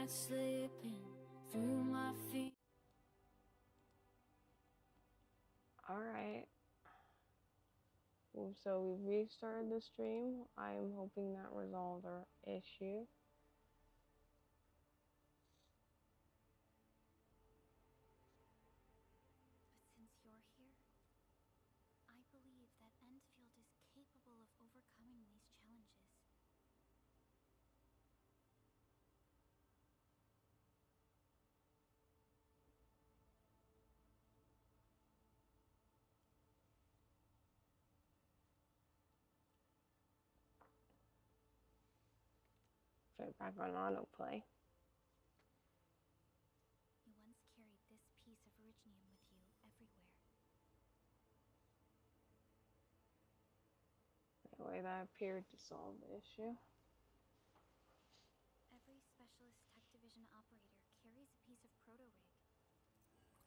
night slipping through my feet. Alright. So we restarted the stream. I'm hoping that resolved our issue. But since you're here, I believe that Endfield is capable of overcoming these challenges. Put it back on autoplay. You once carried this piece of Originium with you everywhere. Anyway, that appeared to solve the issue. Every specialist tech division operator carries a piece of proto-rig.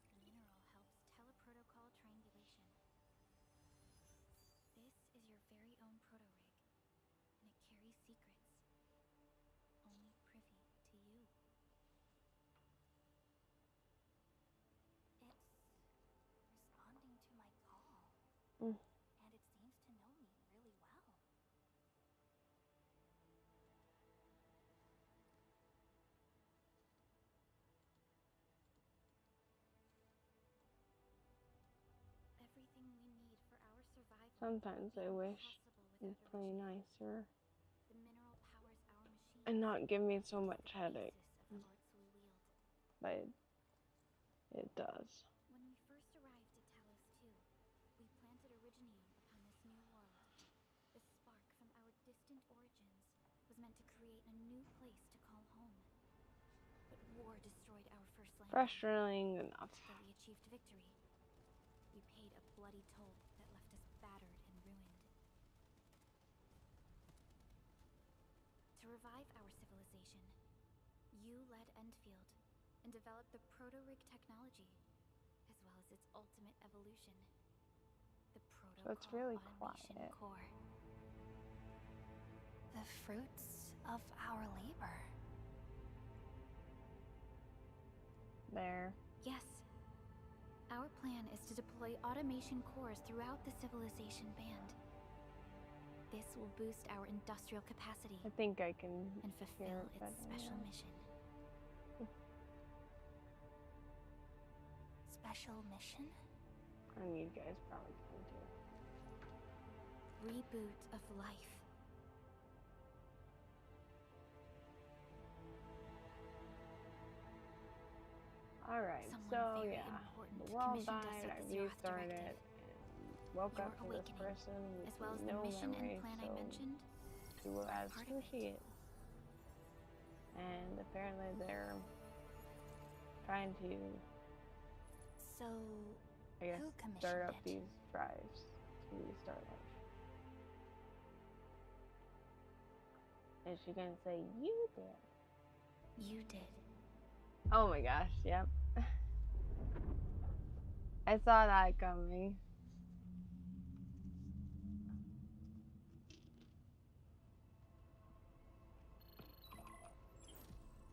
The mineral helps teleprotocol triangulation. This is your very own proto-rig, and it carries secrets only privy to you. It's responding to my call, and it seems to know me really well. Everything we need for our survival. Sometimes I wish it'd play nicer The mineral powers our machine and not give me so much headache. But it does. When we first arrived at Talos 2, we planted Originium upon this new world. The spark from our distant origins was meant to create a new place to call home. But war destroyed our first land. Frustrating enough. Though we achieved victory, we paid a bloody toll that left us battered and ruined. To revive our civilization, you led Endfield and developed the proto-rig technology, as well as its ultimate evolution, the protocol So it's really automation quiet. core. The fruits of our labor. There. Yes. Our plan is to deploy automation cores throughout the civilization band. This will boost our industrial capacity I think I can and hear fulfill it its better special now. mission. Special mission? And you guys probably can too. Reboot of life. Alright, Someone so very yeah, important the world commissioned us died, with I the Zeroth restarted Directive. and woke Your up to this awakening, person with as well as no the mission memory, and plan I so mentioned, she will are ask part who of she it. is. And apparently they're trying to, So, I guess, who commissioned start up it? these drives to restart it. Is she gonna say, you did? You did. Oh my gosh, yep. I saw that coming.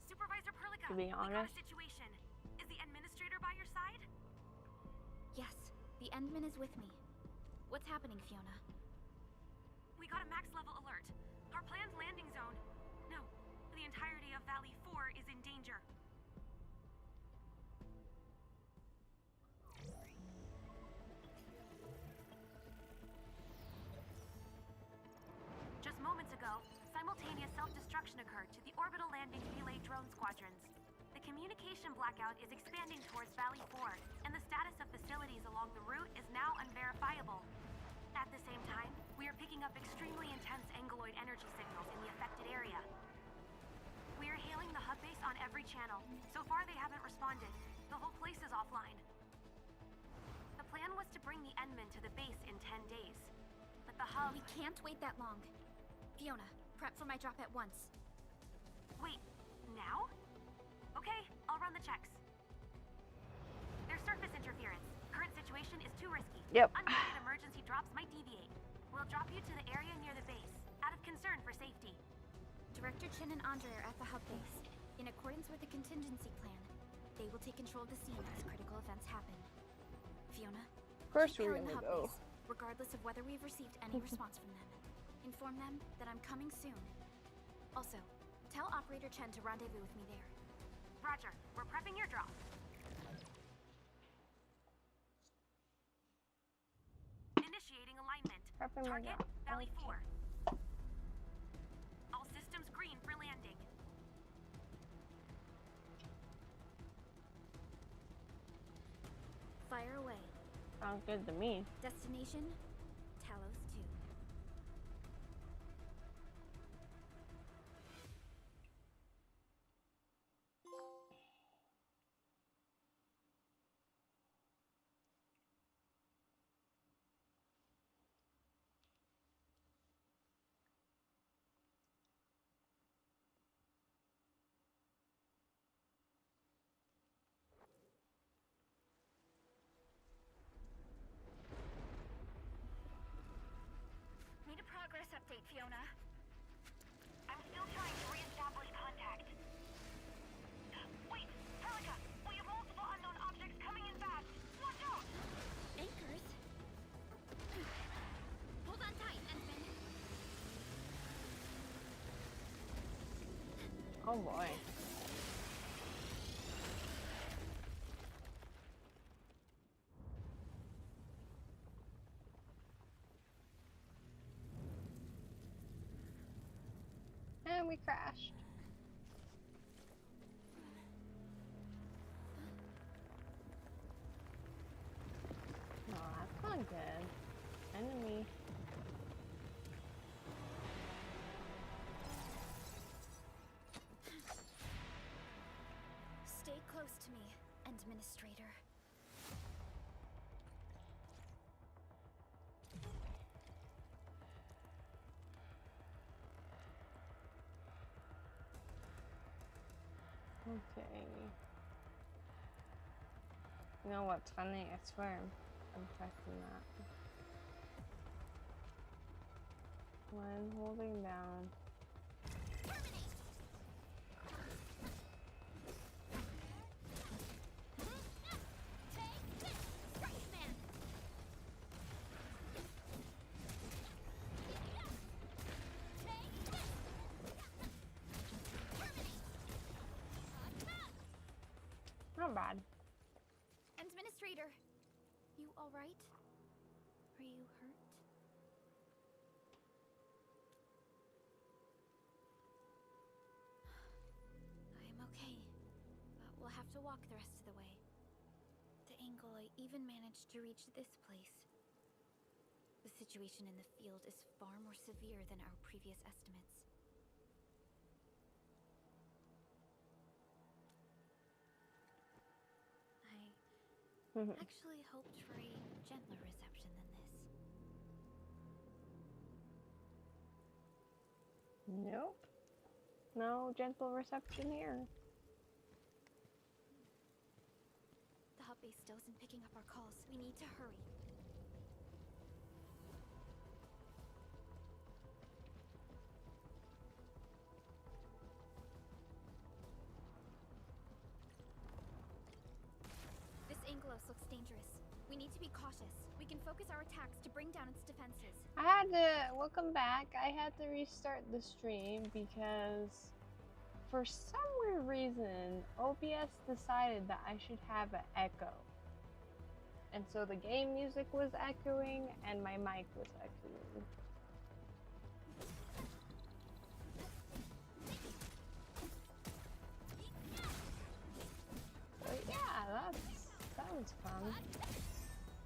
Supervisor Perlica, To be we got honest, a situation. Is the administrator by your side? Yes, the Endman is with me. What's happening, Fiona? We got a max level alert. Our planned landing zone, no, the entirety of Valley 4 is in danger. Just moments ago, simultaneous self-destruction occurred to the orbital landing relay drone squadrons. The communication blackout is expanding towards Valley 4, and the status of facilities along the route is now unverifiable. At the same time, we are picking up extremely intense angeloid energy signals in the affected area. We are hailing the hub base on every channel. So far, they haven't responded. The whole place is offline. The plan was to bring the Endman to the base in 10 days. But the hub... We can't wait that long. Fiona, prep for my drop at once. Wait, now? Okay, I'll run the checks. There's surface interference. Current situation is too risky. Yep. Unneeded emergency drops might deviate. We'll drop you to the area near the base, out of concern for safety. Director Chin and Andre are at the hub base. In accordance with the contingency plan, they will take control of the scene as critical events happen. Fiona, Of course keep we're Helen gonna hub go. base, regardless of whether we've received any response from them. Inform them that I'm coming soon. Also, tell Operator Chen to rendezvous with me there. Roger, we're prepping your drop. Initiating alignment. Prepping my Target, drop. Valley Okay. 4. All systems green for landing. Fire away. Sounds good to me. Destination, Talos 2. Need a progress update, Fiona. I'm still trying to re-establish contact. Wait, Helica, we have multiple unknown objects coming in fast. Watch out! Anchors? Hold on tight, Endman. Oh boy. And we crashed. No, that's not good. Enemy. Stay close to me, Administrator. Okay. You know what's funny? I swear I'm pressing that. When holding down. Not bad. Administrator, you all right? Are you hurt? I'm okay, but we'll have to walk the rest of the way. The angle I even managed to reach this place. The situation in the field is far more severe than our previous estimates. I actually hoped for a gentler reception than this. Nope. No gentle reception here. The hub base still isn't picking up our calls. We need to hurry. This Angelos looks dangerous. We need to be cautious. We can focus our attacks to bring down its defenses. I had to, welcome back. I had to restart the stream because for some weird reason, OBS decided that I should have an echo. And so the game music was echoing and my mic was echoing. But yeah, that was fun.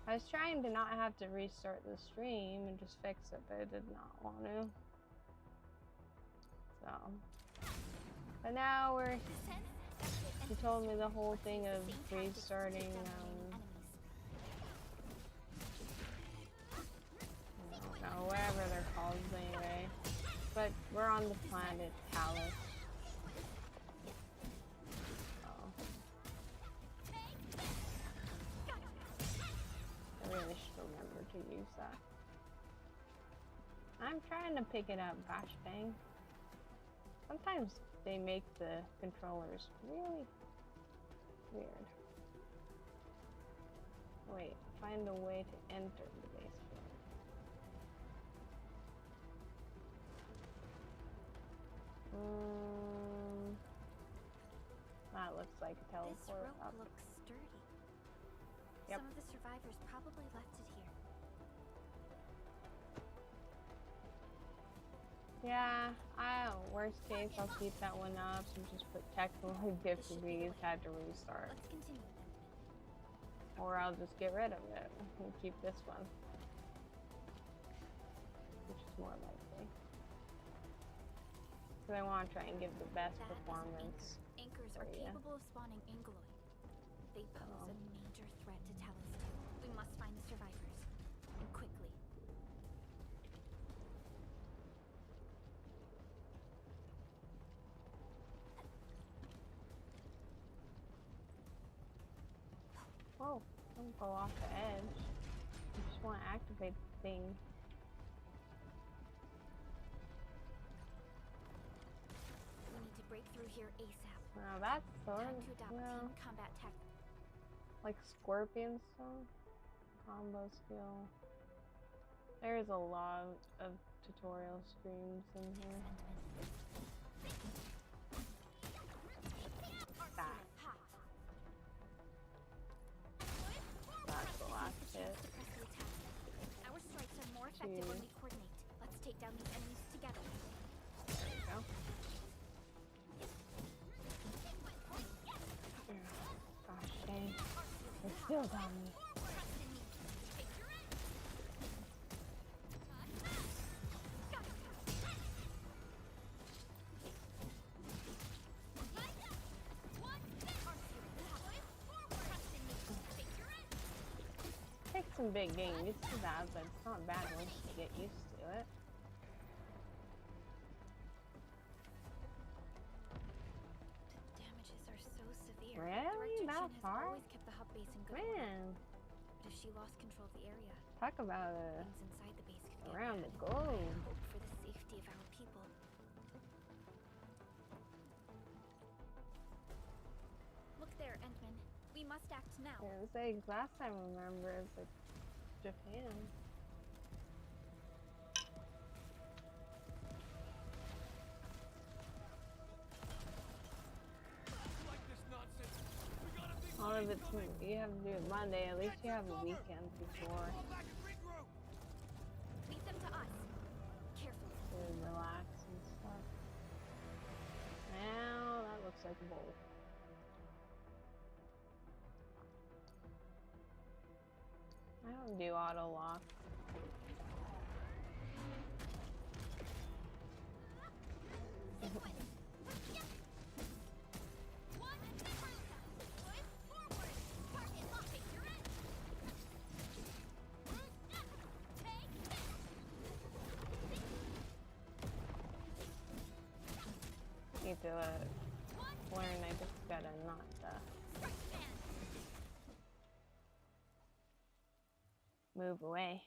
I was trying to not have to restart the stream and just fix it, but I did not want to. So, but now he told me the whole thing of restarting, I don't know, whatever they're called anyway. But we're on the planet Talos. I really should remember to use that. I'm trying to pick it up, gosh dang. Sometimes they make the controllers really weird. Wait, find a way to enter the base field. That looks like a teleport This rope up. looks sturdy. Yep. Some of the survivors probably left it here. Yeah, worst case, I'll keep that one up and just put technically 50 bees, had to restart. Let's continue. Or I'll just get rid of it and keep this one. Which is more likely. Because I want to try and give the best That is an performance. anchor. Anchors for are you. capable of spawning Angeloid. They pose Oh. a major threat to Talos 2. We must find the survivors. And quickly. Oh, don't go off the edge. I just want to activate the thing. We need to break through here ASAP. Now that's sort Time of, to adopt well, team combat tactics. like scorpion stuff. Combo skill. There's a lot of tutorial screens in here. That. That's the last hit. Our strikes are more effective when we coordinate. Let's take down these enemies together. There you go. Gosh dang. They still got me. Takes some big getting used to that, but it's not bad once you get used to it. The damages are so severe. Really? Director That Chin has far? always kept the hub base in good order. Man, But if she lost control of the area, talk about things inside the base could get around bad. the globe. Hope for the safety of our people. Look there, Endman. We must act now. Yeah, it was like last time I remember it's like Japan. All of it's you have to do it Monday. At least you have a weekend before Leave them to us. Carefully. to relax and stuff. Now that looks like a bowl. I don't do auto lock. Need to learn. I just gotta not move away.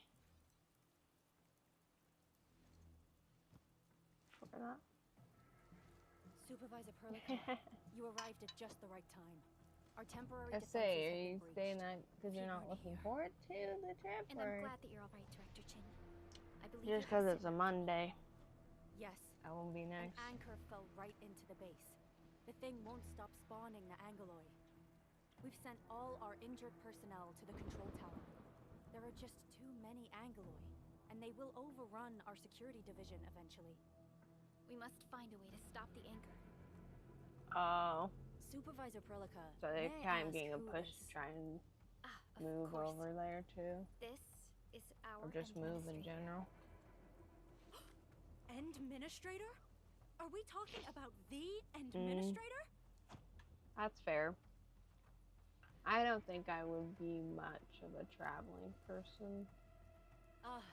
For that. Supervisor Perlica, you arrived at just the right time. Our temporary I defenses say, have are you been breached. saying that because you're not Keep looking running forward to the trip, And or I'm glad that you're all right, Director Chin. I believe just you because have it's a signaled. Monday? Yes, That won't be nice. an anchor fell right into the base. The thing won't stop spawning the Angeloi. We've sent all our injured personnel to the control tower. There are just too many Angeloi, and they will overrun our security division eventually. We must find a way to stop the anchor. Oh, Supervisor Perlica, so they're may I kind of ask getting a who push this- to try and Ah, of move course. over there too, This is our or just move in administrator. general. Endministrator? Are we talking about the Endministrator? That's fair. I don't think I would be much of a traveling person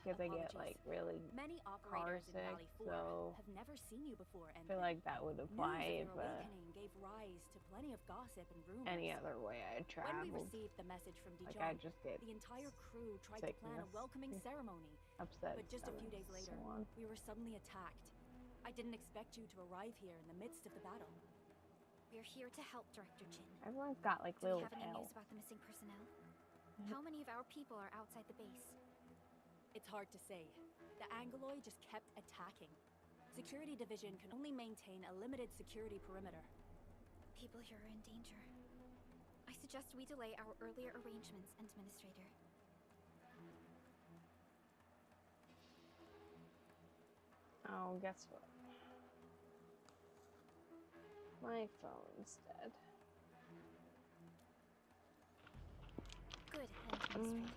because I get like really Many operators in sick, Valley 4 so have never seen you before, I and feel like that would apply, news of your but awakening gave rise to plenty of gossip and rumors. any other way I When we traveled, received the message from like Dijon, I just get the entire crew tried to plan a sickness. welcoming ceremony, upset, but just a few days stomach, later, so on. we were suddenly attacked. I didn't expect you to arrive here in the midst of the battle. We're here to help, Director Jin. Everyone's got like Do we little have any tails. news about the missing personnel? How many of our people are outside the base? It's hard to say. The Angoloi just kept attacking. Security Division can only maintain a limited security perimeter. People here are in danger. I suggest we delay our earlier arrangements, Administrator. Oh, guess what? My phone's dead. Good, Administrator.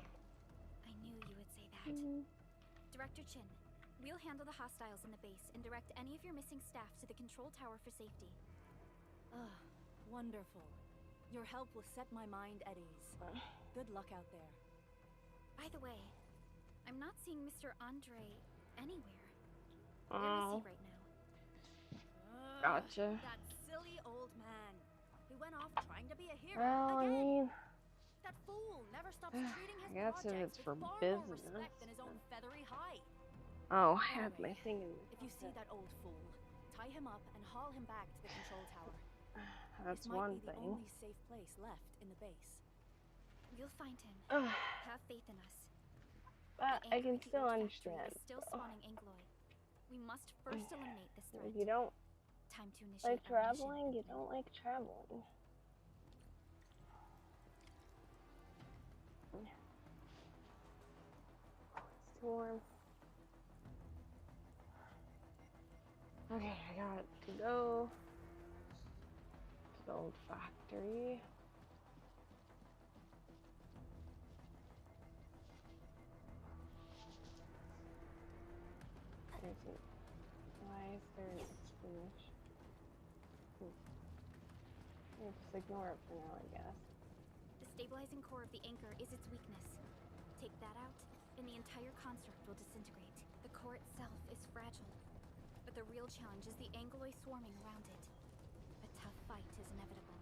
I knew you would say that. Director Chin, we'll handle the hostiles in the base and direct any of your missing staff to the control tower for safety. Ah, wonderful. Your help will set my mind at ease. Good luck out there. By the way, I'm not seeing Mr. Andre anywhere. Where is he right now? Gotcha. That silly old man. He went off trying to be a hero. Well, I again. mean, That fool never stops treating his I guess if projects it's for with far more business. respect than his own feathery hide. Oh, I had my thing in. If you see that old fool, tie him up and haul him back to the control tower. That's This might one be the thing. only safe place left in the base. We'll find him. Ugh, Have faith in us. but The I can Arknight still factory understand. is still though. spawning Angloi. We must first eliminate this threat. If you don't Time to initiate like our mission, traveling, you Pippin. don't like traveling. It's too warm. Okay, I got to go to the old factory. Why is there an finish? Just ignore it for now, I guess. The stabilizing core of the anchor is its weakness. Take that out, and the entire construct will disintegrate. The core itself is fragile, but the real challenge is the Angoloi swarming around it. A tough fight is inevitable.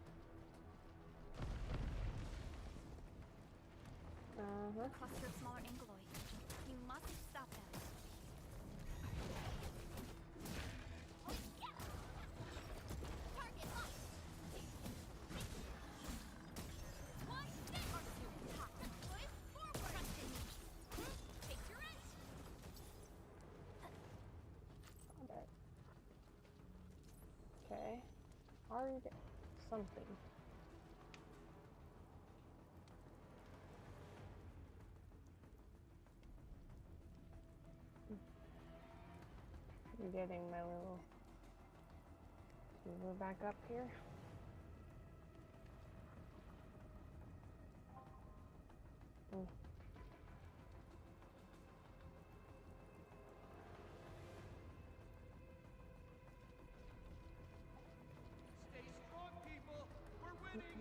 A cluster of smaller Angoloi. We must stop them. Okay. Hard something. I'm getting my little mover back up here. Stay strong, people! We're winning!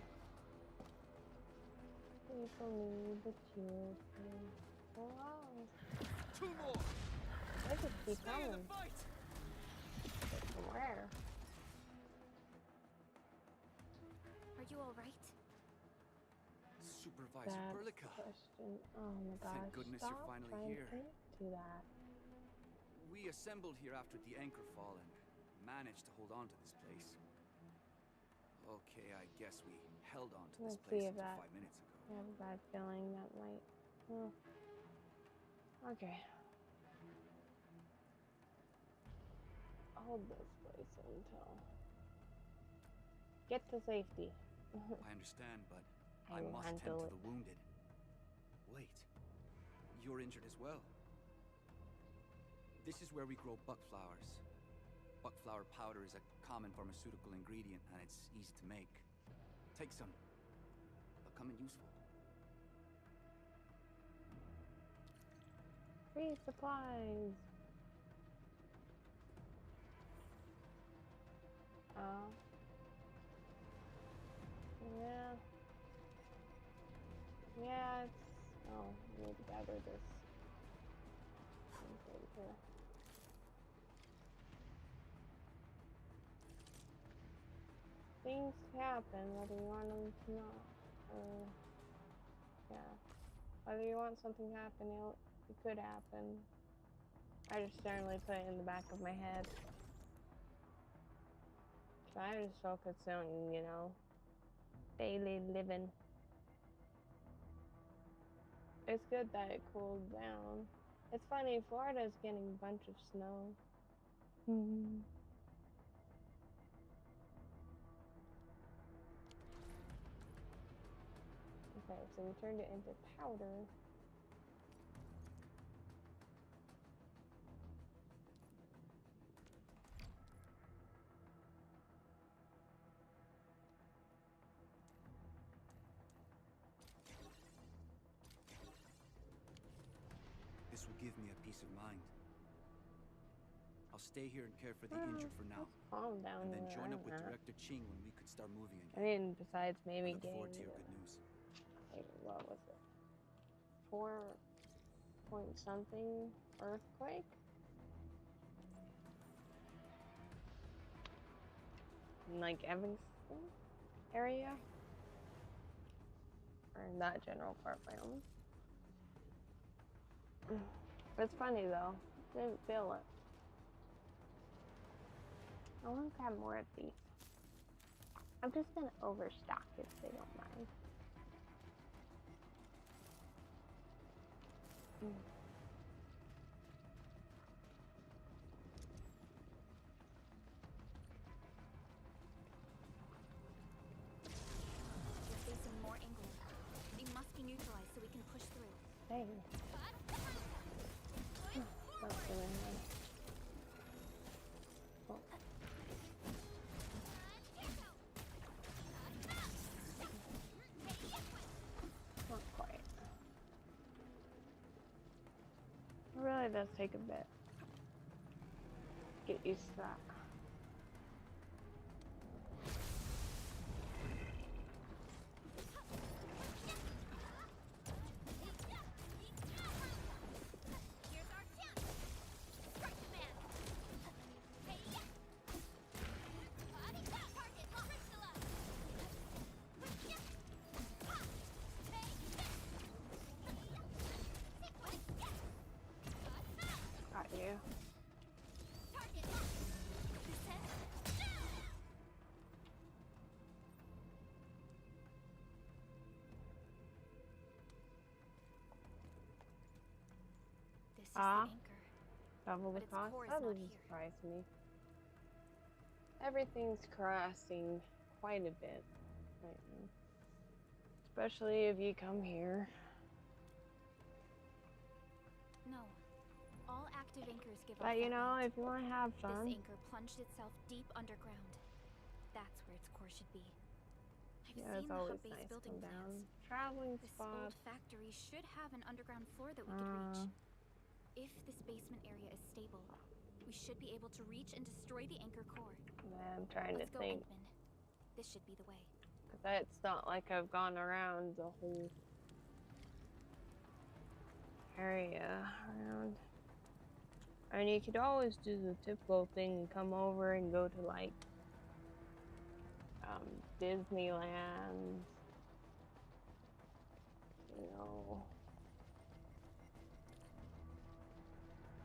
People need the cheers. Oh wow. 2 more! I just keep Stay in coming. the fight! From where? Are you all right? Supervisor That's Berlica, the question. Oh my gosh. Thank goodness Stop you're finally trying here. to do that. we assembled here after the anchor fall and managed to hold on to this place. Okay, I guess we held on to this Let's place see until that. 5 minutes ago. I have a bad feeling that might. Oh. Okay. Hold this place until. Get to safety. I understand, but I I will must tend handle to the wounded. Wait, you're injured as well. This is where we grow buck flowers. Buck flower powder is a common pharmaceutical ingredient and it's easy to make. Take some. They'll come in useful. Free supplies. Oh. Yeah. Yeah, it's. Oh, we need to gather this. Okay, here. Things happen whether you want them to not. Or, yeah. Whether you want something to happen, it could happen. I just generally put it in the back of my head. So I just focus on, you know, daily living. It's good that it cooled down. It's funny, Florida's getting a bunch of snow. Okay, so we turned it into powder. This will give me a peace of mind. I'll stay here and care for the injured for now. Let's calm down. And then where join I'm up with at. Director Ching when we could start moving I again. mean, besides I maybe look forward to getting your good news. like, what was it? 4 point something earthquake? In like Evanston area? Or in that general part, family. It's funny though. Didn't feel it. I want to grab more of these. I'm just gonna overstock if they don't mind. We're facing more angles. They must be neutralized so we can push through. Dang. That's really nice. Oh. Not quite. It really does take a bit. Get used to that. Got you. This is Ah. the anchor. Double the But its cost? core is That not doesn't here. surprise me. Everything's crossing quite a bit right now. Especially if you come here. No. All active anchors give off But you that know, light. if you want to have This fun, anchor plunged itself deep underground. That's where its core should be. I've yeah, seen it's the always hub base nice to building come down. plans. Traveling This spot. old factory should have an underground floor that we could reach. If this basement area is stable, we should be able to reach and destroy the anchor core. I'm trying Let's to go, think. Endman. This should be the way. Cause it's not like I've gone around the whole area around. And you could always do the typical thing and come over and go to like Disneyland, you know,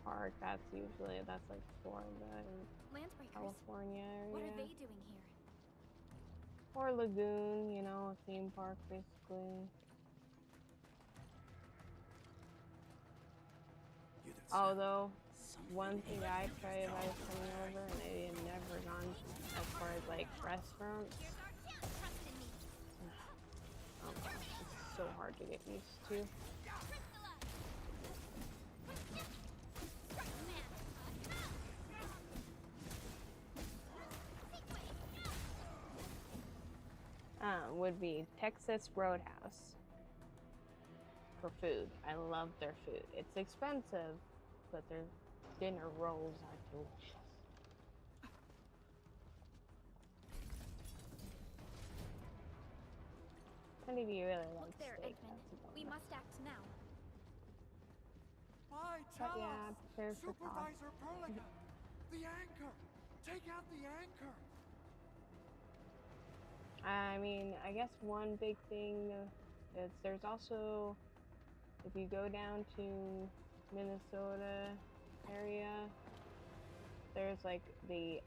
park. That's like Florida and Landbreakers. California area. What are they doing here? Or lagoon, you know, a theme park basically. Hear that sound? Although Something one thing ain't I tried if I was coming over and I had never gone as far as like restaurants. Oh gosh, it's so hard to get used to. Would be Texas Roadhouse for food. I love their food. It's expensive, but their dinner rolls are delicious. How do you really like Look there, steak? Endman. That's a We bonus. must act now. Why, But tell yeah, us! prepare for cost. Supervisor Perlica! The anchor! Take out the anchor! I mean, I guess one big thing is there's also, if you go down to Minnesota area, there's like the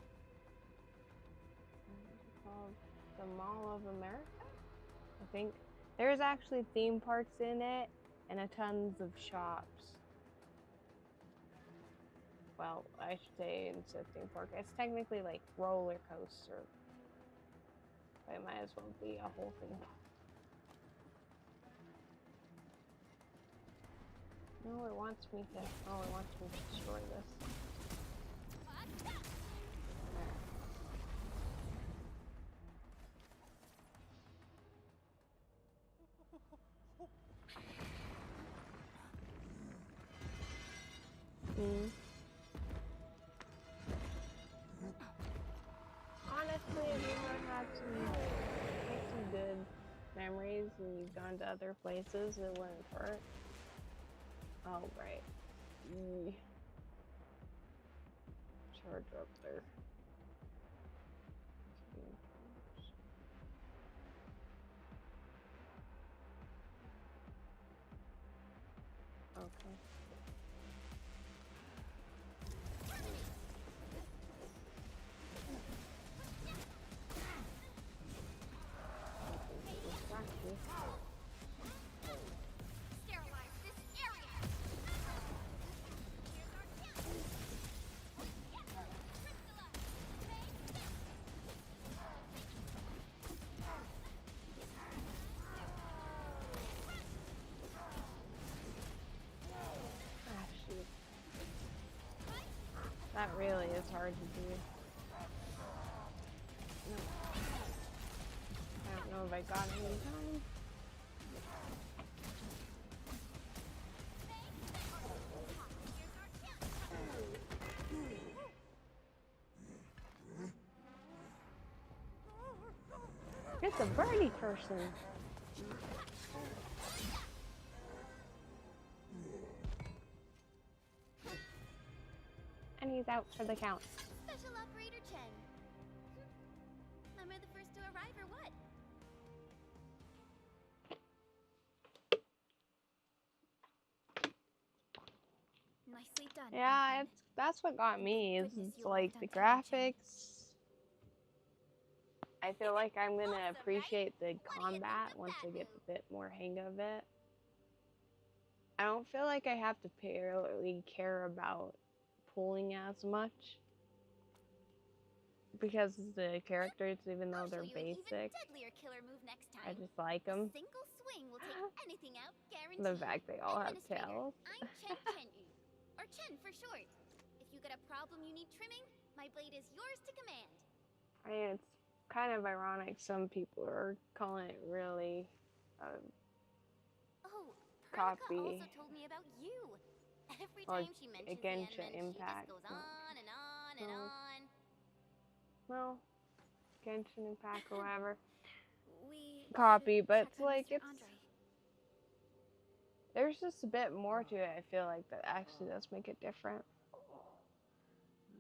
called the Mall of America. I think there's actually theme parks in it and a tons of shops. Well, I should say instead of theme park, it's technically like roller coaster, but it might as well be a whole thing. No, it wants me to. Oh, it wants me to destroy this. Honestly, if you want to have some good memories and you've gone to other places, it wouldn't hurt. Oh, right. Charger up there. Okay. Sterilize this area. Ah, shoot. That really is hard to do. No. I don't know if I got it in time. It's a birdie person. And he's out for the count. Special Operator Chen. Am I the first to arrive or what? Nicely done. Yeah, Endfield. that's what got me. Is Goodness, it's you like left the on time, Chen. graphics. I feel like I'm gonna Awesome, appreciate the What do you think combat of once that I get move? a bit more hang of it. I don't feel like I have to really care about pulling as much because the characters, even though I'll they're show you an even basic, deadlier killer move next I time. just like A them. single swing will take anything out, guaranteed. The fact they all have Administrator, tails. I'm Chen Chen-yu, or Chen for short. If you got a problem you need trimming, my blade is yours to command. I mean, it's kind of ironic. Some people are calling it really Oh, Perlica copy. also told me about you. Every Like time she mentions the Genshin Enman, she just Impact. goes on and on and No. on. Well, Genshin Impact or whatever. We Copy, should but check it's on like Mr. it's Andre. there's just a bit more to it. I feel like that actually does make it different.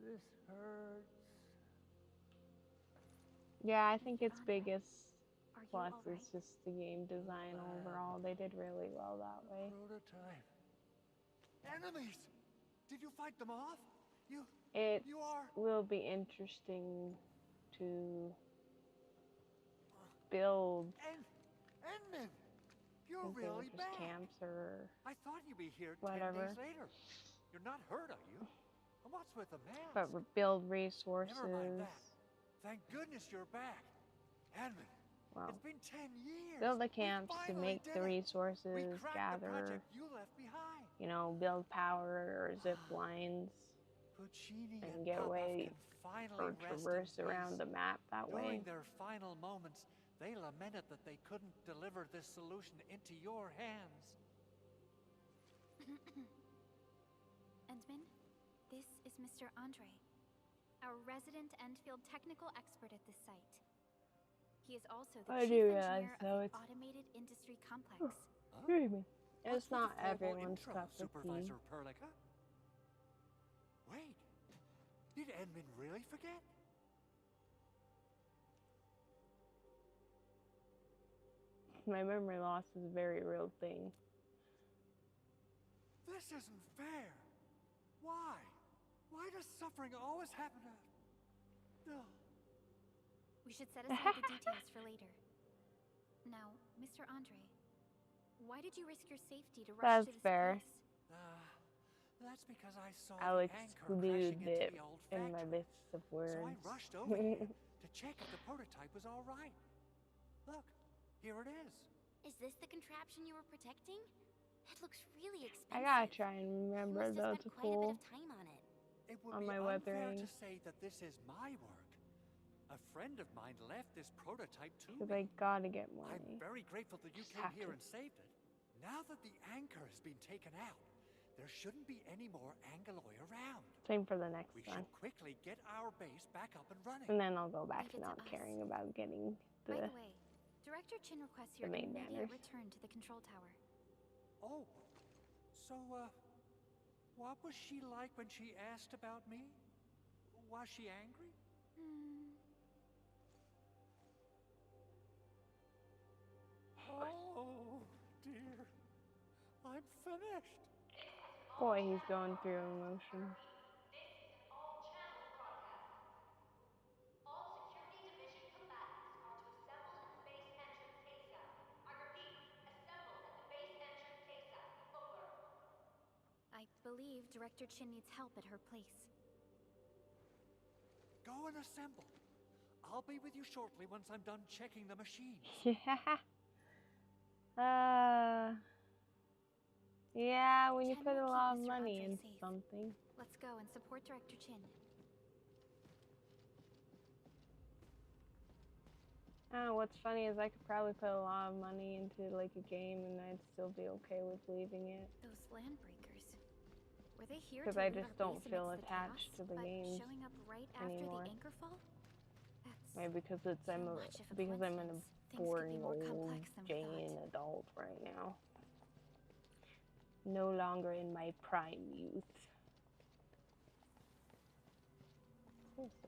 This hurts. Yeah, I think its Andre, biggest Are you plus all right? is just the game design overall. They did really well that way. Prototype. Enemies! Did you fight them off? It You are. will be interesting to build Enman! You're something really with just bad. camps or I thought you'd be here whatever. 10 days later. You're not hurt, are you? And what's with the mask? but build Never mind resources. that. Thank goodness you're back. Enman, Well, it's been 10 years. build the We camps to finally make did the it. We resources, cracked the gather, project you left behind. you know, build power or zip lines Puccini and and get Popov away can finally or rest in traverse peace. around the map that During way. their final moments, they lamented that they couldn't deliver this solution into your hands. Endman, this is Mr. Andre, our resident Endfield technical expert at this site. He is also the I chief do realize, engineer though, of the it's- automated industry complex. Excuse me. What's It's with not the formal everyone's intro, cup of tea. Supervisor Perlica? Wait, did Edmund really forget? My memory loss is a very real thing. This isn't fair. Why? Why does suffering always happen to... No. We should set aside the details for later. Now, Mr. Andre, why did you risk your safety to rush That's to this fair. place? That's because I saw I'll the anchor exclude crashing into it the old in my factory. list of So I words. rushed over here to check if the prototype was all right. Look, here it is. Is this the contraption you were protecting? It looks really expensive. I gotta try and remember you must though have to spent quite a bit pull of time on it. It would on be my unfair weathering to say that this is my work. A friend of mine left this prototype to because me. I gotta get I'm money. very grateful that you Just came have here to. and saved it. Now that the anchor has been taken out, there shouldn't be any more Angeloy around. Same for the next We one. should quickly get our base back up and running. And then I'll go back Leave to it to not us. caring about getting By the. the way, Director Chin requests the your main immediate banners. return to the control tower. Oh, so, what was she like when she asked about me? Was she angry? Oh, dear. I'm finished. Boy, he's going through emotions. This is an all-channel broadcast. All security division combatants are to assemble at the base entrance ASAP. I repeat, assemble at the base entrance ASAP. Over. I believe Director Chin needs help at her place. Go and assemble. I'll be with you shortly once I'm done checking the machines. Yeah, when you Chen put a will lot of keep Mr. money Andre into safe. something. Let's go and support Director Chin. What's funny is I could probably put a lot of money into like a game and I'd still be okay with leaving it. Those land breakers. Were they here Because to I loot just our don't base feel amidst the attached chaos, to the but games showing up right anymore. after the anchor fall? That's Maybe because it's too I'm much of a because I'm an coincidence. Things could be boring more old complex than we Jane thought. adult right now. No longer in my prime youth.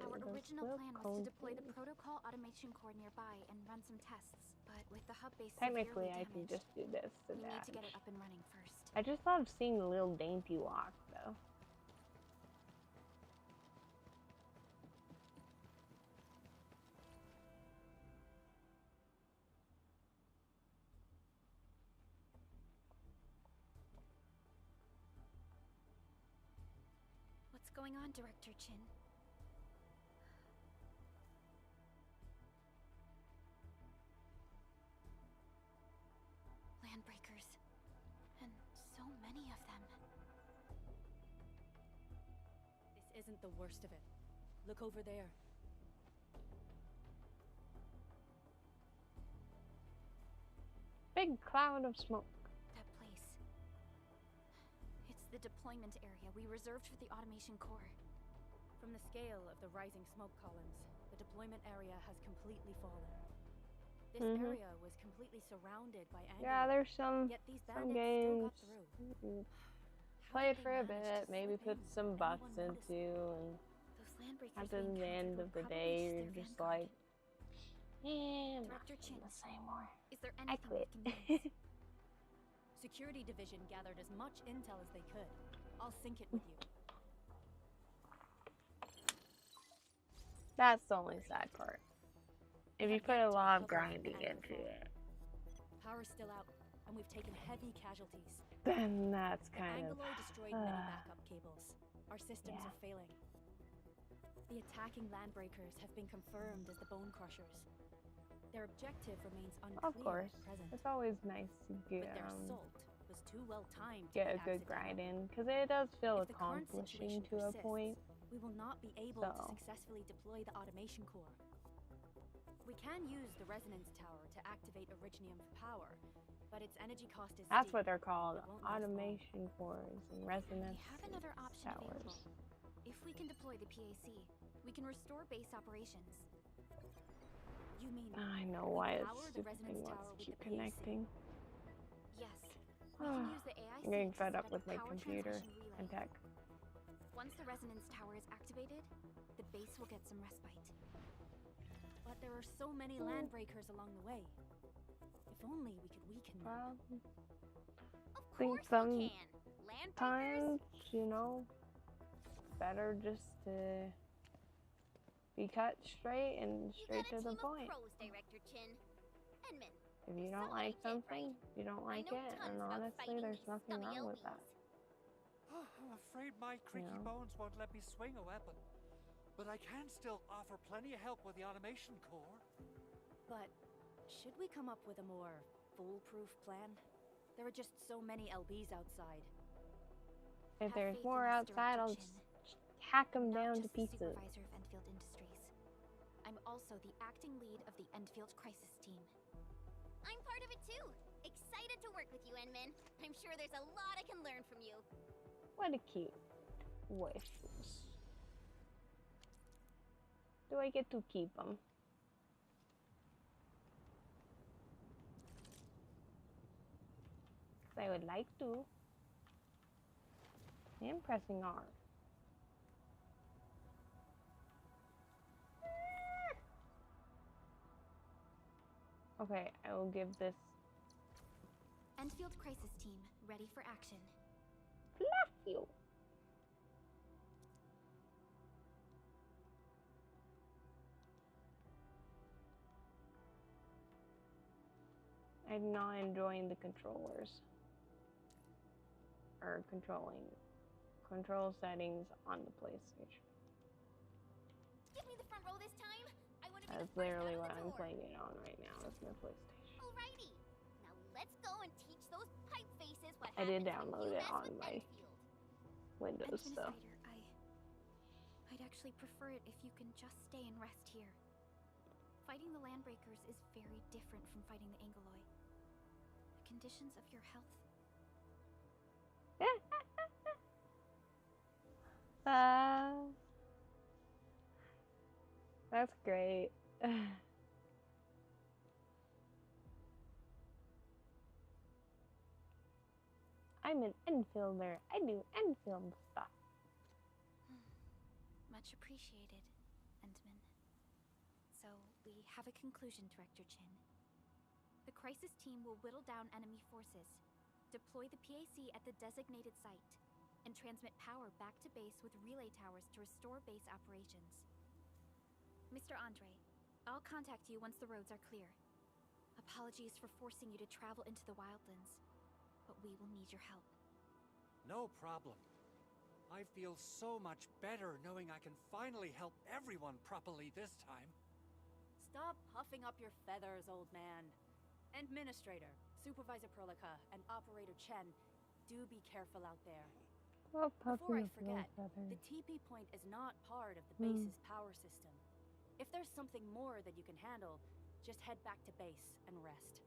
Our Those original little plan was cone to deploy the things. protocol automation core nearby and run some tests, but with the hub base Technically, severely I can damaged, just do this to we need to get that. it up and running first. I just love seeing the little dainty walk, though. What's going on, Director Chin? Landbreakers. And so many of them. This isn't the worst of it. Look over there. Big cloud of smoke. That place. It's the deployment area we reserved for the automation core. From the scale of the rising smoke columns, the deployment area has completely fallen. This area was completely surrounded by Angeloy. Yeah, there's some Yet these games. bandits still got through. How Play did it they for a manage bit, to maybe slip put in some without bucks anyone into, noticing? and Those landbreakers after we the end encountered of were the probably day, just you're their just vanguard. like, I'm not Director Chin, doing this anymore. is there I anything quit. we can use? Security Division gathered as much intel as they could. I'll sync it with you. That's the only sad part. If you put a lot of grinding into it, Power's still out, and we've taken heavy casualties. then that's The kind of. Angeloy destroyed many backup cables. Our systems Yeah. are failing. The attacking landbreakers have been confirmed as the Bone Crushers. Their objective remains unclear Of course, at present. it's always nice to But their assault was too well timed to get be a good accidental. grind in, because it does feel If the current accomplishing situation to a persists, point. we will not be able to So. successfully deploy the automation core. We can use the resonance tower to activate Originium for power, but its energy cost is That's steep. what they're called, It won't last long. automation cores and resonance We have another option available. towers. If we can deploy the PAC, we can restore base operations. You mean I know we why power this the stupid resonance thing tower wants to with keep the PAC? connecting. Yes. We can use the AIC I'm getting to fed set up with my power computer transmission relay. and tech. Once the resonance tower is activated, the base will get some respite. But there are so many landbreakers along the way. If only we could weaken them. Of Think course some we can. Landbreakers? Times, you know, better just to be cut straight and You straight got to a the team point. of pros, Director Chin. Enmin. If you don't like something, you don't I like know it, tons and about honestly, fighting there's these nothing scummy wrong with that. LBs. I'm afraid my creaky Yeah. bones won't let me swing a weapon. But I can still offer plenty of help with the automation core. But should we come up with a more foolproof plan? There are just so many LBs outside. If Have there's faith in more us, outside, I'll Director just hack them I'm not down to just the pieces. supervisor of Endfield Industries. I'm also the acting lead of the Endfield Crisis Team. I'm part of it too. Excited to work with you, Enmin. I'm sure there's a lot I can learn from you. What a cute wishes. Do I get to keep them? I would like to. And pressing R. Okay, I will give this Endfield Crisis Team, ready for action. fluff you. I'm not enjoying the controllers. Or control settings on the PlayStation. Give me the front row this time. I want to be That's the first literally out what of the I'm door. playing it on right now. It's my PlayStation. Alrighty. Now let's go and teach those pipe faces what I did happens when download you it mess on with my Endfield. Windows stuff. I'd actually prefer it if you can just stay and rest here. Fighting the Landbreakers is very different from fighting the Angoloi. The conditions of your health. That's great. I'm an Enfielder. I do Enfield stuff. Much appreciated, Endman. So, we have a conclusion, Director Chin. The Crisis Team will whittle down enemy forces, deploy the PAC at the designated site, and transmit power back to base with relay towers to restore base operations. Mr. Andre, I'll contact you once the roads are clear. Apologies for forcing you to travel into the wildlands, but we will need your help. No problem. I feel so much better knowing I can finally help everyone properly this time. Stop puffing up your feathers, old man. Administrator, Supervisor Prolica, and Operator Chen, do be careful out there. Oh, Before I puppy forget, feathers. the TP point is not part of the base's power system. If there's something more that you can handle, just head back to base and rest.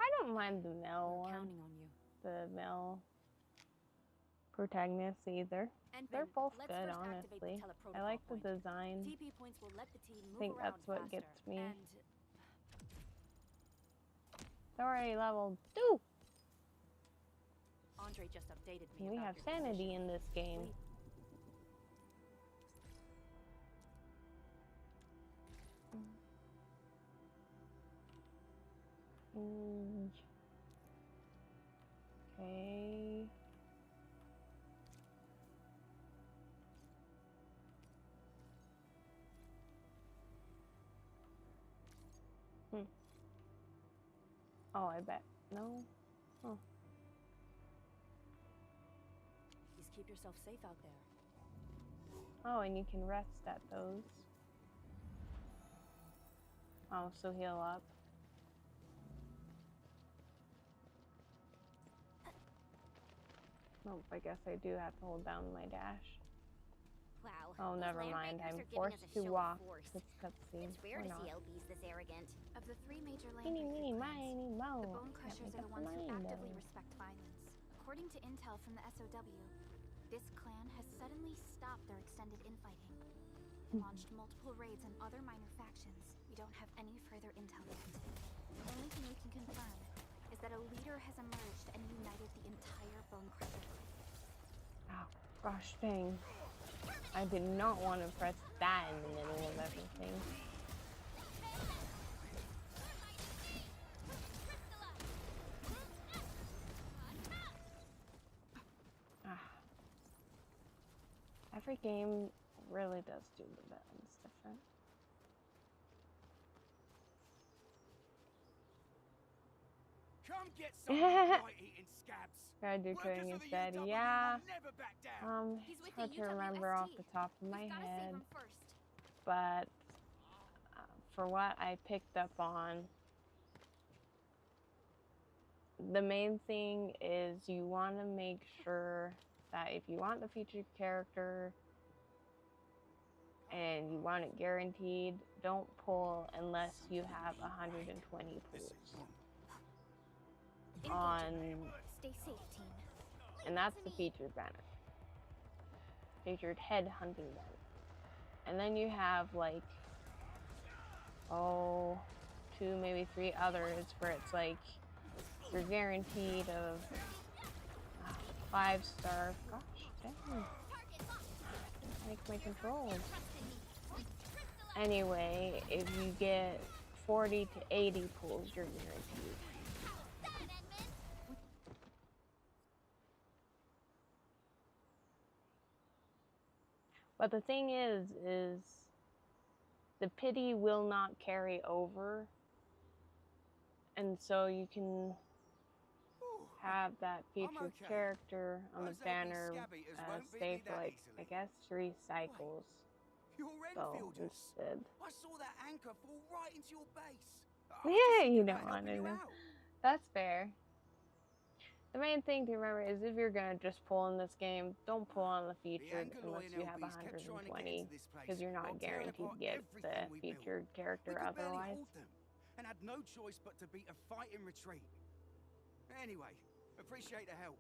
I don't mind the male We're one. counting on you. The male protagonists either. And They're both let's good, first activate honestly. the I teleprotocol like the point. design. TP points will let the team move I think around that's what faster, gets me. and It's already level 2. Andre just updated me We about have your sanity position. in this game. Okay. Oh, I bet. No? Oh. Please keep yourself safe out there. Oh, and you can rest at those. Oh, so heal up. Nope, I guess I do have to hold down my dash. Wow. Oh, those never mind. Landbreakers I'm are giving forced us a to show of walk force. this cutscene. It's rare Or to not. see LBs this arrogant. Of the three major Eeny, meeny, Landbreaker miny, clans, moe. the Bone Can't Crushers make are up the my ones who mind, actively though. respect violence. According to intel from the SOW, this clan has suddenly stopped their extended infighting and launched multiple raids on other minor factions. We don't have any further intel yet. The only thing we can confirm is that a leader has emerged and united the entire Bone Crusher. Oh, gosh dang. I did not want to press that in the middle of everything. Ah. every game really does do the buttons different. Come get some blight-eating scabs. Gotta do Workers coding of the instead. UW Yeah. will never back down. He's with It's hard the to remember off UWST. the top of my We've gotta head, save him first. but for what I picked up on, the main thing is you want to make sure that if you want the featured character and you want it guaranteed, don't pull unless you have 120 pulls on, Stay safe, team. and that's the featured banner, featured head hunting banner. And then you have like, oh, 2, maybe 3 others where it's like you're guaranteed of 5-star. Gosh dang. Like my controls. Anyway, if you get 40 to 80 pulls, you're guaranteed. But the thing is the pity will not carry over, and so you can have that featured character on the banner stay for like, I guess, 3 cycles. You're So Enfielders. instead, I saw that anchor fall right into your base. yeah, you don't want to know. That's fair. The main thing to remember is if you're gonna just pull in this game, don't pull on the featured unless you have 120, because you're not guaranteed to get the featured character otherwise. And had no choice but to beat a fight in retreat. Anyway, appreciate the help.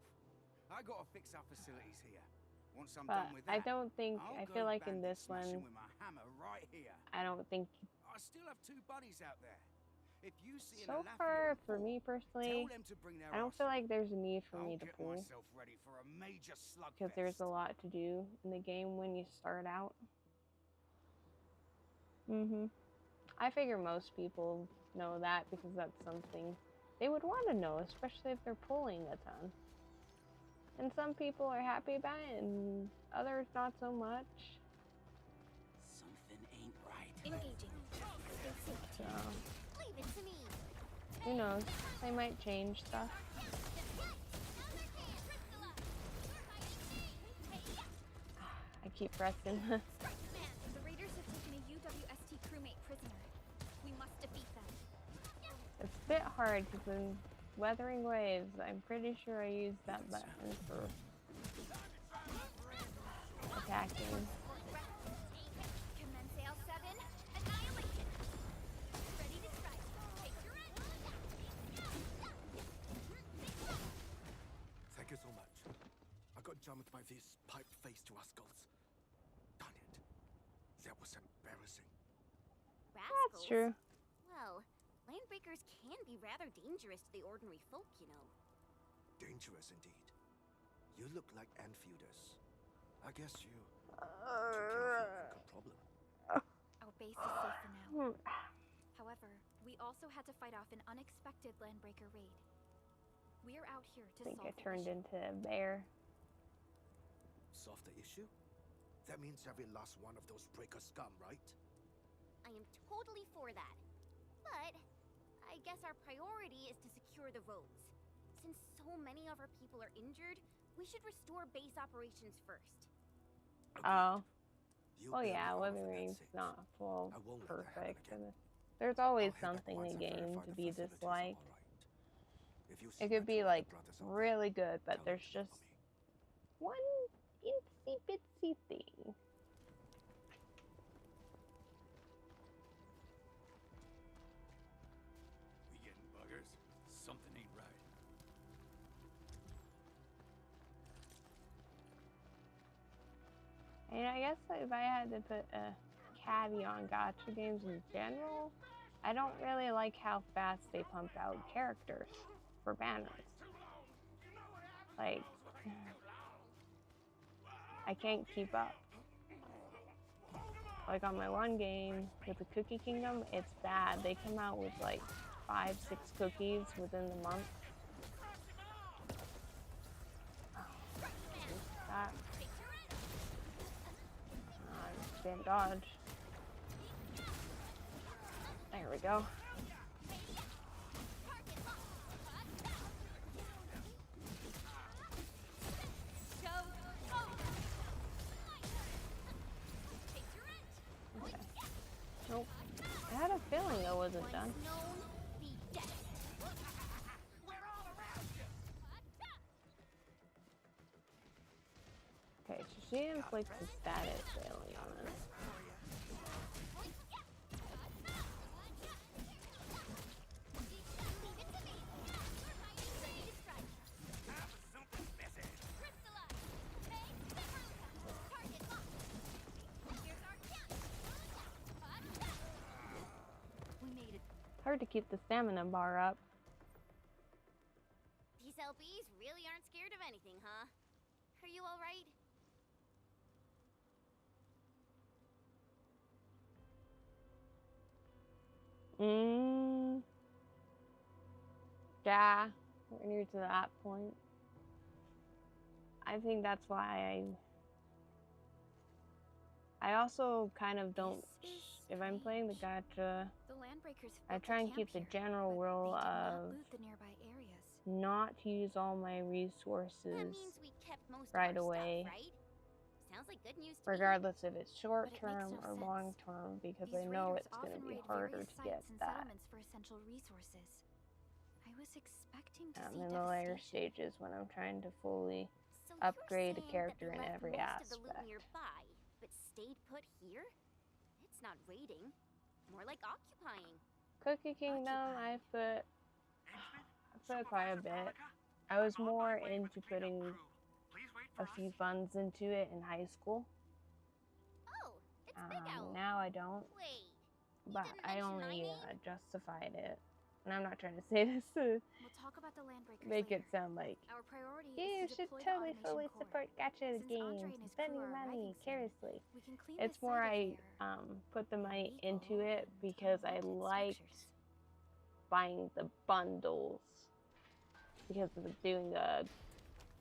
I gotta fix our facilities here. Once I'm But done with that, I don't think, I feel like in this smashing one, with my hammer right here. I don't think, I still have 2 buddies out there. If you see an so Alafia far in for port, me personally, tell them to bring their I don't arse feel in. like there's a need for I'll me to get pull, myself ready for a major slugfest. because there's a lot to do in the game when you start out. I figure most people know that because that's something they would want to know, especially if they're pulling a ton. And some people are happy about it, and others not so much. Something ain't right. Engaging. Stay safe, So, team. Leave it to me. who knows? They might change stuff. I keep pressing. The raiders have taken a UWST crewmate prisoner. We must defeat them. It's a bit hard because in Weathering Waves, I'm pretty sure I used that button for attacking. Commence L7. Annihilation. Ready to strike. Take your end. Thank you so much. I got jammed by this pipe face to our skulls. Darn it. That was embarrassing. That's true. Well, landbreakers can be rather dangerous to the ordinary folk, you know. Dangerous indeed. You look like Enfielders. I guess you took care of your African problem. Our base is safe for now. However, we also had to fight off an unexpected landbreaker raid. We're out here to I think solve I turned the into a bear. Solve the issue? That means every last one of those breaker scum, right? I am totally for that. But I guess our priority is to secure the roads. Since so many of our people are injured, we should restore base operations first. Oh. You Well, bail me yeah, out of it, Weathering's that's it. not full I won't let that happen perfect. again. And there's always I'll head back something in once the I game verify to the be facilities are disliked. all right. If you see It could my be two like other brothers out there, really good, but tell them there's to just follow me. one itsy bitsy thing. We getting buggers? Something ain't right. And I guess if I had to put a caveat on gacha games in general, I don't really like how fast they pump out characters for banners. Like, I can't keep up. Like on my one game with the Cookie Kingdom, it's bad. They come out with like 5-6 cookies within the month. That. dodge. There we go. Okay. Nope. I had a feeling I wasn't done. Okay, so she inflicts a status failing on us. It's hard to keep the stamina bar up. These LBs really aren't scared of anything, huh? Are you alright? Yeah, we're near to that point. I think that's why I also kind of don't, if I'm playing the gacha, I try and keep the general rule of not to use all my resources right away, Sounds like good news to regardless if it's short term or long term, because I know it's going to be harder to get that. For essential resources. I was expecting to In the later stages when I'm trying to fully upgrade a character in every aspect. Nearby, but stayed put here? It's not raiding, more like occupying. Cookie Kingdom, I put quite a bit. I was more into putting a few funds into it in high school. Oh, it's Big Owl. Now I don't. Wait, But I only justified it. And I'm not trying to say this to We'll talk about the Landbreakers make later. it sound like, Our priority you is to should deploy the totally automation fully core. support gacha Since Andre games, and his spend crew your are money arriving soon, carelessly. we can clean It's the more site I of their put the money into illegal it and because I unwanted liked structures. buying the bundles. Because of doing a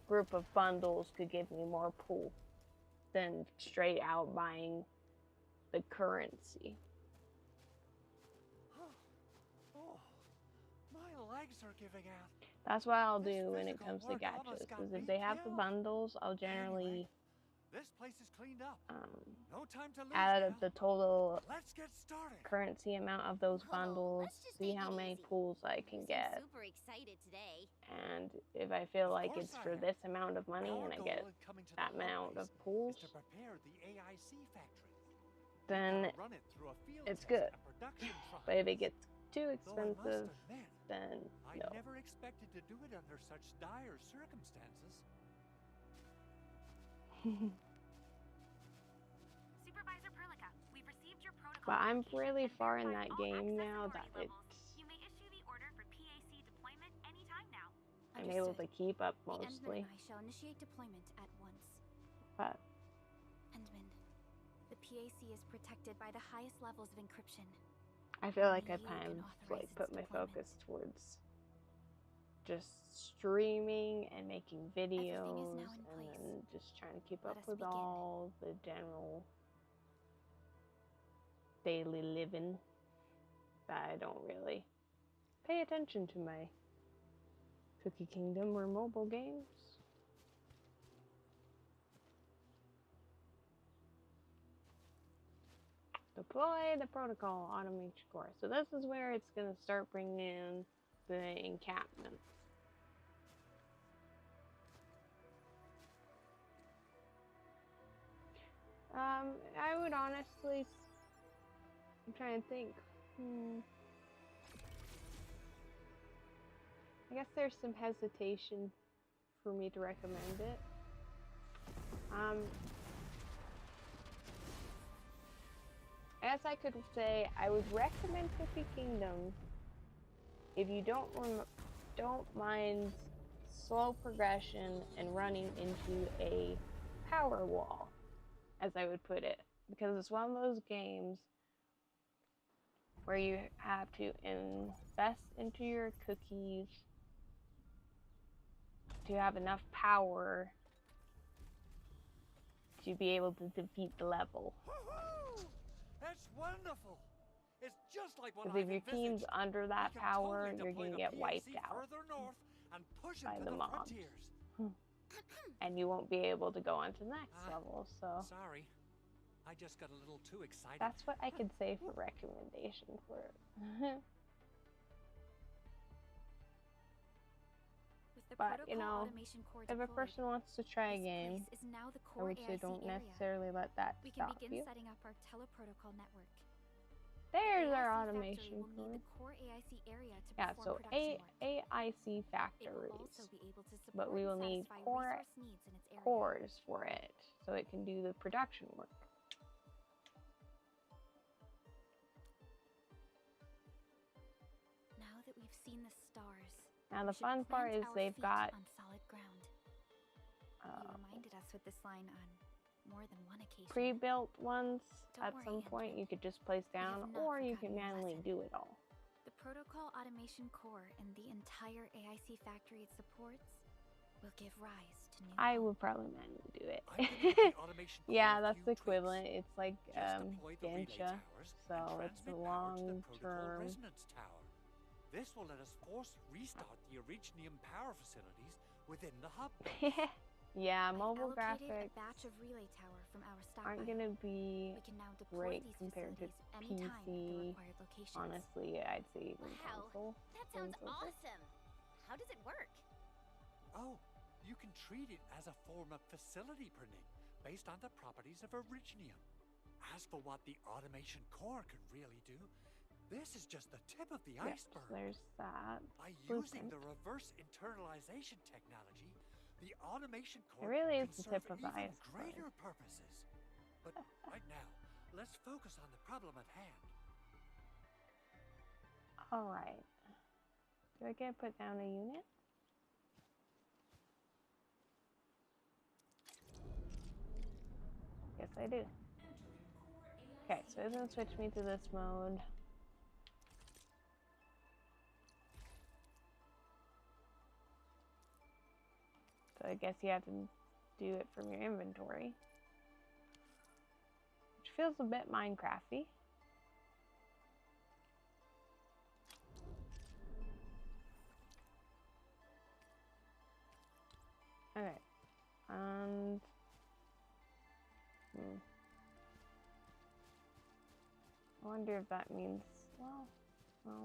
group of bundles could give me more pull than straight out buying the currency. Oh, my legs are giving out. That's what I'll This do when it physical comes to work gachas, almost got because me if they have the killed. bundles, I'll generally Anyway, this place is cleaned up. No time to lose out of now. the total Let's get started. currency amount of those bundles, let's just see take how it many easy. pulls I can You seem get. super excited today. And if I feel like course it's I for am. this amount of money Our and I goal get in coming to that the hub amount base of pulls, is to prepare the AIC factory. then Gotta run it through a field it's test good. and production But if it process. gets too Though I must expensive, admit, then I no. never expected to do it under such dire circumstances. Supervisor Perlica, we've received your protocol. But I'm application really and far in verified that all game now accessibility that levels. You may issue the order for PAC deployment anytime now. I'm able to keep up The Endman mostly. and I shall initiate deployment at once. But Endman, the PAC is protected by the highest levels of encryption. I feel like Only I you can kind of authorize put its my deployment. focus towards just streaming and making videos now in and place. then just trying to keep Let up us with begin. all the general daily living that I don't really pay attention to my Cookie Kingdom or mobile games. Deploy the protocol automation core. So this is where it's going to start bringing in the encampments. I would honestly, I'm trying to think. I guess there's some hesitation for me to recommend it. I guess I could say I would recommend Cookie Kingdom if you don't mind slow progression and running into a power wall, as I would put it, because it's one of those games where you have to invest into your cookies to have enough power to be able to defeat the level. That's wonderful. It's just like what Because I've if your team's envisaged. under that We can power, totally you're deploy gonna the get wiped PAC out further north and push by into the the mobs. frontiers. And you won't be able to go on to the next level, so Sorry. I just got a little too excited. that's what I could say for recommendation for it. With the But, you protocol know, automation core if a deployed, person wants to try a this game, place is now the I core would say AIC don't area. necessarily let that We can stop begin you. setting up our teleprotocol network. There's The our AIC automation factory will core. need the core AIC area to Yeah, perform so production work. AIC It will factories, also be able to support but we will and need satisfy core resource needs in its area. cores for it, so it can do the production work. Now that we've seen the stars, Now we the should fun part plant is our they've feet got on solid ground. You reminded us with this line on more than one occasion. pre-built ones. Don't At worry, some point Andrew. you could just place We have down, not or you forgotten can your manually lesson. do it all. The protocol automation core and the entire AIC factory it supports will give rise to new I hope. would probably manually do it. I'm gonna give the automation core Yeah, a that's few the tweaks. equivalent. It's like Just deploy the relay Gacha, towers so and it's a transmit power to the long protocol term. resonance tower. This will let us force restart the Originium power facilities within the hub. Yeah, I've mobile allocated graphics a batch of relay tower from our aren't stockpile. gonna be We can now deploy great these compared to facilities anytime at the PC. required locations. Honestly, I'd say even Wow, console. that sounds games over. awesome. How does it work? Oh, you can treat it as a form of facility printing based on the properties of Originium. As for what the automation core can really do, this is just the tip of the Yes, iceberg. there's that. By using Blueprint. the reverse internalization technology, the automation core It really is can the serve tip of the even iceberg. greater purposes. But right now, let's focus on the problem at hand. Alright. Do I get to put down a unit? Yes, I do. Okay, so it's gonna switch me to this mode. So I guess you have to do it from your inventory. Which feels a bit Minecraft-y. Okay. And I wonder if that means, well,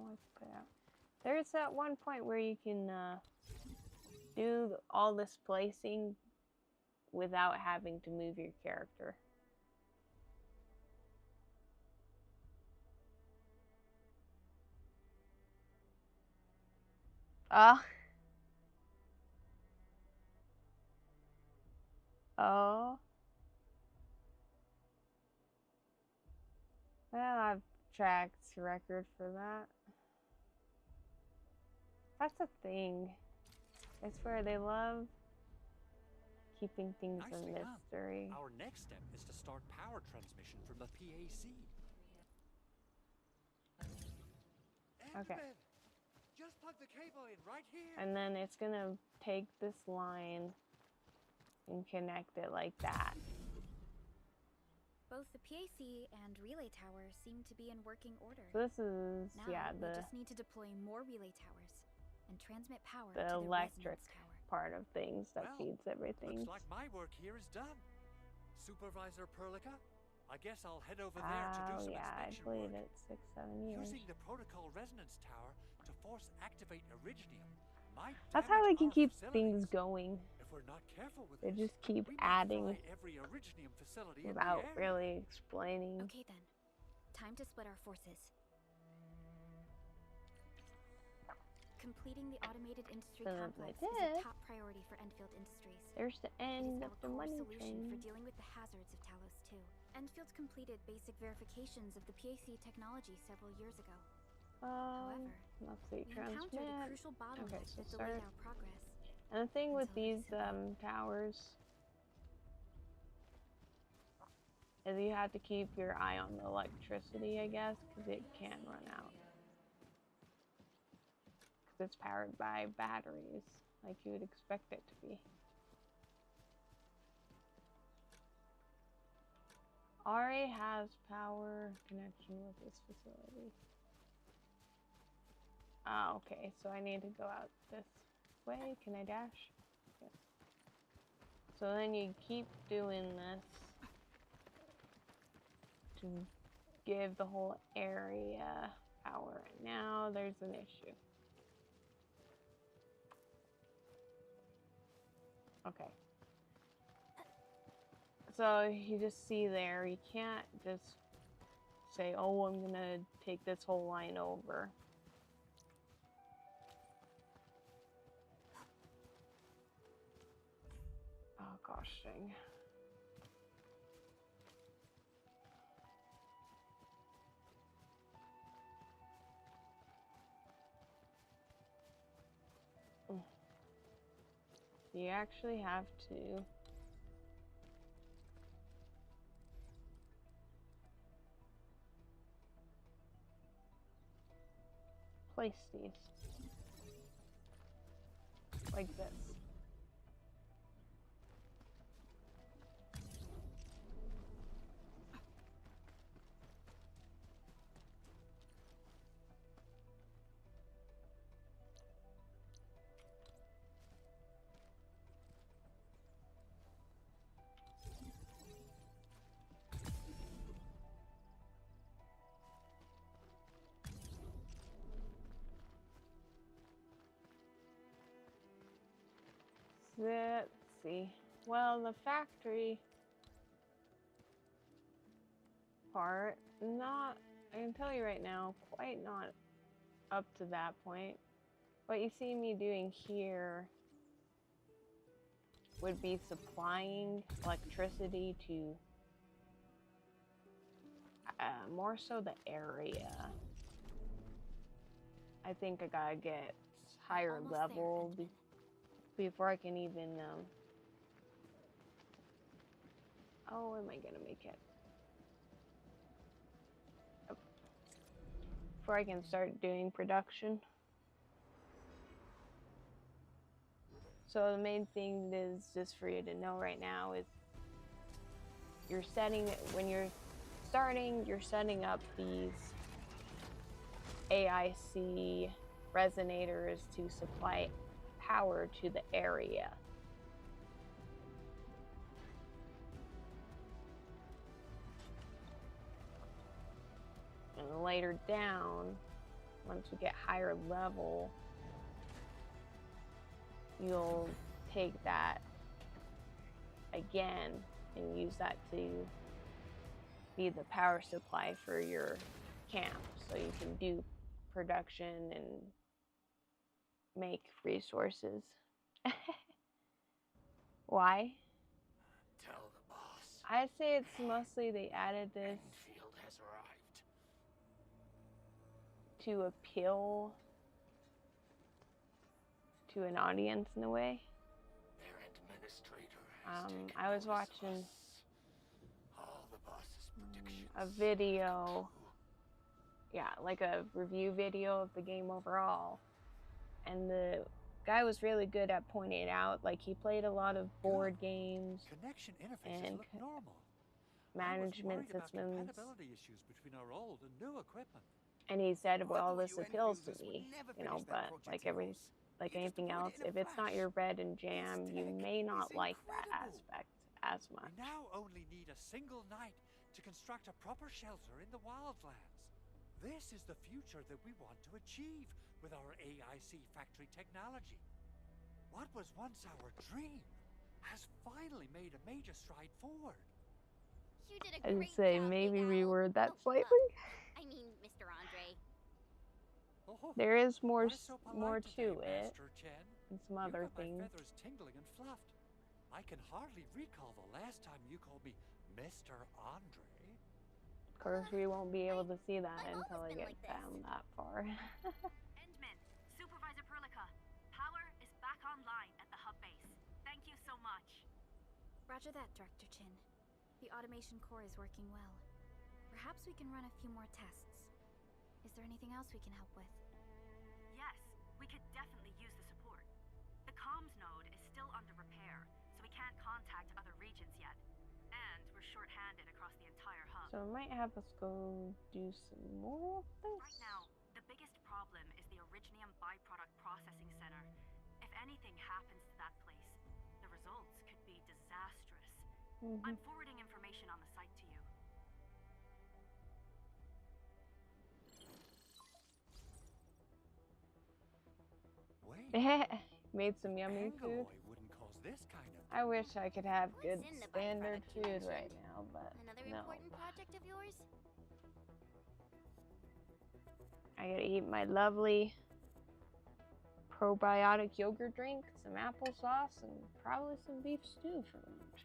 let's put it out. There's that one point where you can do all this placing without having to move your character. Oh. Well, I've tracked record for that. That's a thing. I swear they love keeping things a Nicely done. mystery. Our next step is to start power transmission from the PAC. Okay. Ant-Man, just plug the cable in right here. And then it's gonna take this line and connect it like that. Both the PAC and relay tower seem to be in working order. So this is, Now yeah, we the just need to deploy more relay towers and transmit power the to the electric resonance tower. part of things that Well, feeds everything. Looks like my work here is done. Supervisor Perlica, I guess I'll head over there to do Oh some yeah, I inspection played work. it 6-7 years. Using the protocol resonance tower to force activate Originium might That's how they damage can our keep facilities. things going. If we're not careful with They this, just keep we might adding fry every Originium facility in the without area. really explaining. Okay then, time to split our forces. Completing the automated industry So complex like is this. a top priority for Endfield Industries. There's the It is end our of the core money solution for train. dealing with the hazards of Talos 2. Endfield completed basic verifications of the PAC technology several years ago. However, Let's see, we encountered a transmit. crucial bottleneck Okay, so that delayed start. our progress. And the thing with until these recently. towers is you have to keep your eye on the electricity, I guess, because it can run out. Because it's powered by batteries, like you would expect it to be. RA has power connection with this facility. Ah, okay, so I need to go out this way. Can I dash? Yes. So then you keep doing this to give the whole area power. And now there's an issue. Okay. So you just see there, you can't just say, oh, I'm gonna take this whole line over. Oh gosh dang. You actually have to place these like this. Let's see. Well, the factory part, not, I can tell you right now, quite not up to that point. What you see me doing here would be supplying electricity to more so the area. I think I gotta get higher level before I can even oh, am I gonna make it? Oh. Before I can start doing production. So the main thing is just for you to know right now is you're setting, when you're starting, you're setting up these AIC resonators to supply power to the area. And later down, once we get higher level, you'll take that again and use that to be the power supply for your camp, so you can do production and make resources. Why? Tell the boss. I'd say it's mostly they added this Endfield has arrived. to appeal to an audience in a way. Their administrator has taken I was notice of watching us. All the boss's predictions a video, true. yeah, like a review video of the game overall, and the guy was really good at pointing it out. Like, he played a lot of board games Connection interfaces and look normal. management I was worried about systems, compatibility issues between our old and new equipment. and he said, Oh, I well, thought this you appeals to Enfielders would me, never you know, finish that but project like of yours. like You just anything avoid else, it in a if it's not flash. your bread and jam, This you tech may not is like that incredible. aspect as much. We now only need a single night to construct a proper shelter in the wildlands. This is the future that we want to achieve with our AIC factory technology. What was once our dream has finally made a major stride forward. You did a I'd great say job, maybe Big Al. reword that Oh, slightly. I mean, Mr. Andre. Oh, There is more why so more polite today, to it, Master Chen? and some You other got my things. feathers tingling and fluffed. I can hardly recall the last time you called me Mr. Andre. Of course, we won't be able to see that I've until I always been get like this. down that far. Endman, Supervisor Perlica, power is back online at the hub base. Thank you so much. Roger that, Director Chin. The automation core is working well. Perhaps we can run a few more tests. Is there anything else we can help with? Yes, we could definitely use the support. The comms node is still under repair, so we can't contact other regions yet. And we're short-handed across the entire hub. So it might have us go do some more of this. Right now, the biggest problem is the Originium Byproduct Processing Center. If anything happens to that place, the results could be disastrous. I'm forwarding information on the site to you. Wait, Made some yummy food. Angaloy wouldn't cause this kind of... I wish I could have What's good in the standard byproduct you food mentioned? right now, but Another no. important project of yours? I gotta eat my lovely probiotic yogurt drink, some applesauce, and probably some beef stew for lunch.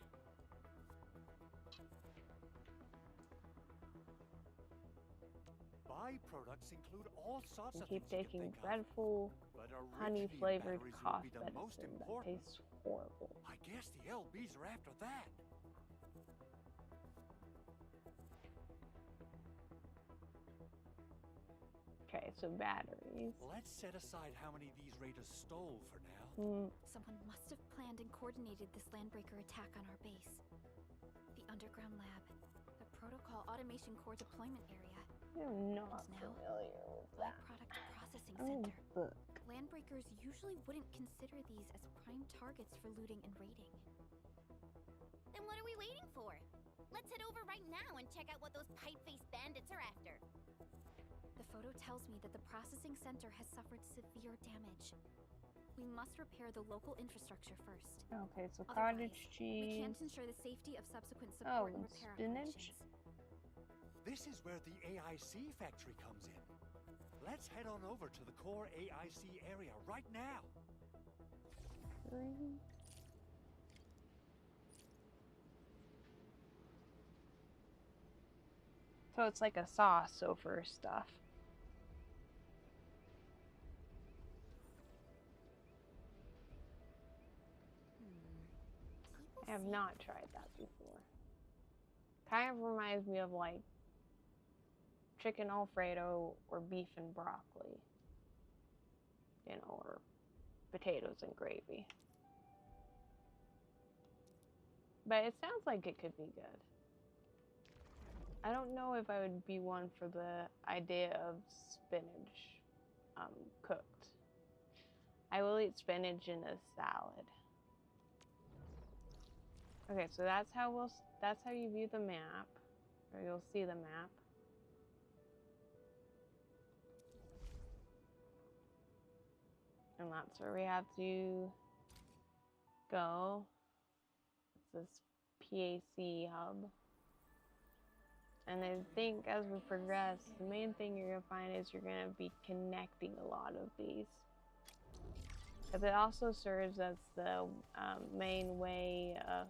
Byproducts include all sorts And of keep things you can taking think of. dreadful But honey Originium flavored batteries will cough be the most medicine that important. tastes horrible. I guess the LBs are after that. Okay, so batteries. Let's set aside how many these raiders stole for now. Someone must have planned and coordinated this landbreaker attack on our base. The underground lab, the protocol automation core deployment area, I'm not And now, familiar with that. byproduct processing Oh, center. book. Landbreakers usually wouldn't consider these as prime targets for looting and raiding. Then what are we waiting for? Let's head over right now and check out what those pipe-faced bandits are after. The photo tells me that the processing center has suffered severe damage. We must repair the local infrastructure first. Okay, so Otherwise, cottage we cheese. can't ensure the safety of subsequent Oh, support and and repair spinach? operations. This is where the AIC factory comes in. Let's head on over to the core AIC area right now. Three. So it's like a sauce over stuff. I have not tried that before. Kind of reminds me of like chicken Alfredo or beef and broccoli. You know, or potatoes and gravy. But it sounds like it could be good. I don't know if I would be one for the idea of spinach cooked. I will eat spinach in a salad. Okay, so that's how you view the map, or you'll see the map. And that's where we have to go. It's this PAC hub. And I think as we progress, the main thing you're going to find is you're going to be connecting a lot of these. Because it also serves as the main way of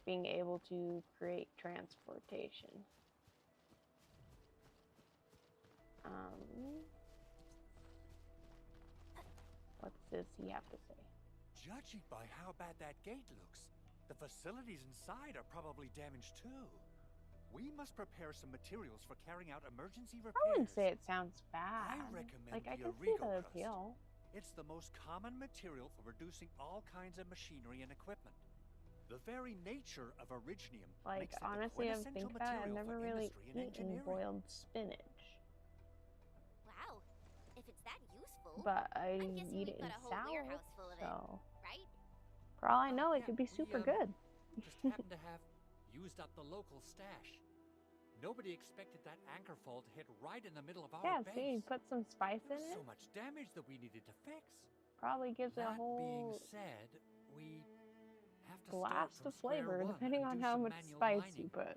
being able to create transportation. What's this you have to say? Judging by how bad that gate looks, the facilities inside are probably damaged too. We must prepare some materials for carrying out emergency repairs. I wouldn't say it sounds bad. I recommend like I the can see Origo the crust. appeal. It's the most common material for producing all kinds of machinery and equipment. The very nature of Originium Like makes it honestly, the I quintessential think that I've material never for really industry and eaten engineering. boiled spinach, Wow, if it's that useful, but I I'm guessing eat we've it in got a whole salad. warehouse full of it, So right? for all I know, it Yeah, could be we, super good. Just happened to have used up the local stash. Nobody expected that anchor fall to hit right in the middle of our Yeah, base. see, you put some spice There in was it. so much damage that we needed to fix. Probably gives it a That being whole said, we have to blast start of from square flavor one depending and on do how some much manual spice mining. you put.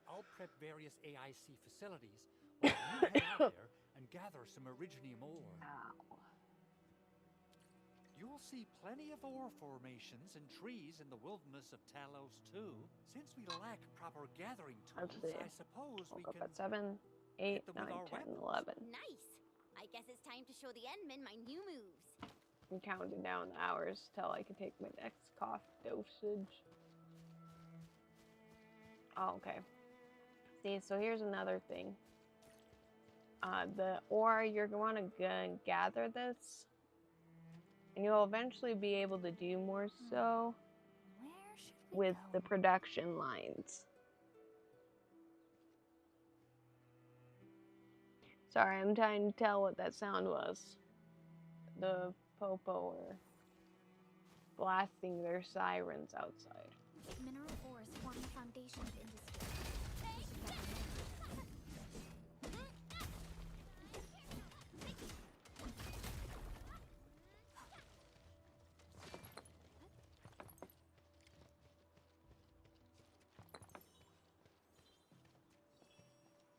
I'll prep various AIC facilities while you head out there and gather some Originium ore. Ow. You'll see plenty of ore formations and trees in the wilderness of Talos too. Since we lack proper gathering Let's tools, see. I suppose we Woke can... up at 7, 8, them with 9, our 10, weapons. 11. Nice. I guess it's time to show the Endmen my new moves. I'm counting down the hours till I can take my next cough dosage. Oh, okay. See, so here's another thing. The ore, you're going to gather this, and you'll eventually be able to do more so. Where should with the production lines. Sorry, I'm trying to tell what that sound was. The popo are blasting their sirens outside. Mineral ores form the foundation of industry.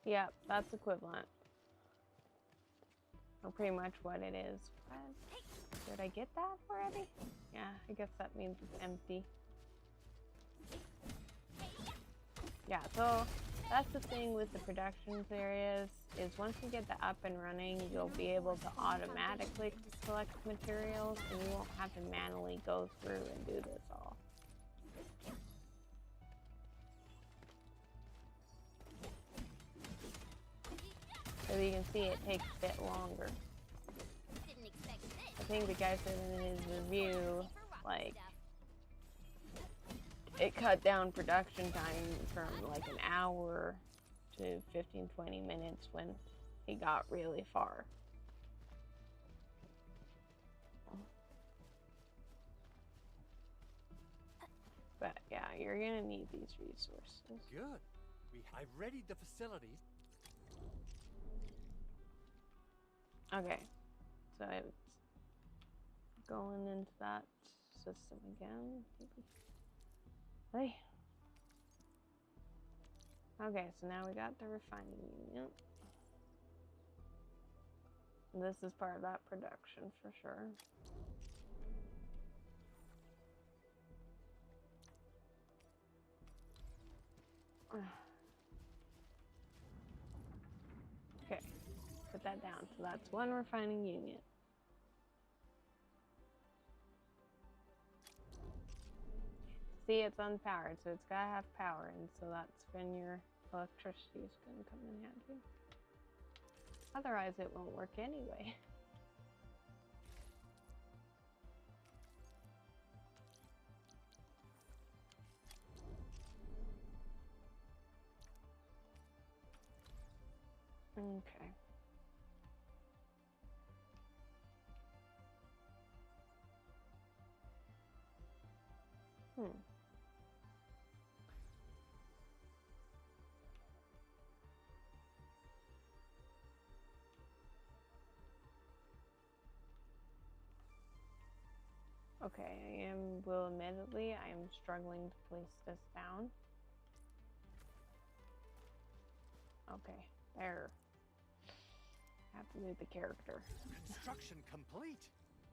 Yep, that's equivalent. Or pretty much what it is. Did I get that already? Yeah, I guess that means it's empty. Yeah, so that's the thing with the productions areas, is once you get that up and running, you'll be able to automatically collect materials and you won't have to manually go through and do this all. So you can see it takes a bit longer. I think the guy said in his review, like, it cut down production time from like an hour to 15-20 minutes when he got really far. But yeah, you're gonna need these resources. Good. I've readied the facilities. Okay, so it's going into that system again, maybe. Hey. Okay, so now we got the refining unit. This is part of that production for sure. Okay, put that down. So that's one refining unit. See, it's unpowered, so it's gotta have power, and so that's when your electricity is gonna come in handy. Otherwise, it won't work anyway. Okay. Okay, admittedly, I am struggling to place this down. Okay, there. I have to move the character. Construction complete.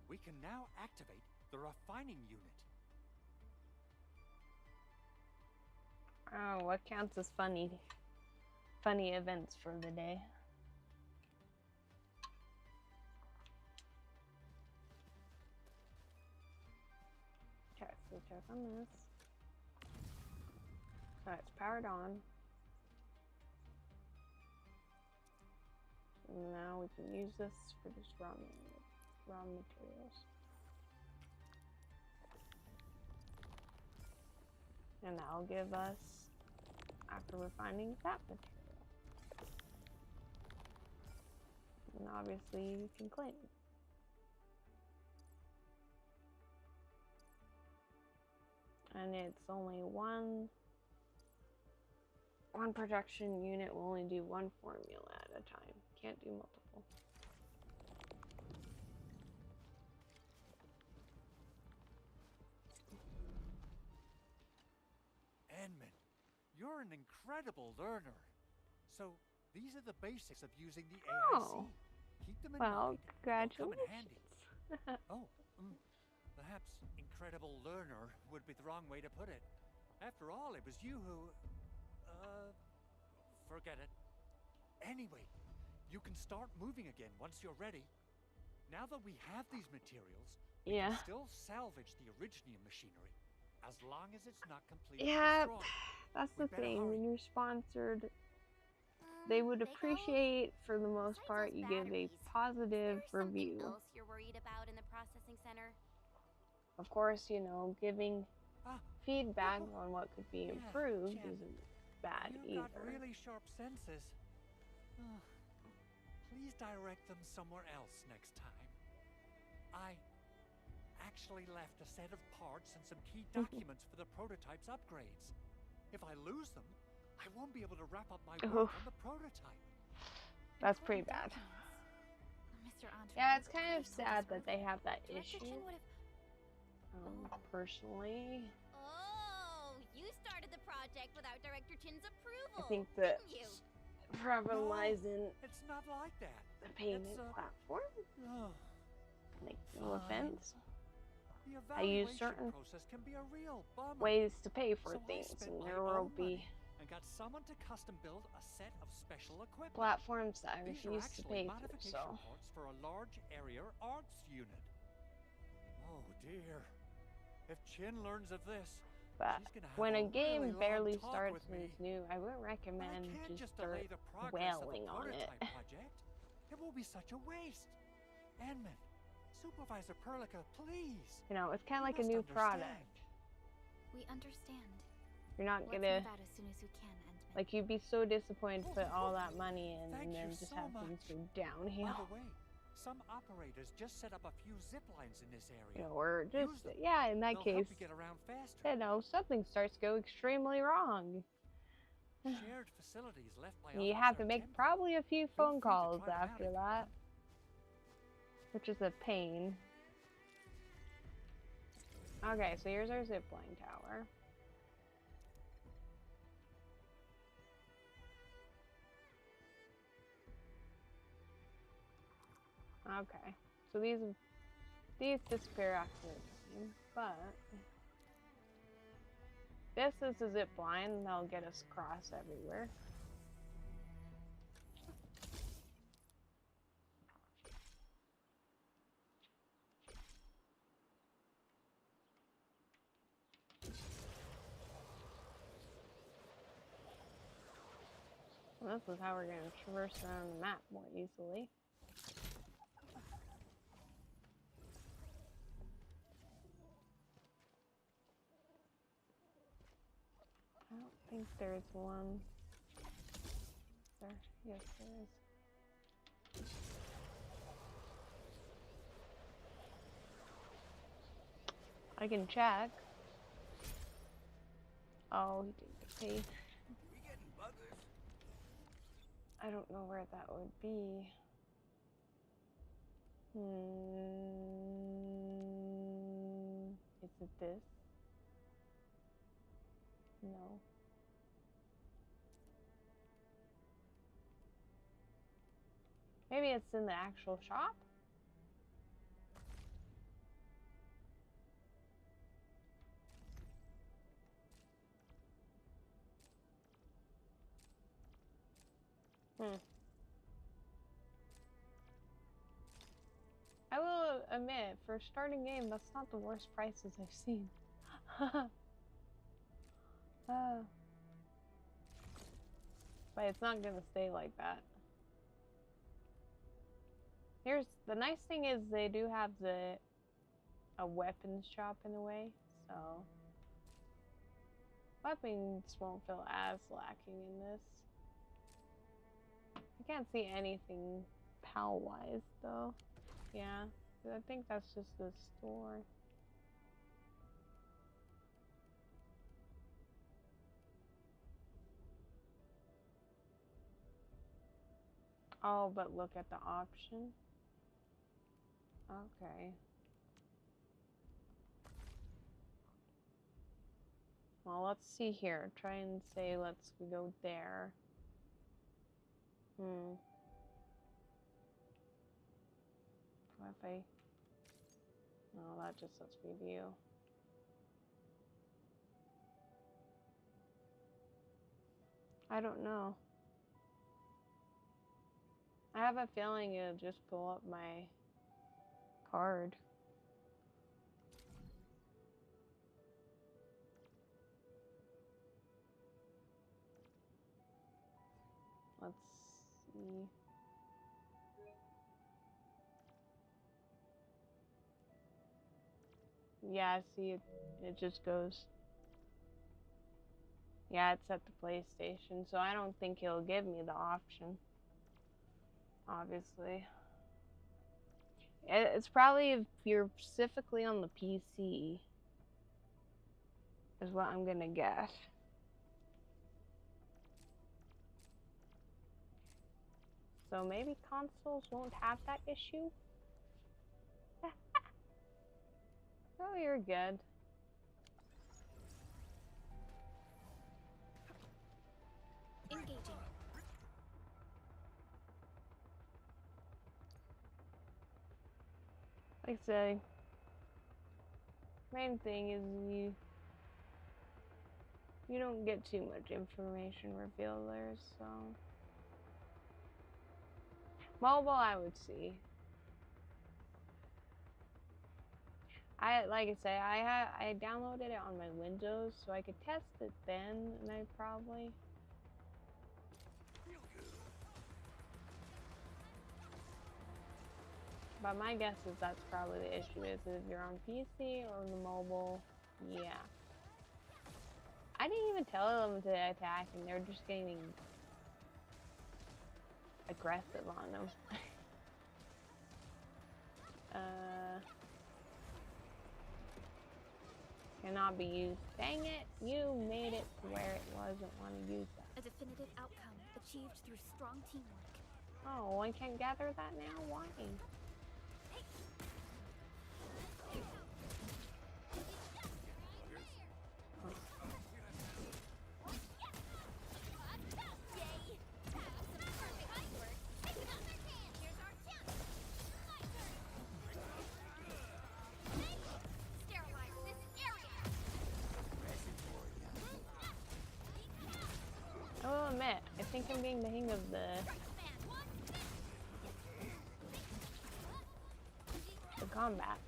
We can now activate the refining unit. Oh, what counts as funny events for the day? Okay, so check on this. So it's powered on. And now we can use this for just raw materials. And that'll give us, after refining, that material. And obviously you can claim it. And it's only one production unit will only do one formula at a time. Can't do multiple. Enman, you're an incredible learner. So these are the basics of using the AIC. Keep them in mind. Congratulations. Come in handy. Perhaps incredible learner would be the wrong way to put it. After all, it was you who... forget it. Anyway, you can start moving again once you're ready. Now that we have these materials, we can still salvage the Originium machinery, as long as it's not completely destroyed. That's the thing. When you're sponsored, they would appreciate, for the most part, you give a positive review. Else you're worried about in the processing center? Of course, you know, giving feedback on what could be Yeah, improved Jen, isn't bad You've got either. really sharp senses. Please direct them somewhere else next time. I actually left a set of parts and some key documents for the prototype's upgrades. If I lose them, I won't be able to wrap up my work on the prototype. That's pretty bad. Mr. Andre, Yeah, it's kind of please hold sad us that they further. have that Director issue. Chen would have. Personally, Oh, you started the project without Director Chin's approval. I think that didn't you? problem lies in It's not like that. the payment It's, platform. Oh, Like, no fine. offense. The I use evaluation certain process can be a real bummer. ways to pay for So I things, spent and my there will own be money and got someone to custom build a set of special equipment. platforms that I These are refuse to actually pay for, modification so. parts for a large area arts unit. Oh dear. If Chin learns of this, But she's gonna have when a really game long barely talk starts with and me. is new, I wouldn't But I recommend can't just delay start the progress of the wailing on it. prototype project. It will be such a waste. Enman, Supervisor Perlica, please. You know, it's kind of You like a must new understand. product. We understand. You're not Let's gonna, move out as soon as we can, Endman. like, you'd be so disappointed to put all that money in Thank and you then just so have things much. go By downhill. the way, some operators just set up a few zip lines in this area. You know, or just, Use them. yeah, in that They'll case, help you get around faster. you know, something starts to go extremely wrong. Shared facilities left by You others have to are make temporary. probably a few Feel phone free to calls try them out after if you that, want. which is a pain. Okay, so here's our zipline tower. Okay, so these disappear after a time, but this is a zip line that'll get us across everywhere. Well, this is how we're going to traverse around the map more easily. I don't think there's one. There, yes, there is. I can check. Oh, he didn't get paid. We getting buggers? I don't know where that would be. Is it this? No. Maybe it's in the actual shop? I will admit, for a starting game, that's not the worst prices I've seen. But it's not gonna stay like that. Here's the nice thing is they do have a weapons shop in a way, so weapons won't feel as lacking in this. I can't see anything PAL-wise though. Yeah, I think that's just the store. Oh, but look at the option. Okay. Well, let's see here. Try and say let's go there. What if I... No, that just lets me view. I don't know. I have a feeling it'll just pull up my card. Let's see. Yeah, see, it just goes Yeah, it's at the PlayStation, so I don't think he'll give me the option. Obviously. It's probably if you're specifically on the PC, is what I'm gonna guess. So maybe consoles won't have that issue? Oh, you're good. Engaging. Like I say, main thing is you don't get too much information revealed there, so mobile I would see. Like I say, I downloaded it on my Windows so I could test it then, and I probably but my guess is that's probably the issue is if you're on PC or the mobile, yeah. I didn't even tell them to attack and they're just getting aggressive on them. Cannot be used. Dang it, you made it to where it wasn't want to use that. A definitive outcome achieved through strong teamwork. Oh, I can't gather that now? Why? I will admit, I think I'm getting the hang of the combat.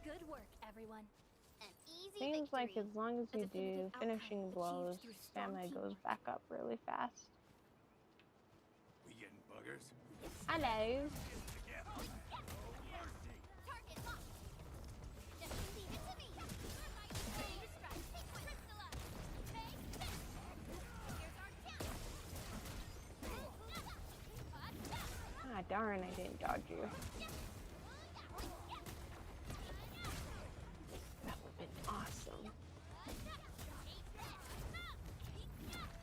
Good work, everyone. Seems like as long as you do finishing blows, stamina goes back up really fast. We getting buggers? Hello. Ah, darn, I didn't dodge you. That would have been awesome.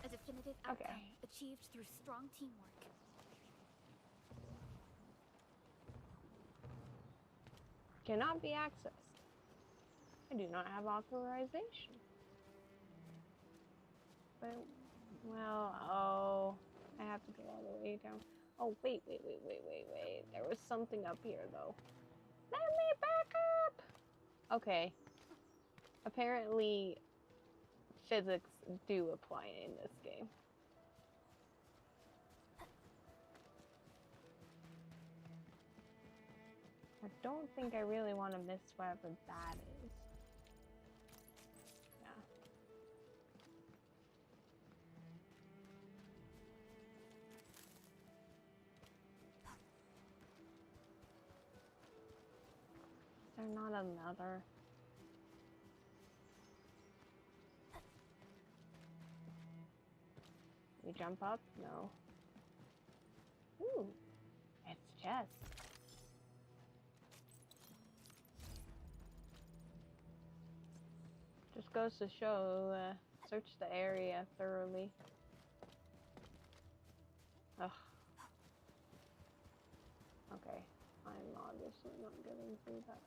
A definitive outcome achieved through strong teamwork. Cannot be accessed. I do not have authorization. But, well, oh, I have to go all the way down. Oh, wait. There was something up here, though. Let me back up! Okay. Apparently, physics do apply in this game. I don't think I really want to miss whatever that is. Yeah. Is there not another? We jump up? No. Ooh, it's chest. Just goes to show, search the area thoroughly. Ugh. Okay, I'm obviously not getting through that.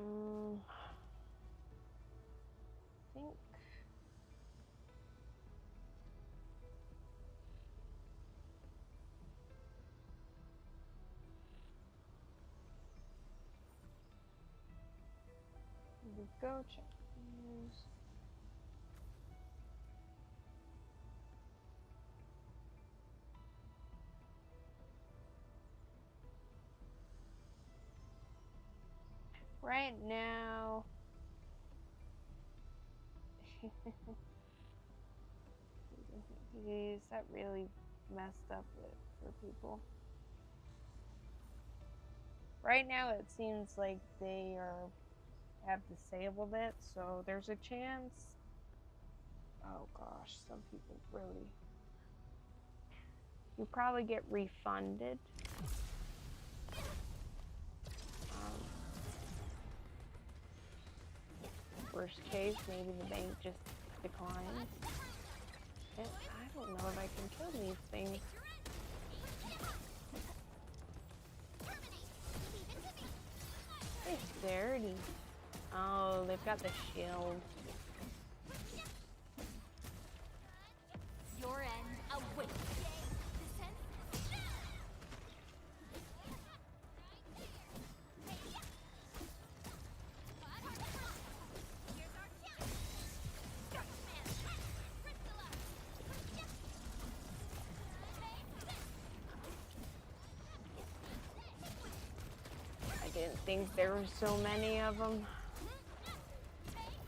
I think we go check these. Right now... Jeez, that really messed up it for people. Right now it seems like they have disabled it, so there's a chance. Oh gosh, some people really... You probably get refunded. Worst case, maybe the bank just declines. And I don't know if I can kill these things. It's dirty. Oh, they've got the shield. Your end awaits. I didn't think there were so many of them.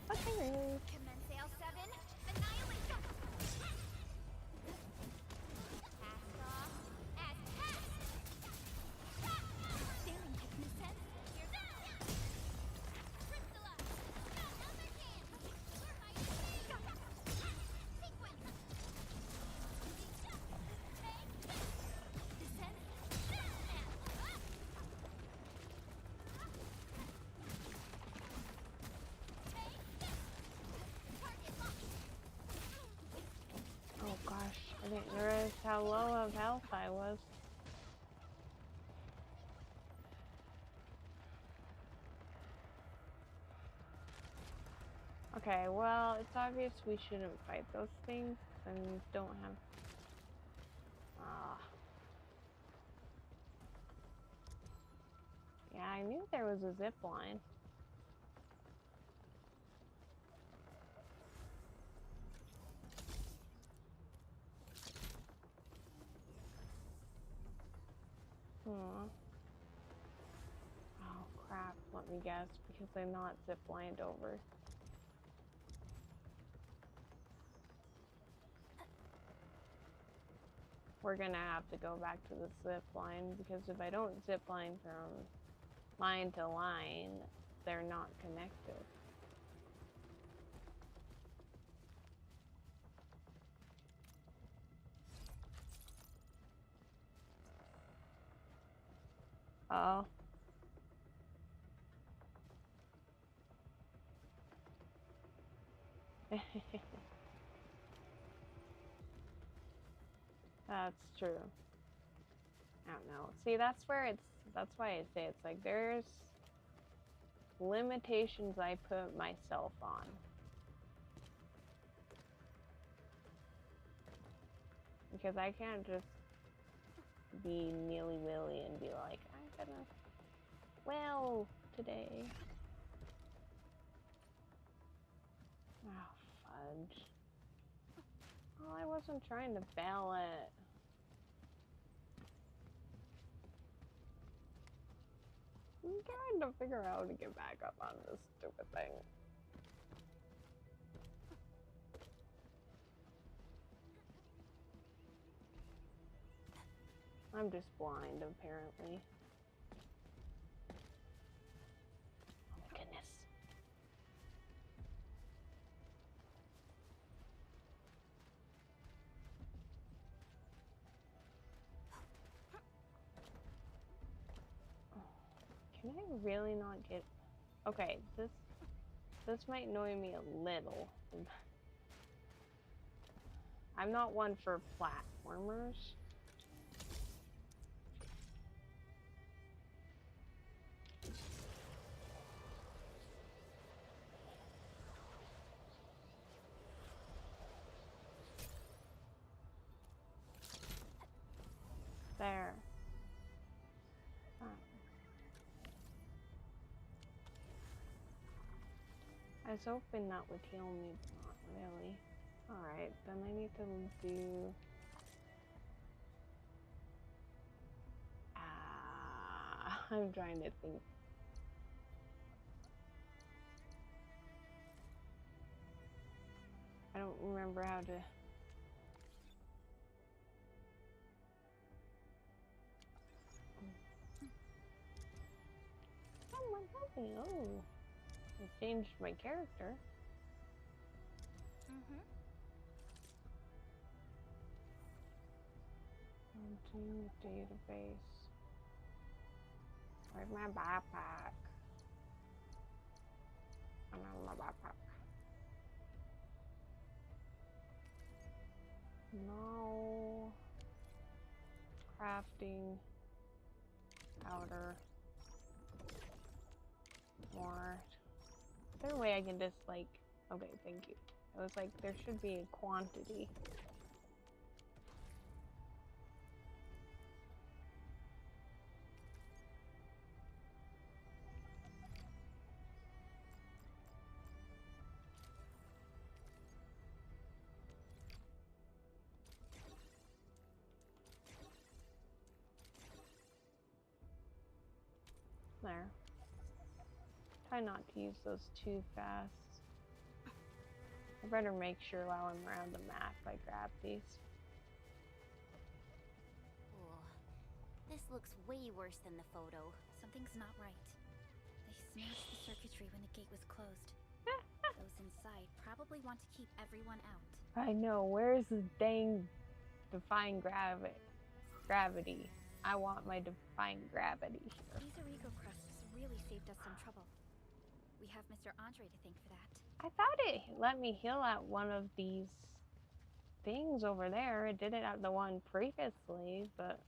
But there is. Commence L7. Annihilation. Cast off as cast. Sailing magnificent. Here's out. Crystallize. Another hand. Sequence. Descent. Oh gosh, I didn't realize how low of health I was. Okay, well, it's obvious we shouldn't fight those things, and we don't have... Yeah, I knew there was a zip line. Oh crap, let me guess, because they're not zip-lined over. We're gonna have to go back to the zip line, because if I don't zip line from line to line, they're not connected. Uh-oh. That's true. I don't know. See, that's why I say it's like there's limitations I put myself on. Because I can't just be nilly-willy and be like, I'm gonna well today. Oh, fudge. Well, I wasn't trying to bail it. I'm trying to figure out how to get back up on this stupid thing. I'm just blind, apparently. Oh my goodness. Can I really not get... Okay, this might annoy me a little. I'm not one for platformers. There. Oh. I was hoping that would heal me, but not really. Alright, then I need to do... I'm trying to think. don't remember how to. Someone help me! Oh, I changed my character. Continue database. Where's my backpack? I don't know my backpack. No. Crafting. Powder. More. Is there a way I can just like... Okay, thank you. It was like there should be a quantity. There. Try not to use those too fast. I better make sure while I'm around the map I grab these. Ooh, this looks way worse than the photo. Something's not right. They smashed the circuitry when the gate was closed. Those inside probably want to keep everyone out. I know. Where's the dang defying gravity? I want my defying gravity here. These Origo crusts really saved us some trouble. We have Mr. Andre to thank for that. I thought it let me heal at one of these things over there. It did it at the one previously, but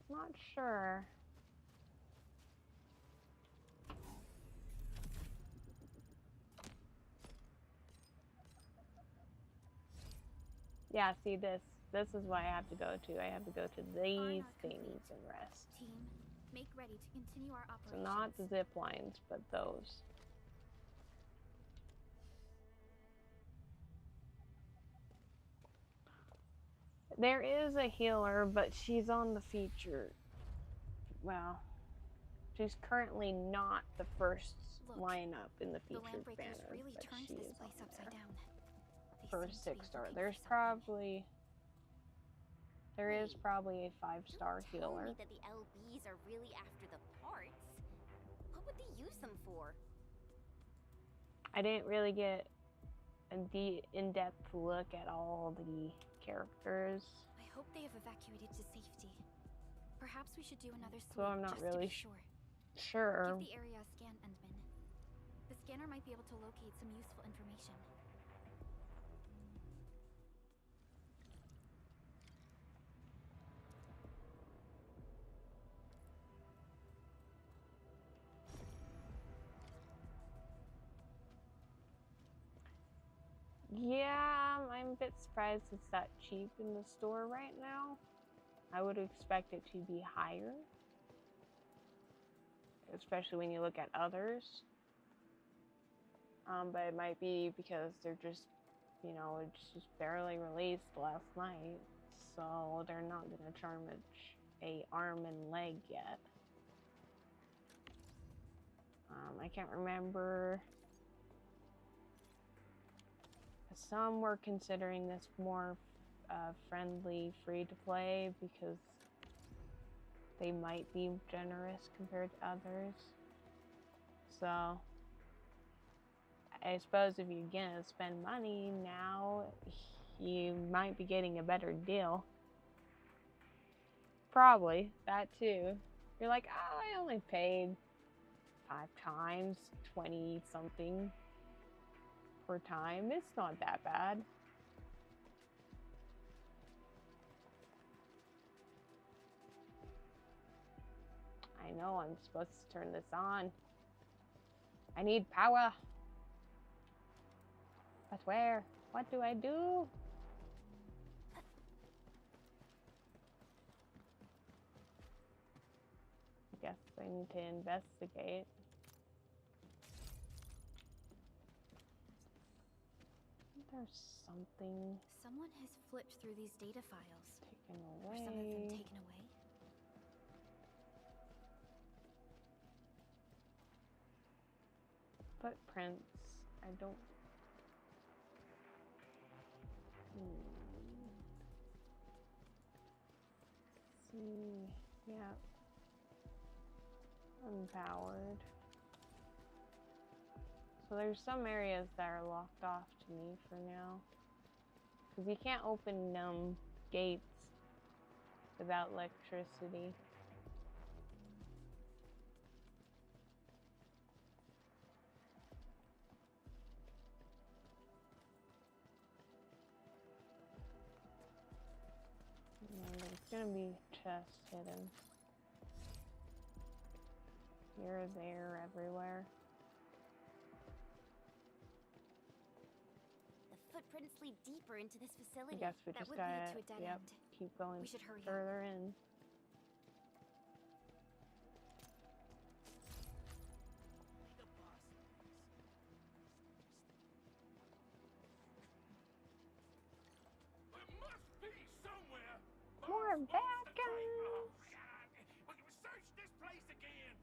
not sure. Yeah, see this. This is what I have to go to. I have to go to these things and rest. Team, make ready to continue our operations. So not the zip lines, but those. There is a healer, but she's on the feature. Well, she's currently not the first lineup in the featured banner, really but turned she this is place on upside there. down. First 6-star. There is probably a 5-star Tell healer. me that the LBs are really after the parts. What would they use them for? I didn't really get a in-depth look at all the characters, I hope they have evacuated to safety. Perhaps we should do another sweep so I'm not just really to be sure. sure. Give the area a scan, Endman. The scanner might be able to locate some useful information. Yeah, I'm a bit surprised it's that cheap in the store right now. I would expect it to be higher, especially when you look at others. But it might be because they're just, you know, it's just barely released last night, so they're not gonna charge a arm and leg yet. I can't remember. Some were considering this more friendly, free-to-play because they might be generous compared to others. So, I suppose if you're gonna spend money now, you might be getting a better deal. Probably, that too. You're like, oh, I only paid 5 times, 20 something per time. It's not that bad. I know I'm supposed to turn this on. I need power. But where? What do I do? I guess I need to investigate. There's something Someone has flipped through these data files. taken Were some of them away. taken away? Footprints. I don't See, yeah. Unpowered. So there's some areas that are locked off to me for now. Because you can't open gates without electricity. And there's gonna be chests hidden. Here, there, everywhere. The footprints lead deeper into this facility. I guess we that just would gotta, lead to a dead end. keep going We should hurry up. further in. More bad guys! Search this place again!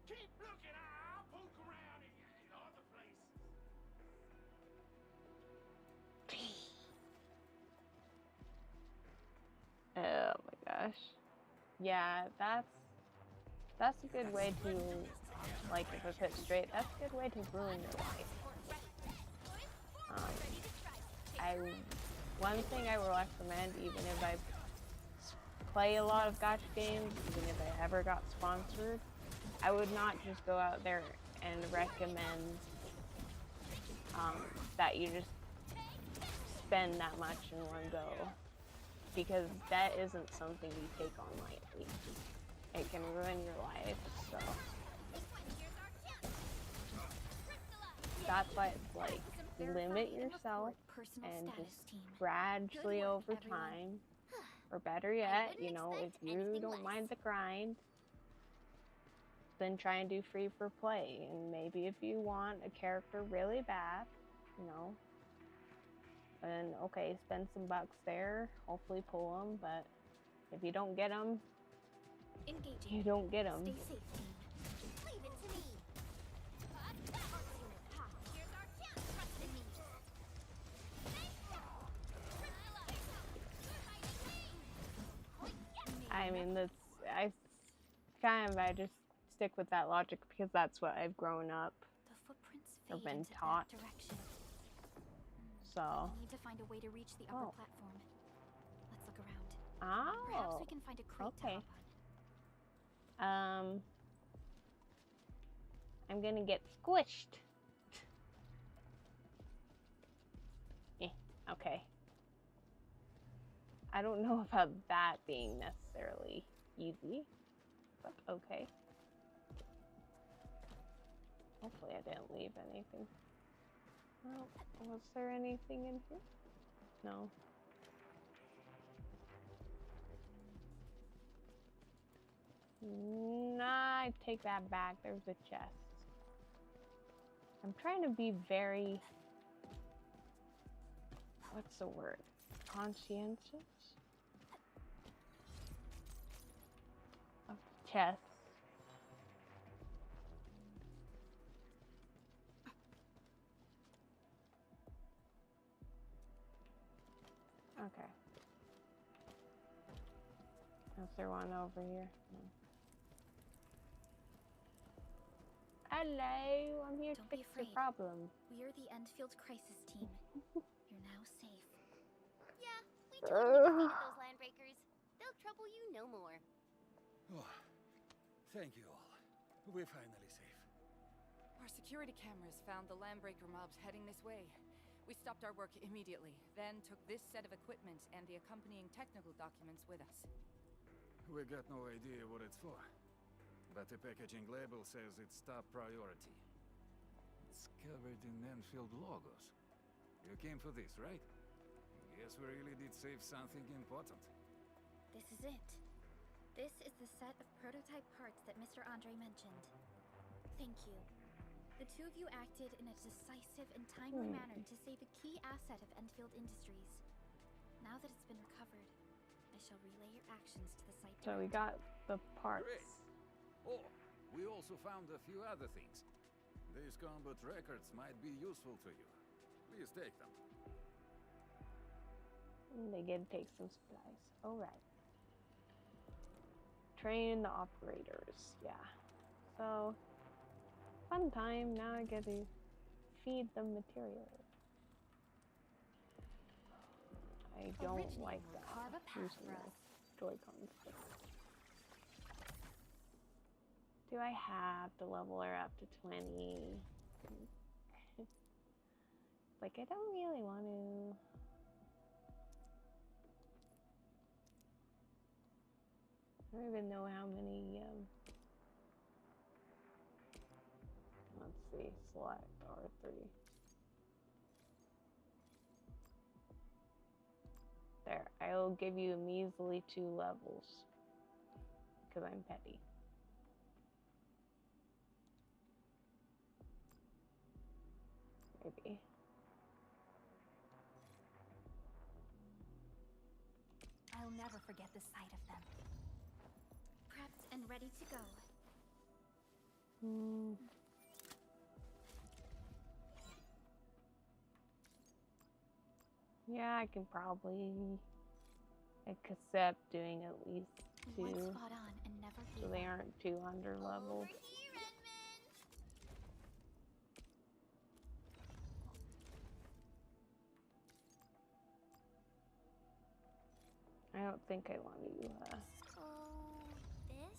Keep looking, I'll poke around in other places. Oh my gosh. Yeah, that's a good way to, like, if I put straight, that's a good way to ruin your life. One thing I will recommend, even if I play a lot of gacha games, even if I ever got sponsored, I would not just go out there and recommend that you just spend that much in one go, because that isn't something you take on lightly. It can ruin your life, so that's why it's like, limit yourself and just gradually over time, or better yet, you know, if you don't mind the grind, then try and do free for play. And maybe if you want a character really bad, you know, then okay, spend some bucks there, hopefully pull them, but if you don't get them, you don't get them. Stay safe, team. Leave it to me. Here's our chance. Trust in me. I mean, I just stick with that logic because that's what I've grown up The footprints or fade been into taught. that direction. So, We need to find a way to reach the upper platform. Let's look around. oh, Perhaps we can find a crate okay. to hop on. I'm gonna get squished. Okay. I don't know about that being necessarily easy, but okay. Hopefully I didn't leave anything. Well, was there anything in here? No. Nah, I take that back. There's a chest. I'm trying to be very... what's the word? Conscientious? Of chests. Okay. Is there one over here? No. Hello, I'm here to Don't be fix your afraid. problem. We're the Endfield crisis team. You're now safe. Yeah, we totally defeated those landbreakers. They'll trouble you no more. Oh, thank you all. We're finally safe. Our security cameras found the landbreaker mobs heading this way. We stopped our work immediately, then took this set of equipment and the accompanying technical documents with us. We got no idea what it's for, but the packaging label says it's top priority. It's covered in Endfield logos. You came for this, right? Guess we really did save something important. This is it. This is the set of prototype parts that Mr. Andre mentioned. Thank you. The two of you acted in a decisive and timely manner to save a key asset of Endfield Industries. Now that it's been recovered, I shall relay your actions to the site. So we got the parts. Great. Oh, we also found a few other things. These combat records might be useful to you. Please take them. And they get to take some supplies. Alright. Train the operators. Yeah. So, fun time. Now I get to feed them material. I don't like that. Carve a path Using for my us. Joy-Cons. Do I have to level her up to 20? Like, I don't really want to. I don't even know how many, let's see, select R3. There, I'll give you a measly 2 levels. Because I'm petty. Maybe. I'll never forget the sight of them. Prepped and ready to go. Yeah, I can probably accept doing at least 2. Once fought on and never So gave they up. aren't too under leveled. Over here, Edmund! I don't think I want to, So, this?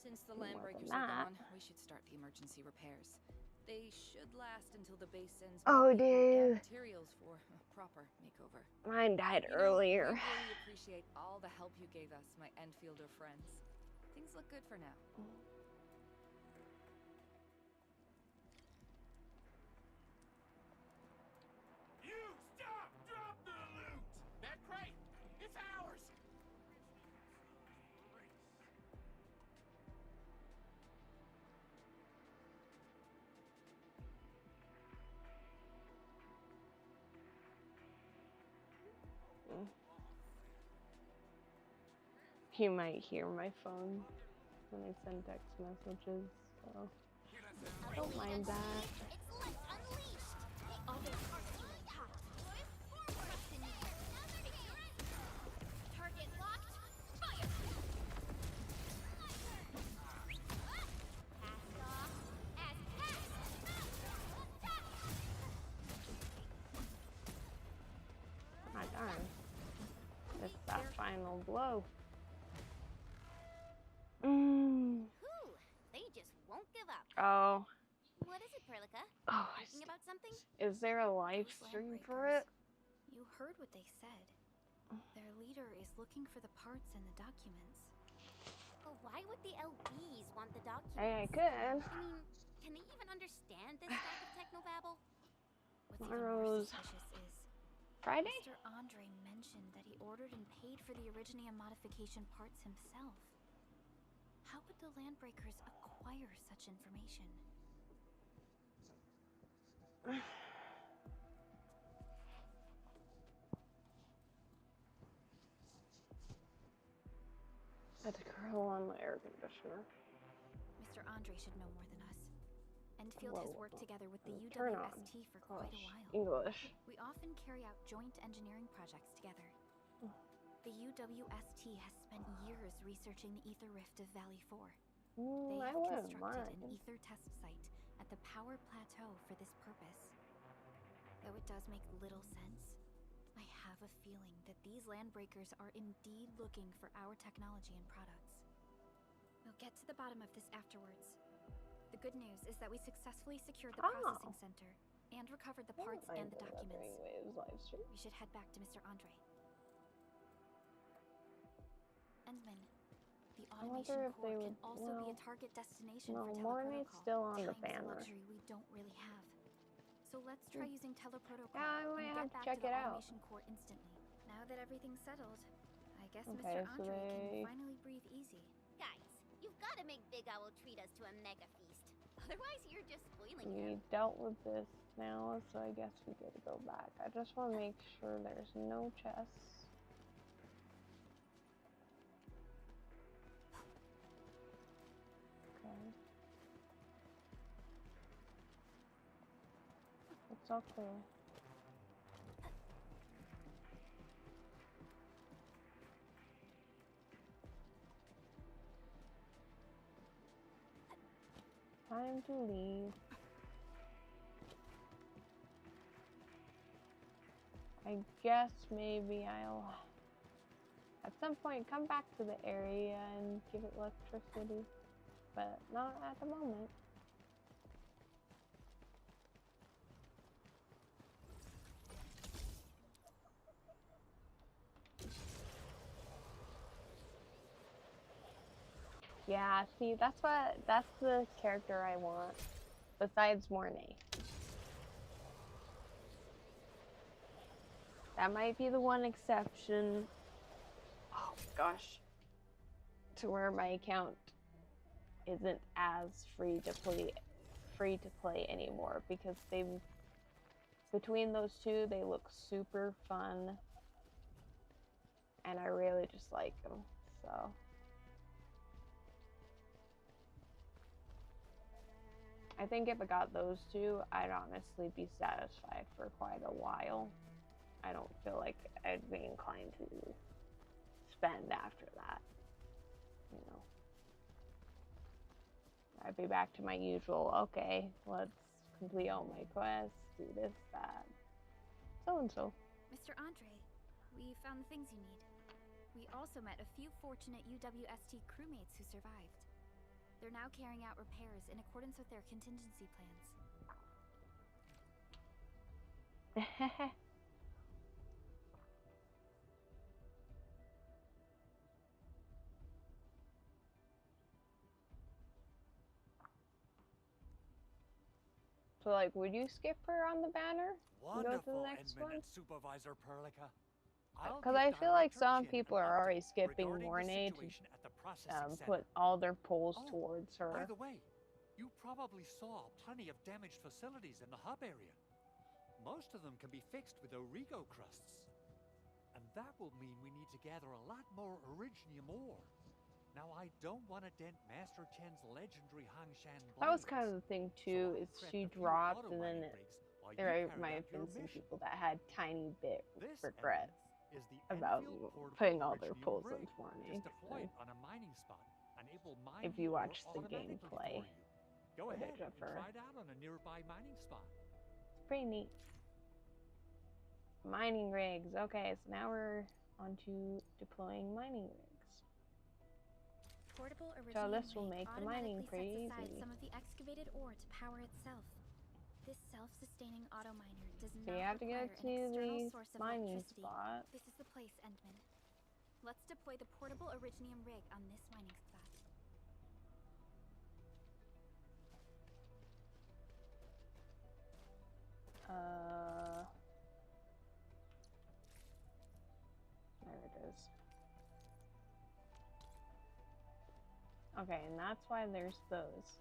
Since the More than landbreakers that. are gone, we should start the emergency repairs. They should last until the base sends Oh, more people and dude. materials for a proper makeover. Mine died You know, earlier. we really appreciate all the help you gave us, my Endfielder friends. Things look good for now. You stop! Drop the loot! That crate! It's ours! You might hear my phone when I send text messages, so I don't mind that. It's left unleashed! The other Arknight hot! With more trust in you! Target locked! Fire! Cast off as cast! Ah, darn. It's that final blow. Whew, they just won't give up. Oh. What is it, Perlica? Oh, Thinking about something? Is there a live stream for it? You heard what they said. Their leader is looking for the parts and the documents. But why would the LBs want the documents? Hey, I could. I mean, can they even understand this type of technobabble? What's even more Tomorrow's suspicious is Friday? Mr. Andre mentioned that he ordered and paid for the Originium modification parts himself. How would the Landbreakers acquire such information? I had to curl on my air conditioner. Mr. Andre should know more than us. Endfield has worked together with the Turn on. UWST for quite a while. English. We often carry out joint engineering projects together. The UWST has spent years researching the ether rift of Valley 4. They I have wouldn't constructed mind. an ether test site at the power plateau for this purpose. Though it does make little sense, I have a feeling that these landbreakers are indeed looking for our technology and products. We'll get to the bottom of this afterwards. The good news is that we successfully secured the processing center and recovered the parts and the documents. We should head back to Mr. Andre. Endman, the I wonder automation if they core would. can also be a target destination No, for Mornay's teleprotocol. still on the Time's a banner. luxury we don't really have. So let's try using teleprotocol Yeah, I and might get have to back check to the it out. automation core instantly. Now that everything's settled, I guess Okay, Mr. so Andre they- can finally breathe easy. Guys, you've got to make Big Owl treat us to a mega feast. Otherwise, you're just spoiling We him. dealt with this now, so I guess we gotta go back. I just want to make sure there's no chests. Okay. It's all clear. Time to leave. I guess maybe I'll at some point come back to the area and give it electricity, but not at the moment. Yeah, see, that's the character I want, besides Mornay. That might be the one exception. Oh gosh. To where my account isn't as free to play anymore, because between those two, they look super fun. And I really just like them, so. I think if I got those two, I'd honestly be satisfied for quite a while. I don't feel like I'd be inclined to spend after that, you know. I'd be back to my usual, okay, let's complete all my quests, do this, that, so-and-so. Mr. Andre, we found the things you need. We also met a few fortunate UWST crewmates who survived. They're now carrying out repairs in accordance with their contingency plans. So, like, would you skip her on the banner? Wonderful, go to the next one? Admin and Supervisor Perlica. Because I feel like some people are already skipping Mornay to put all their polls towards her. By the way, you probably saw plenty of damaged facilities in the hub area. Most of them can be fixed with Origo crusts. And that will mean we need to gather a lot more Originium ore. Now, I don't want to dent Master Chen's legendary Hangshan blades. That was kind of the thing too, is she dropped and then there might have been some people that had tiny bit regrets about putting all their polls in Mornay. If you watch the gameplay Go ahead footage of and her. try it out on a nearby mining spot. It's pretty neat. Mining rigs. Okay, so now we're on to deploying mining rigs. Portable So Originium this will rig make the mining automatically pretty sets aside easy. some of the excavated ore to power itself. This self-sustaining auto miner does So not you have to require go an to external the source of mining electricity. spot. This is the place, Endman. Let's deploy the portable Originium rig on this mining spot. There it is. Okay, and that's why there's those.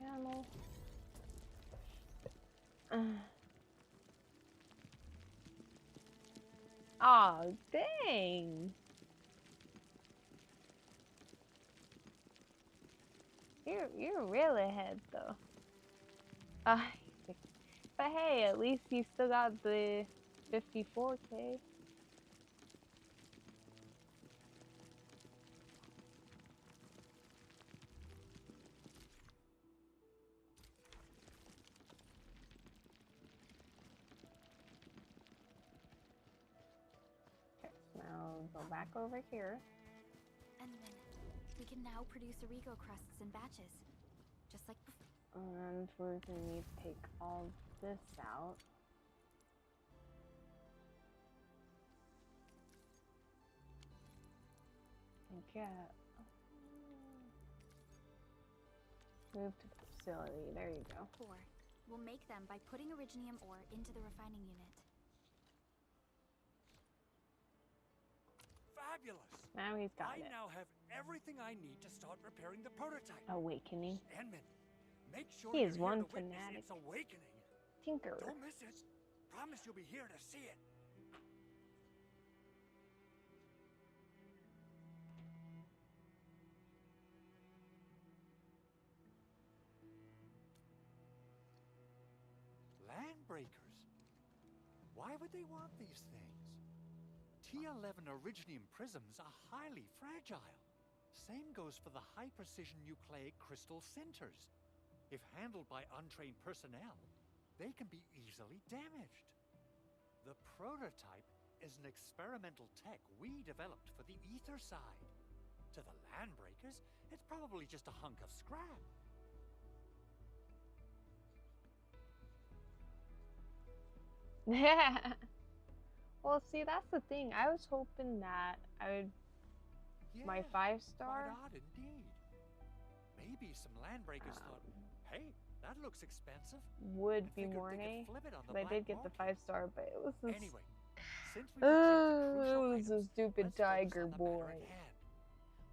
Panel. Oh, dang. You're really ahead though. But hey, at least you still got the 54K. Okay, so now go back over here. Endman, we can now produce Origo crusts in batches, just like before. And we're gonna need to take all this out. And get move to the facility. There you go. We'll make them by putting Originium ore into the refining unit. Fabulous! Now he's got it. I now have everything I need to start repairing the prototype. Awakening. Endman, make sure He is you're one here to witness fanatic. its awakening. Tinker. Don't miss it. Promise you'll be here to see it. Landbreakers? Why would they want these things? T11 Originium prisms are highly fragile. Same goes for the high-precision nucleic crystal sinters. If handled by untrained personnel, they can be easily damaged. The prototype is an experimental tech we developed for the ether side. To the landbreakers, it's probably just a hunk of scrap. Yeah. Well, see, that's the thing. I was hoping that I would my 5-star. Quite odd indeed. Maybe some landbreakers thought, hey, that looks expensive. Would and be figured more they nay. could flip it on the I black did get the market. 5-star, but it was this. Anyway, since we protect the It crucial was a items, stupid let's focus tiger on the matter boy. at hand.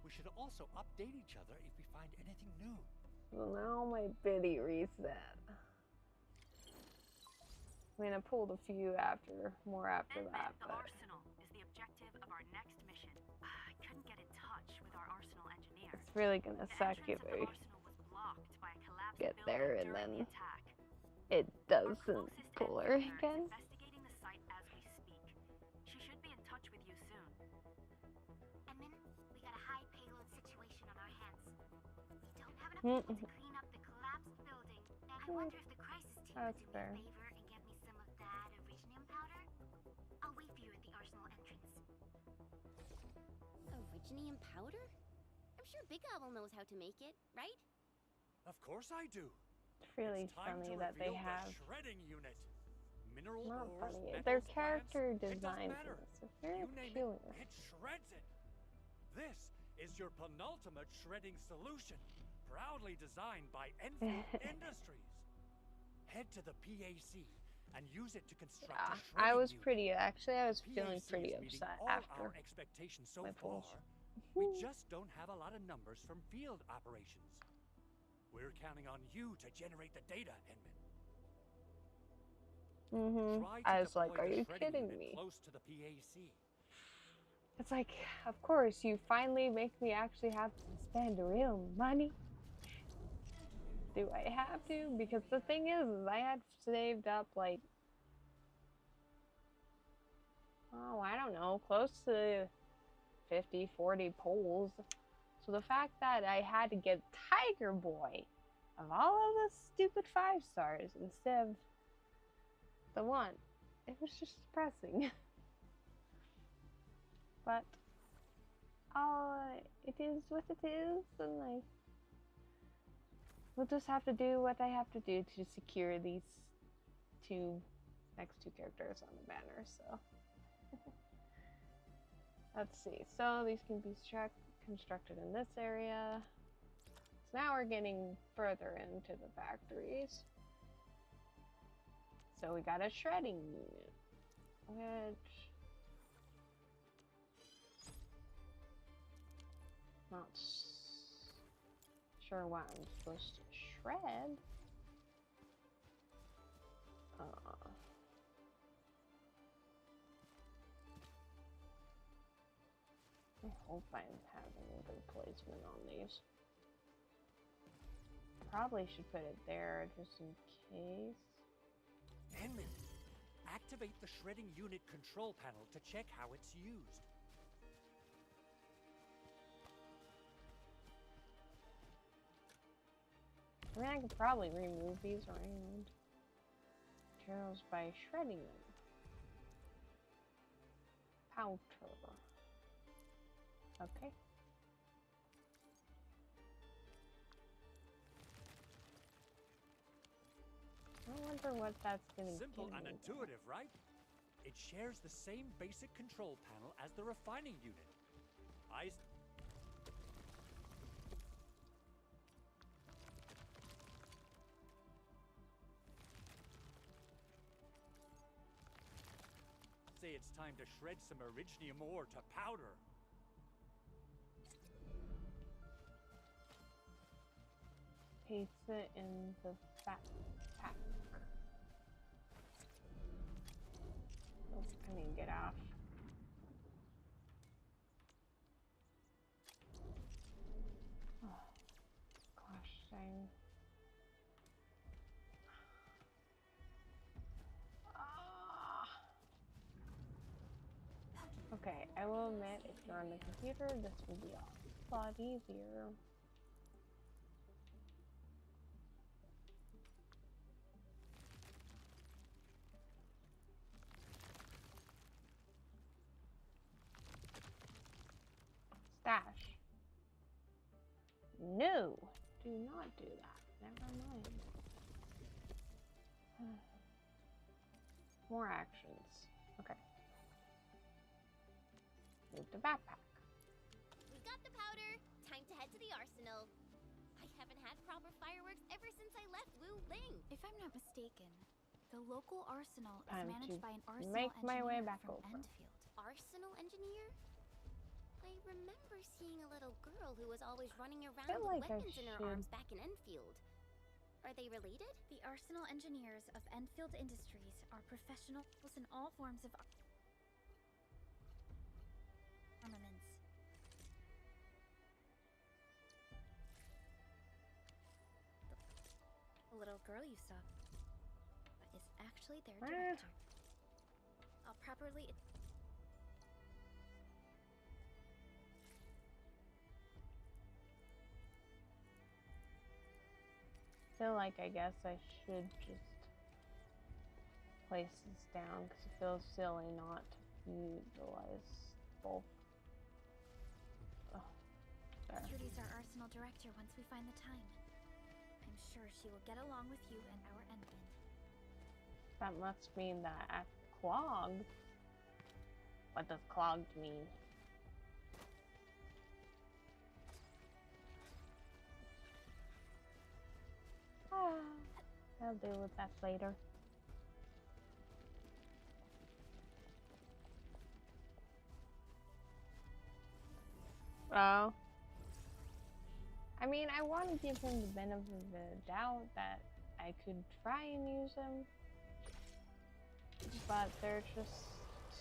We should also update each other if we find anything new. Well, now my biddy reset. I mean, I pulled a few more after that, The but arsenal is the objective of our next mission. I couldn't get in touch with our arsenal engineer. it's really gonna The suck entrance if of the we arsenal was blocked by a collapsed get building there and during then the attack. it doesn't Closest pull end her user is again. investigating the site as we speak. She should be in touch with you soon. Edmund, we got a high payload situation on our hands. We don't have enough people to clean up the collapsed building. I wonder if the crisis team would That's do fair. me a favor and get me some of that originium powder? I'll wait for you at the arsenal entrance. Originium powder? I'm sure Big Owl knows how to make it, right? Of course I do. It's really It's time funny to that they reveal have. the shredding unit. Mineral Not ores, funny. metals, Their plants, character it doesn't designs matter. in this are very You name peculiar. it shreds it. This is your penultimate shredding solution, proudly designed by Endfield Industries. Head to the PAC and use it to construct Yeah, a shredding I was unit. pretty. Actually, I was feeling PAC pretty is meeting upset all after our expectations so my far. pulls. We just don't have a lot of numbers from field operations. We're counting on you to generate the data, Edmund. Try to I was like, deploy are the you shredding kidding unit me? close to the PAC. It's like, of course, you finally make me actually have to spend real money. Do I have to? Because the thing is I had saved up like, oh, I don't know, close to 50, 40 polls. So the fact that I had to get Tiger Boy of all of the stupid 5-stars instead of the one, it was just depressing. But it is what it is, and we'll just have to do what I have to do to secure these next two characters on the banner. So let's see. So these can be constructed in this area. So now we're getting further into the factories. So we got a shredding unit, which not sure what I'm supposed to shred. I hope I'm having a good placement on these. Probably should put it there just in case. Edmund, activate the shredding unit control panel to check how it's used. I mean, I could probably remove these around materials by shredding them. Powder. Okay. I wonder what that's gonna Simple give and me. intuitive, right? It shares the same basic control panel as the refining unit. Say it's time to shred some originium ore to powder. Pizza in the fat pack. Oh, I need to get off. Oh, gosh dang. Okay, I will admit, if you're on the computer, this will be a lot easier. Stash. No! Do not do that. Never mind. More actions. Okay. Move the backpack. We got the powder. Time to head to the arsenal. I haven't had proper fireworks ever since I left Wu Ling. If I'm not mistaken, the local arsenal is Time managed to by an arsenal make my way engineer back from over. Endfield. Arsenal engineer? I remember seeing a little girl who was always running around feel with like I weapons in her should- arms back in Endfield. Are they related? The arsenal engineers of Endfield Industries are professionals in all forms of armaments. The little girl you saw is actually their director. I'll properly... Feel like I guess I should just place this down because it feels silly not to utilize both. Oh, there. Trudy's our arsenal director once we find the time. I'm sure she will get along with you and our Endman. That must mean that at clogged. What does clogged mean? I'll deal with that later. Oh. I mean, I want to give him the benefit of the doubt that I could try and use him. But there's just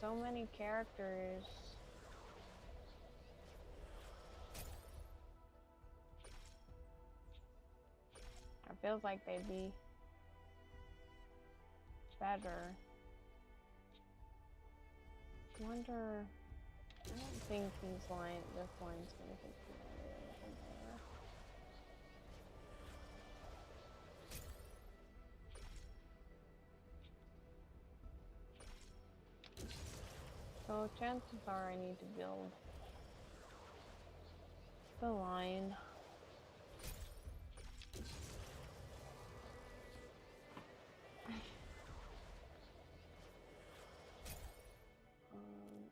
so many characters. It feels like they'd be better. Wonder. I don't think this line's gonna take too long to compare. So chances are I need to build the line.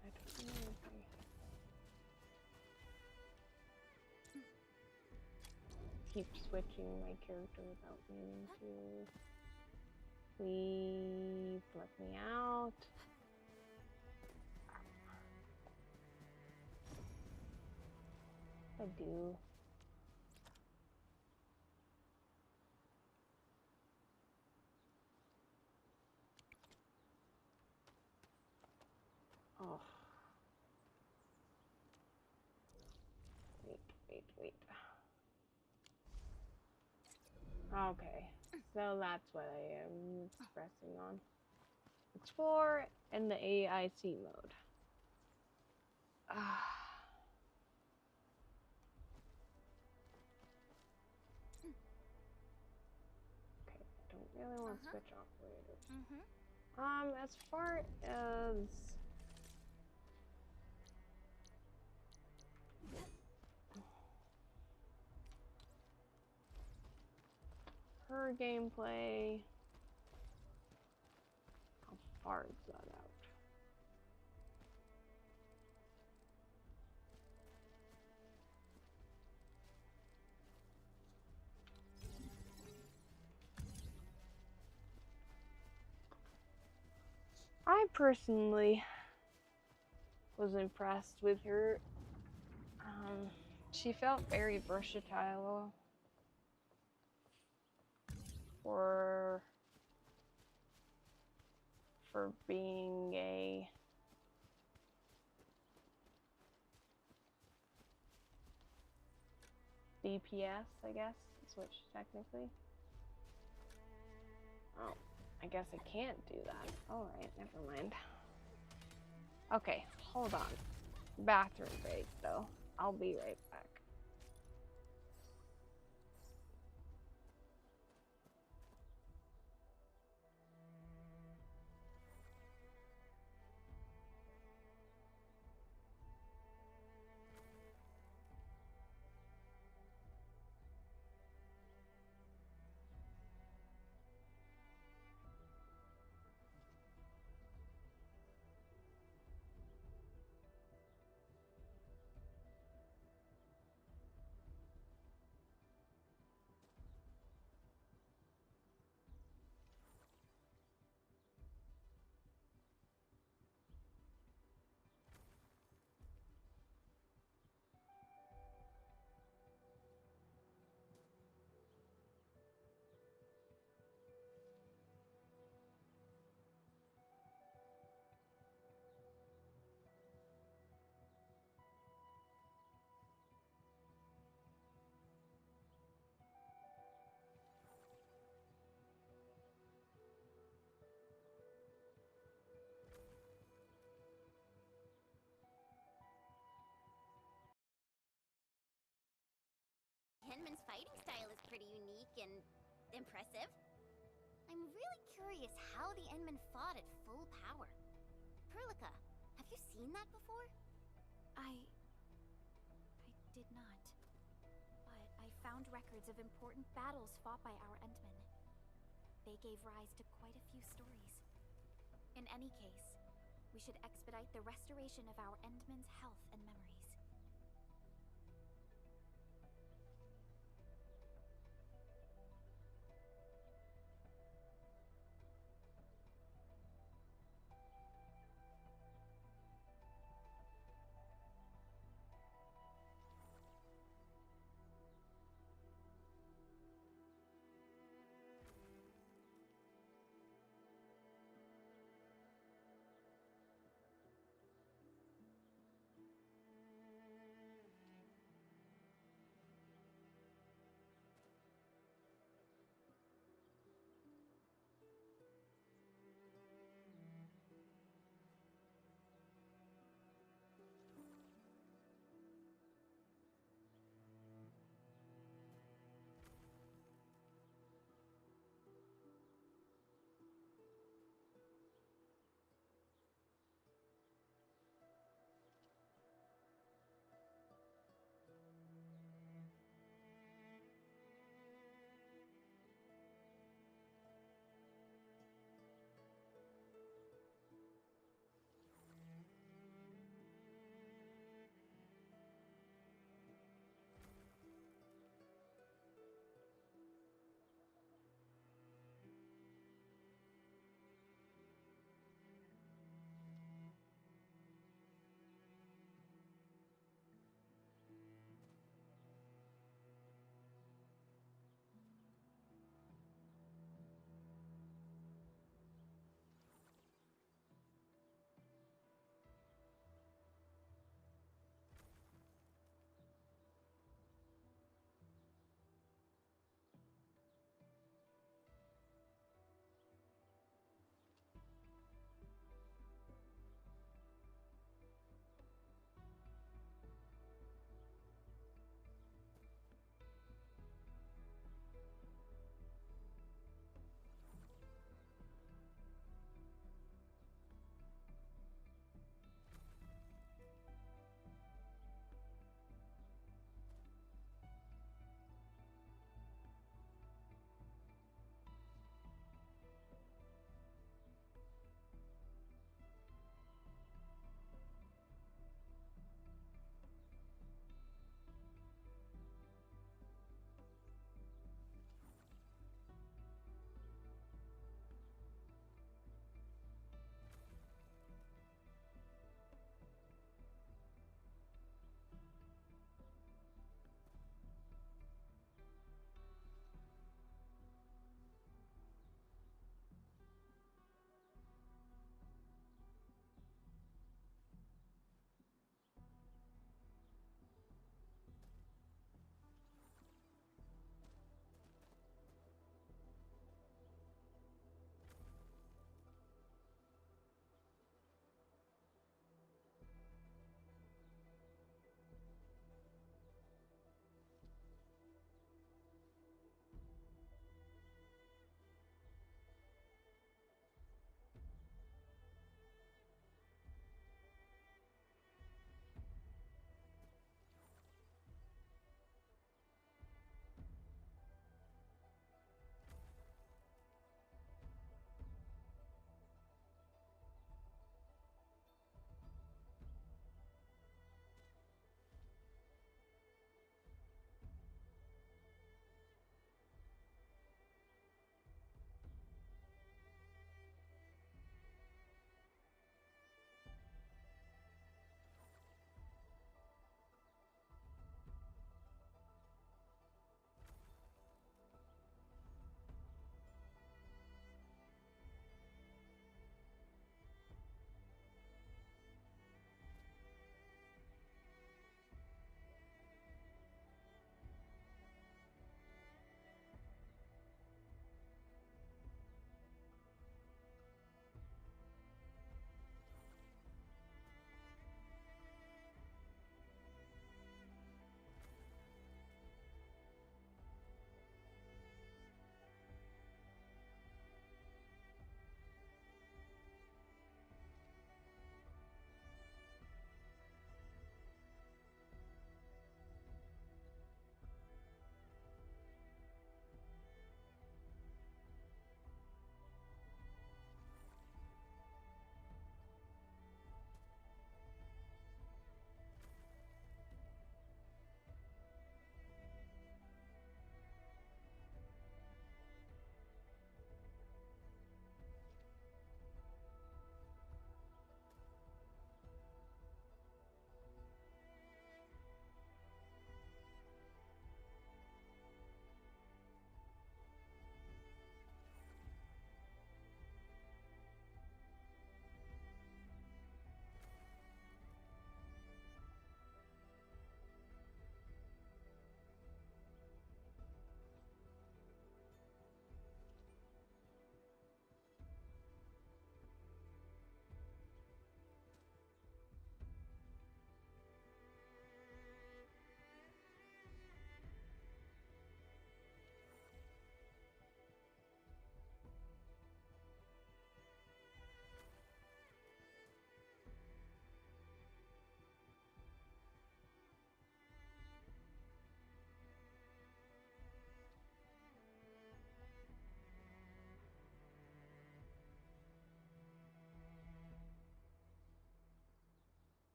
I don't know if I... keep switching my character without meaning to. Please let me out. I do. Oh. Wait. Okay, so that's what I am expressing on. Explore in the AIC mode. Okay, I don't really want to switch operators. As far as her gameplay, how far is that out? I personally was impressed with her. She felt very versatile for being a DPS, I guess, is what she technically. Oh, I guess I can't do that. Alright, never mind. Okay, hold on. Bathroom break, though. I'll be right back. Henman's fighting style is pretty unique and impressive. I'm really curious how the Endmen fought at full power. Perlica, have you seen that before? I did not. But I found records of important battles fought by our Endmen. They gave rise to quite a few stories. In any case, we should expedite the restoration of our Endmen's health and memories.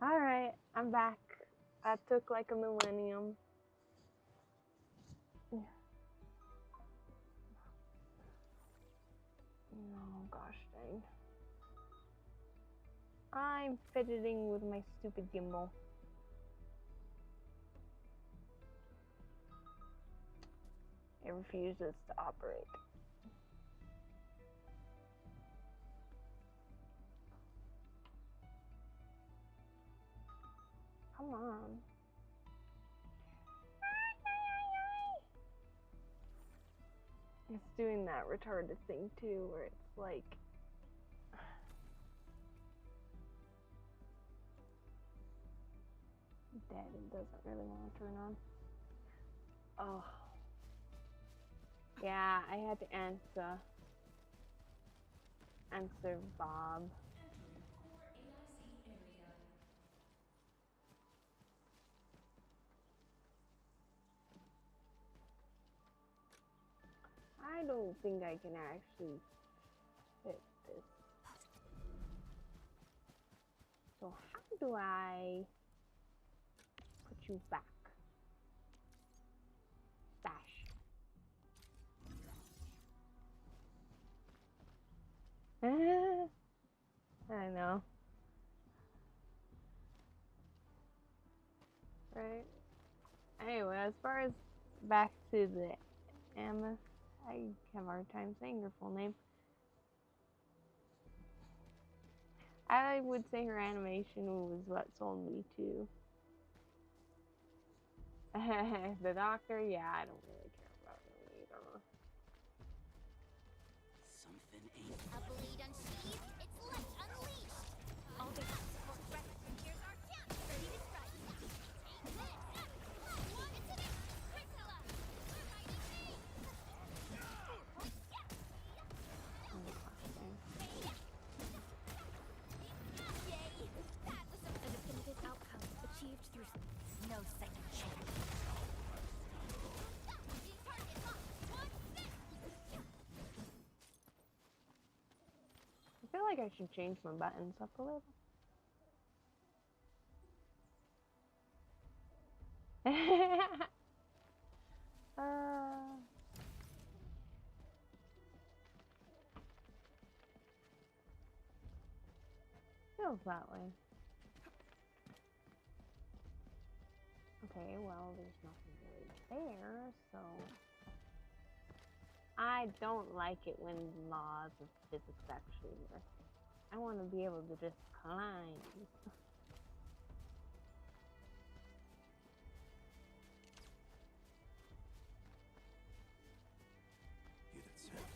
Alright, I'm back. That took like a millennium. Oh gosh dang. I'm fidgeting with my stupid gimbal. It refuses to operate. Come on. It's doing that retarded thing too, where it's like dead and doesn't really want to turn on. Oh. Yeah, I had to answer Bob. I don't think I can actually fit this. So how do I put you back? Bash. I know. Right. Anyway, as far as back to the Ameth, I have a hard time saying her full name. I would say her animation was what sold me to. The doctor, yeah, I don't really care about him either. Something ain't. A blade unsheathed, it's light unleashed. All the for rest, and here's our chance. Ready to strike. Take this. Walk into this. Priscilla. Mighty me. Yay. That was a definitive outcome achieved through no second chance. I feel like I should change my buttons up a little. Feels that way. Okay, well, there's nothing really there, so I don't like it when laws of physics actually work. I want to be able to just climb.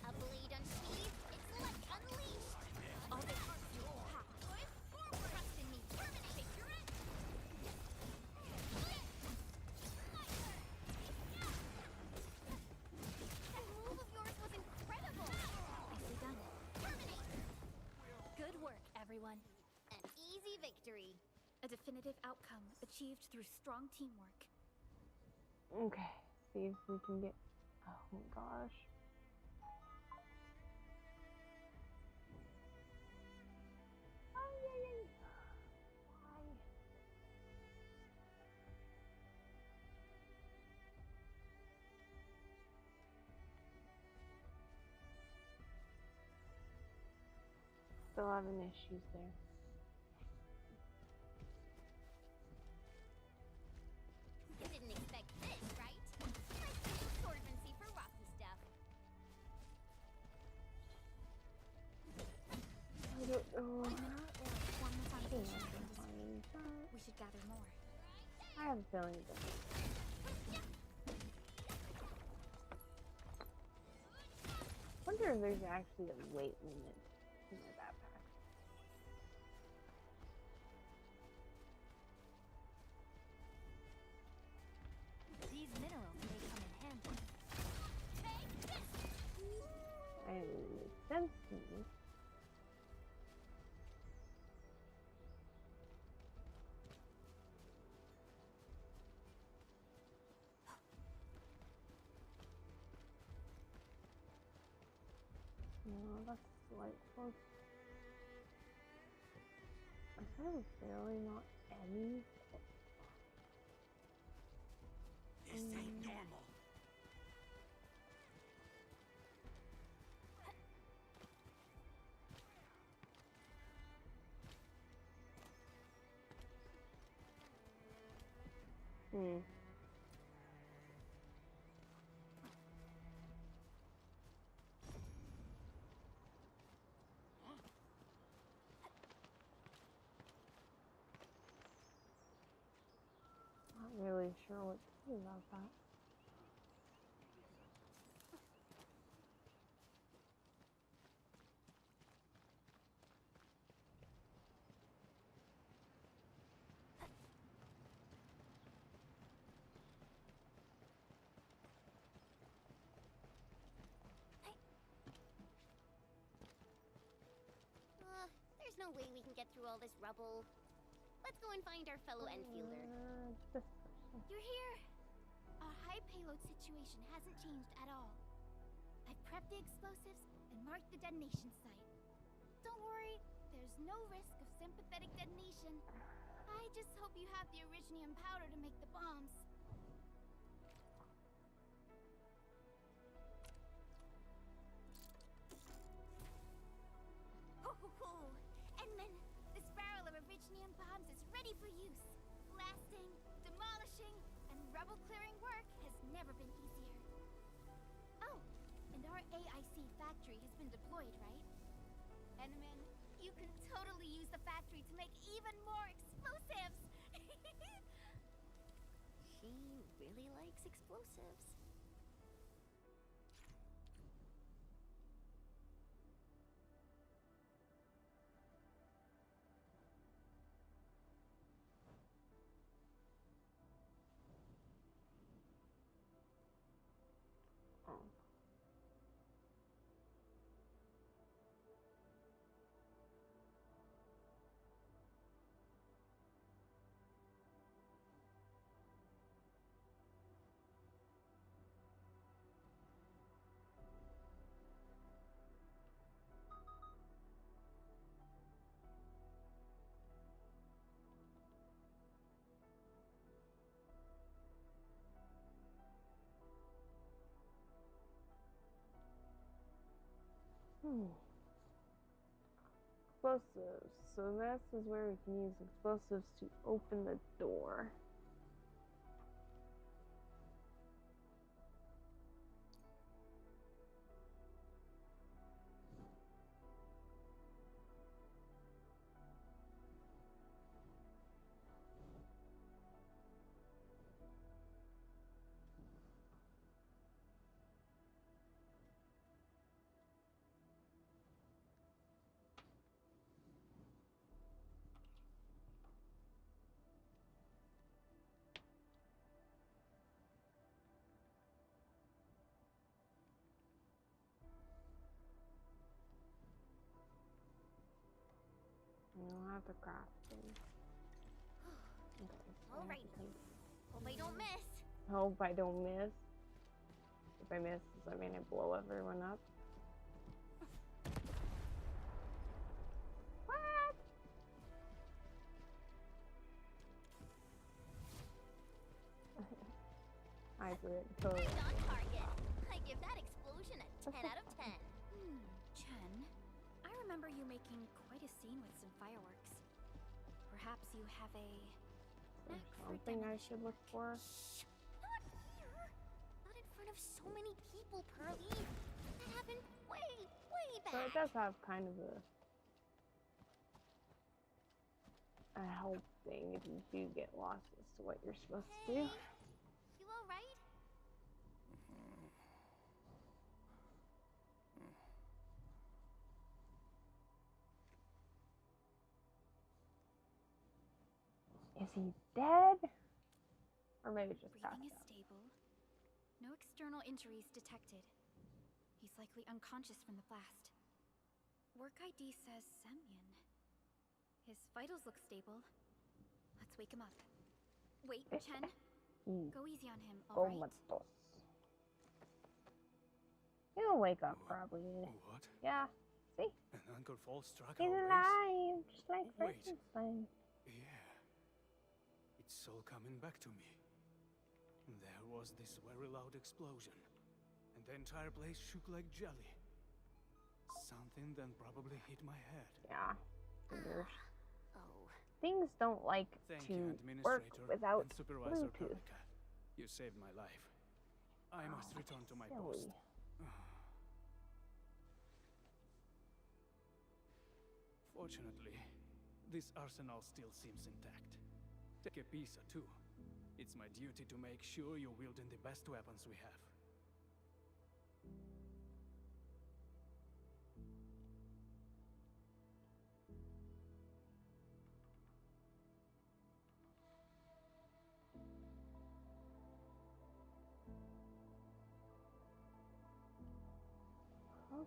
A blade unsheathed, it's light unleashed. All the hearts you have. Trust in me. Terminate. Take your end. That move of yours was incredible. Nicely done. Terminate. Good work, everyone. An easy victory. A definitive outcome achieved through strong teamwork. Okay, see if we can get. Oh my gosh. Still having issues there. You didn't expect this, right? Let's do swordsmancy for rocky stuff. I don't know. Mineral ore form the foundation for this. We should gather more. I have a feeling that. I wonder if there's actually a weight limit in my backpack. These minerals may come in handy. I mean, it makes sense to me. No, that's like close. Is there really not Emmy? This ain't normal. Not really sure what to do about that. There's no way we can get through all this rubble. Let's go and find our fellow Enfielder. This person. You're here! Our high payload situation hasn't changed at all. I've prepped the explosives and marked the detonation site. Don't worry, there's no risk of sympathetic detonation. I just hope you have the originium powder to make the bombs. And then this barrel of originium bombs is ready for use. Blasting, demolishing, and rubble clearing work has never been easier. Oh, and our AIC factory has been deployed, right? Enman, you can totally use the factory to make even more explosives! She really likes explosives. Explosives. So this is where we can use explosives to open the door. You don't have to craft things. Okay, so Alright. Hope I don't miss. Hope I don't miss. If I miss, does that mean I blow everyone up? What? I did. Totally. Right on target. I give that explosion a 10 out of 10. Chen, I remember you making quite a scene with some fireworks. Perhaps you have a knack for Something I should look for. Shh! Not here! Not in front of so many people, Pearly. That happened way, way back. So it does have kind of a help thing if you do get lost as to what you're supposed to do. You alright? Is he dead? Or maybe just passed Breathing is out. stable. No external injuries detected. He's likely unconscious from the blast. Work ID says Semyon. His vitals look stable. Let's wake him up. Wait, Chen. Go easy on him, alright? He'll wake up probably. What? Yeah. See? And Uncle Falls struck He's our base? alive, just like Wait. Frankenstein. Yeah. It's all coming back to me. There was this very loud explosion, and the entire place shook like jelly. Something then probably hit my head. Yeah. Figures. Oh. Things don't like Thank to you, work Administrator without and Supervisor Bluetooth. Perica. You saved my life. I must return to my silly. post. Fortunately, this arsenal still seems intact. Take a piece or two. It's my duty to make sure you're wielding the best weapons we have.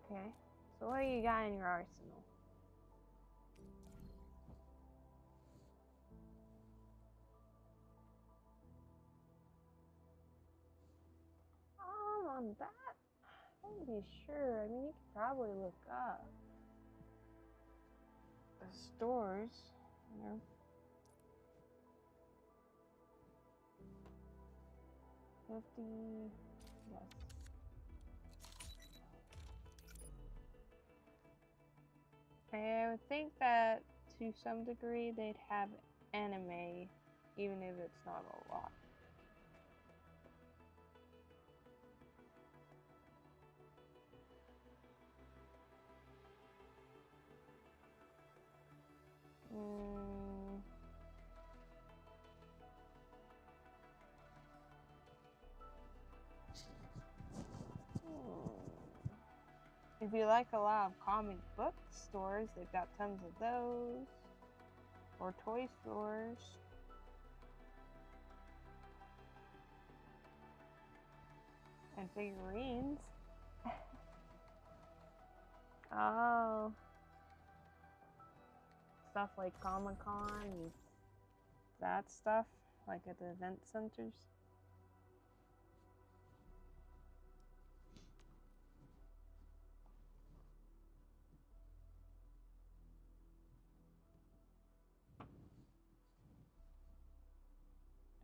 Okay. So what do you got in your arsenal? On that, I wouldn't be sure. I mean, you could probably look up the stores, you know. Yes. I would think that to some degree they'd have anime, even if it's not a lot. If you like a lot of comic book stores, they've got tons of those. Or toy stores. And figurines. Oh. Stuff like Comic-Con and that stuff, like at the event centers.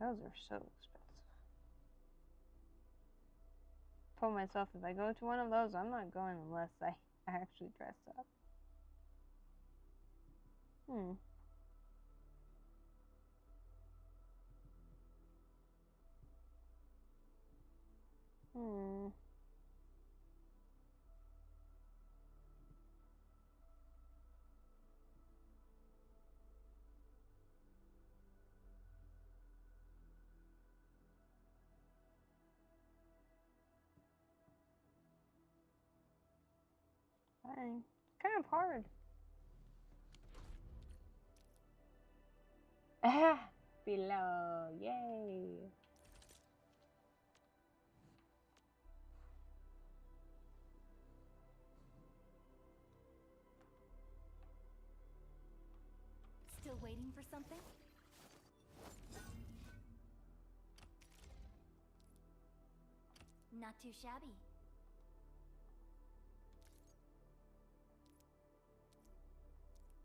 Those are so expensive. I told myself if I go to one of those, I'm not going unless I actually dress up. Dang. It's kind of hard. Below. Yay. Still waiting for something? Not too shabby.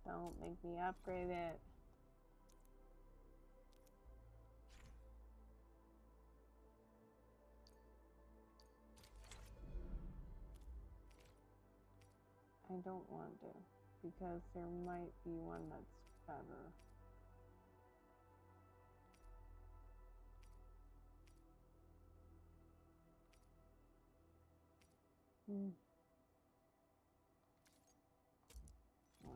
Don't make me upgrade it. I don't want to, because there might be one that's better. Wow.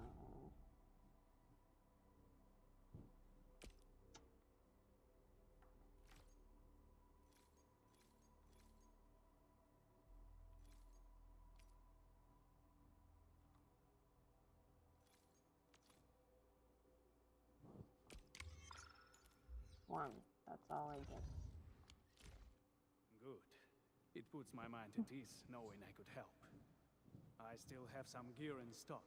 One. That's all I get. Good. It puts my mind at ease knowing I could help. I still have some gear in stock.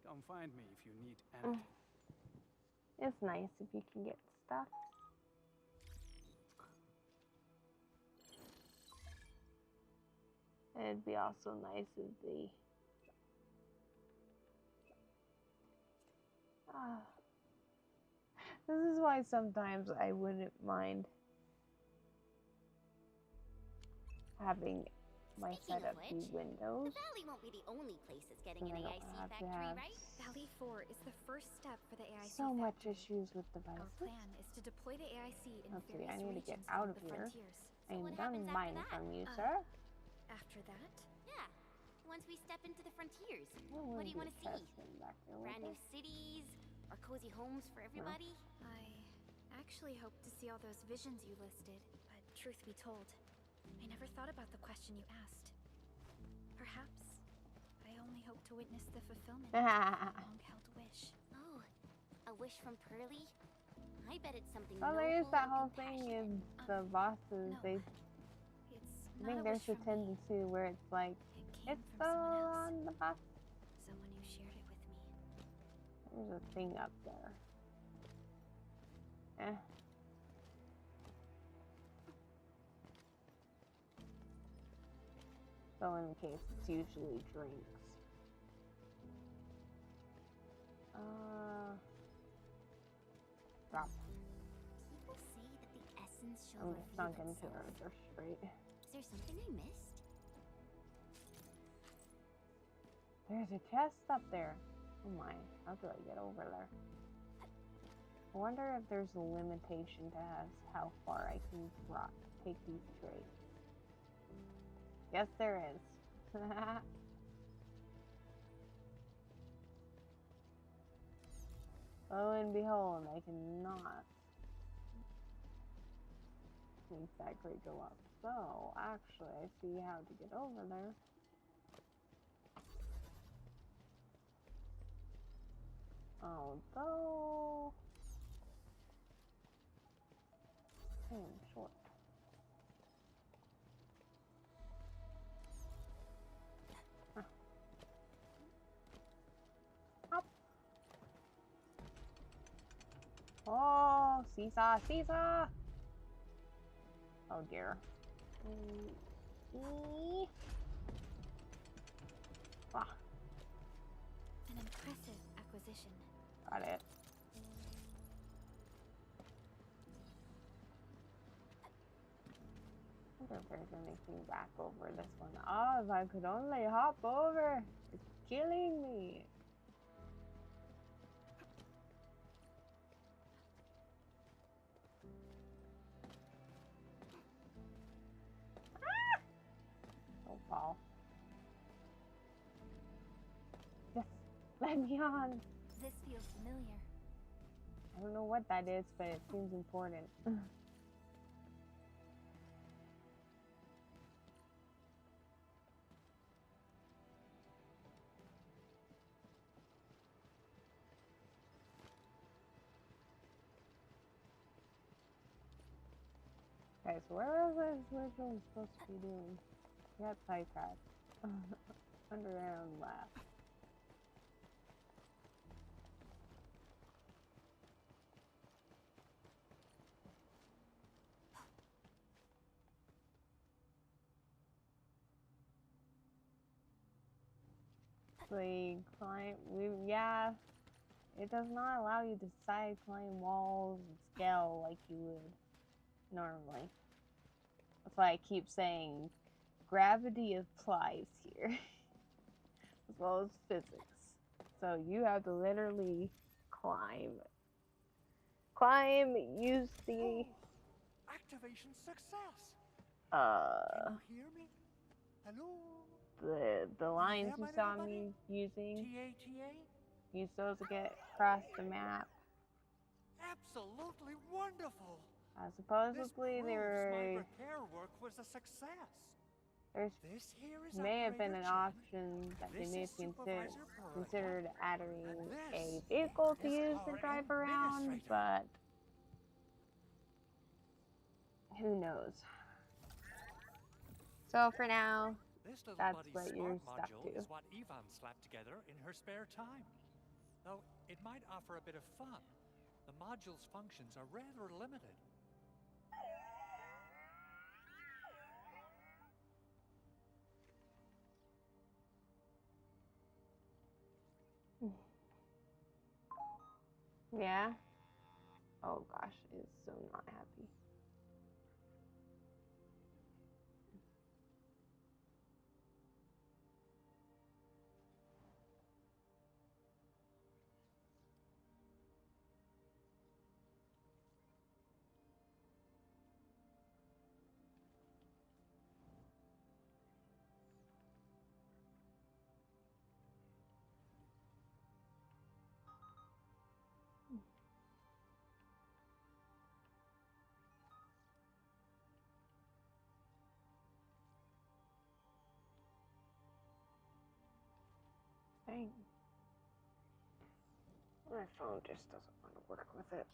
Come find me if you need anything. It's nice if you can get stuff. It'd be also nice if the This is why sometimes I wouldn't mind having my Speaking setup of be which, Windows. the Valley won't be the only place that's getting And an I AIC don't have to factory, have right? Valley 4 is the first step for the AIC so much factory. issues with Our devices. plan is to deploy the AIC in Let's see, various I need to get regions out along of the here. frontiers. I am what done happens after buying that? from you, sir. After that, Yeah, once we step into the frontiers. There What will do you be want a to see? chest in back there, won't Brand new there? cities? Or cozy homes for everybody? I actually hoped to see all those visions you listed, but truth be told, I never thought about the question you asked. Perhaps I only hope to witness the fulfillment of a long-held wish. Oh, a wish from Pearly? I bet it's something Well, there is noble that and whole thing in the bosses. no. I Not think a there's wish a from me. tendency where it's like, Came it's from someone still else. on the bus. Someone who shared it with me. There's a thing up there. Eh. So in the case, it's usually drinks. Drop. People say that the essence shall I'm reveal sunk into itself. her. They're straight. Is there something I missed? There's a chest up there. Oh my, how do I get over there? I wonder if there's a limitation to how far I can take these traits. Yes, there is. Lo and behold, I cannot make that crate go up. So, actually, I see how to get over there. Although... short. Huh. Up. Oh, seesaw, seesaw! Oh dear. Ah, An impressive acquisition. got it. I wonder if there's anything back over this one. Oh, if I could only hop over. It's killing me. Ah! Don't fall. Yes, let me on. This feels familiar. I don't know what that is, but it seems important. Okay, so where was I originally supposed to be doing? We got sidetracked. Underground lab. The climb, yeah, it does not allow you to side climb walls and scale like you would normally. That's why I keep saying gravity applies here, as well as physics. So you have to literally climb, use the Activation success. uh Can you hear me? Hello? the lines hear you my saw little buddy? me using. T-A-T-A? Use those to get across the map. Absolutely wonderful. Supposedly this they proves were. my repair work was a success. There's This here is may have been Operator an Chen. option that they This may is have Supervisor Pearl. considered adding And a this vehicle to is use our to drive around, administrator. but who knows? So for now, This little that's buddy's what smart you're stuck module to. is what Yvonne slapped together in her spare time. Though it might offer a bit of fun, the module's functions are rather limited. Yeah. Oh gosh, is so not happy. Dang. My phone just doesn't want to work with it.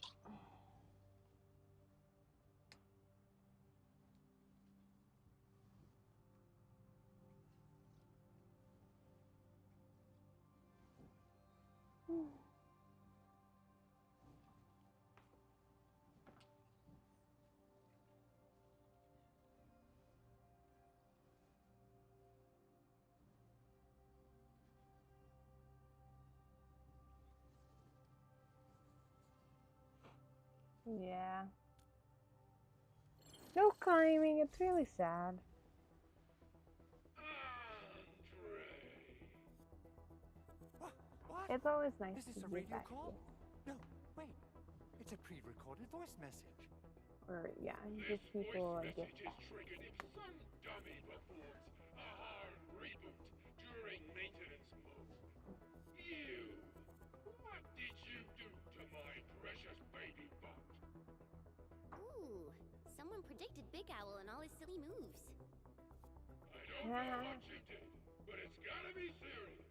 Yeah. No climbing, it's really sad. What? It's always nice Is to this a get radio back call? to you. No, wait. It's a pre-recorded voice message. Or, yeah, give people a gift back. Triggered if some dummy performs a hard reboot during maintenance mode. You! What did you do to my precious baby bot? Ooh, someone predicted Big Owl and all his silly moves. I don't know what you did, but it's gotta be serious.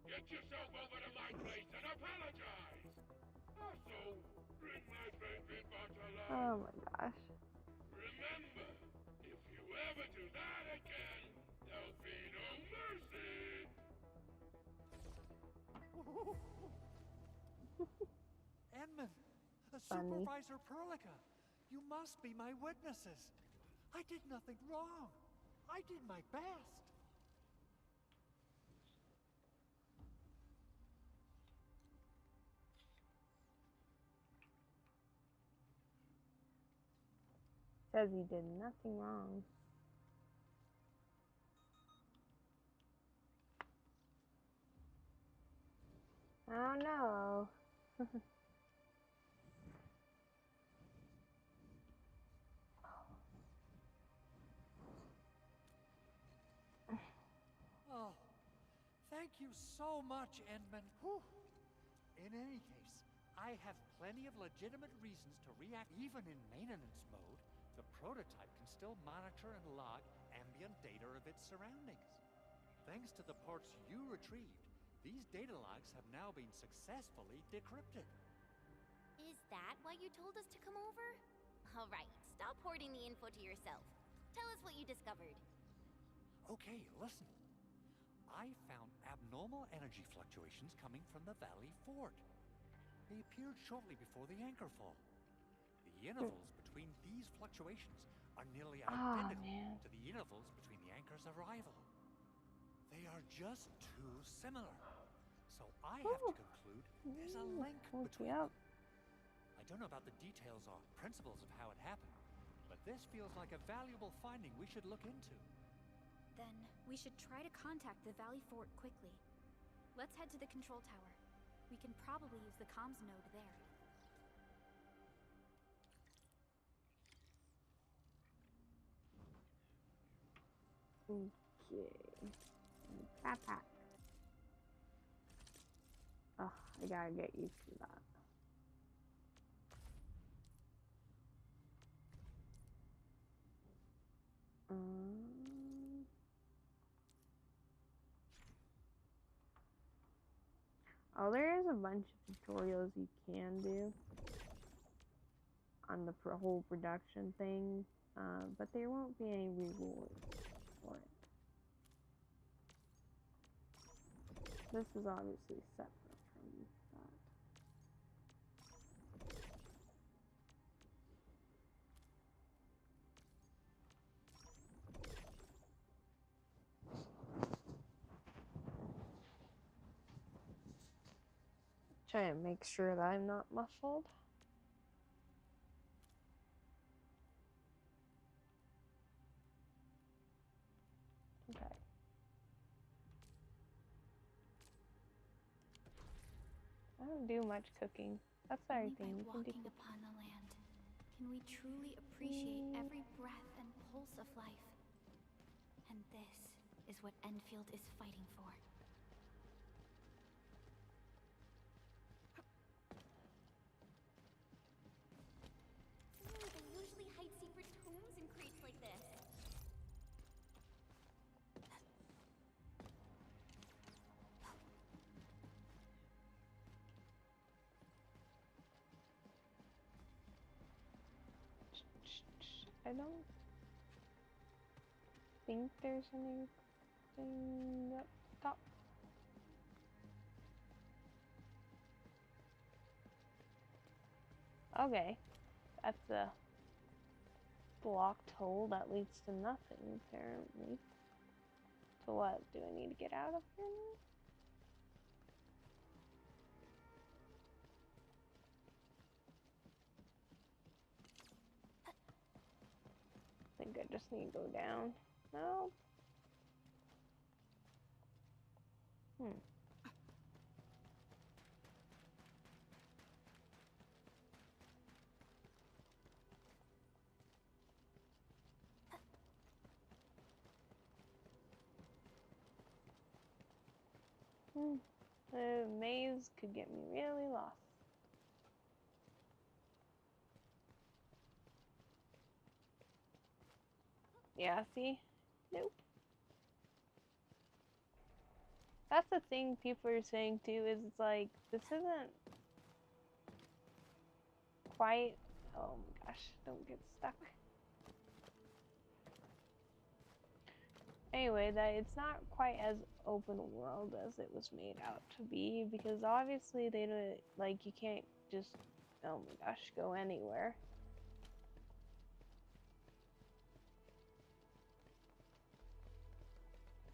Get yourself over to my place and apologize. Also, bring my baby bot alive. Oh my gosh. Remember, if you ever do that again, there'll be no mercy. Edmund, Funny. Supervisor Perlica, you must be my witnesses. I did nothing wrong. I did my best. Says he did nothing wrong. Oh no. Oh, thank you so much, Edmund. Whew. In any case, I have plenty of legitimate reasons to react. Even in maintenance mode, the prototype can still monitor and log ambient data of its surroundings. Thanks to the parts you retrieved, these data logs have now been successfully decrypted. Is that why you told us to come over? All right, stop hoarding the info to yourself. Tell us what you discovered. Okay, listen. I found abnormal energy fluctuations coming from the Valley Fort. They appeared shortly before the anchor fall. The intervals between these fluctuations are nearly identical to the intervals between the anchor's arrival. They are just too similar. So I have to conclude there's a link between them. I don't know about the details or principles of how it happened, but this feels like a valuable finding we should look into. Then we should try to contact the Valley Fort quickly. Let's head to the control tower. We can probably use the comms node there. Okay. Backpack. Oh, I gotta get used to that. Oh, there is a bunch of tutorials you can do on the whole production thing, but there won't be any rewards for it. This is obviously separate from that. Try and make sure that I'm not muffled. don't do much cooking. That's our Only thing. by We can do walking cooking. upon the land can we truly appreciate every breath and pulse of life. And this is what Endfield is fighting for. They usually hide secret tomes in crates like this. I don't think there's anything up top. Okay, that's a blocked hole that leads to nothing, apparently. So what? Do I need to get out of here now? I think I just need to go down. No. The maze could get me really lost. Yeah, see? Nope. That's the thing people are saying too, is it's like, this isn't quite, oh my gosh, don't get stuck. Anyway, that it's not quite as open world as it was made out to be, because obviously they don't, like, you can't just, oh my gosh, go anywhere.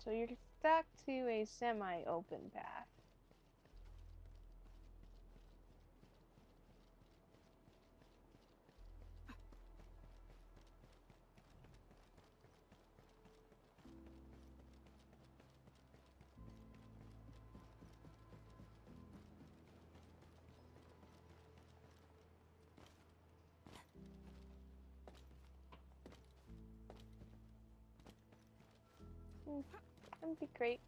So you're stuck to a semi-open path. Empty crate.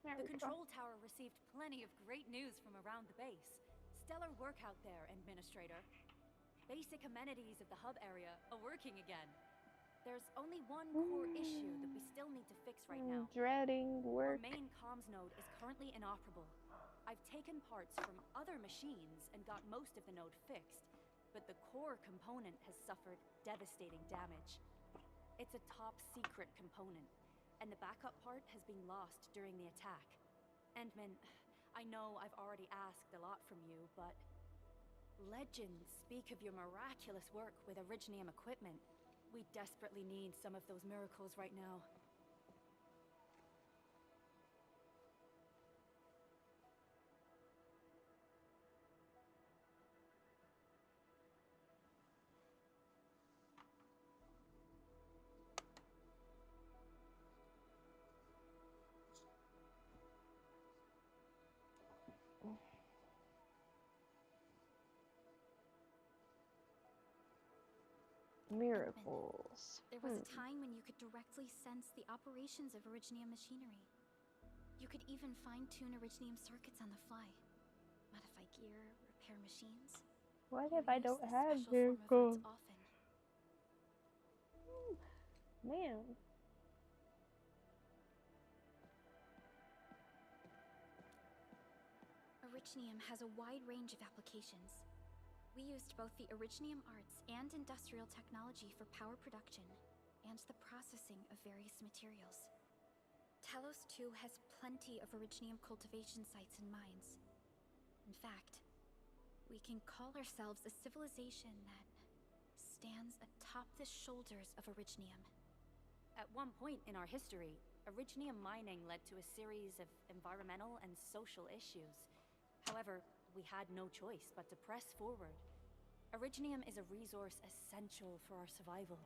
The control tower received plenty of great news from around the base. Stellar work out there, Administrator. Basic amenities of the hub area are working again. There's only one core issue that we still need to fix right now. Dreading work. Our main comms node is currently inoperable. I've taken parts from other machines and got most of the node fixed, but the core component has suffered devastating damage. It's a top secret component, and the backup part has been lost during the attack. Endman, I know I've already asked a lot from you, but legends speak of your miraculous work with Originium equipment. We desperately need some of those miracles right now. Miracles. There was a time when you could directly sense the operations of Originium machinery. You could even fine-tune Originium circuits on the fly. Modify gear, repair machines. What You if I use don't this have special form of miracles? arts often. Man. Originium has a wide range of applications. We used both the Originium arts and industrial technology for power production and the processing of various materials. Talos 2 has plenty of Originium cultivation sites and mines. In fact, we can call ourselves a civilization that stands atop the shoulders of Originium. At one point in our history, Originium mining led to a series of environmental and social issues. However, we had no choice but to press forward. Originium is a resource essential for our survival.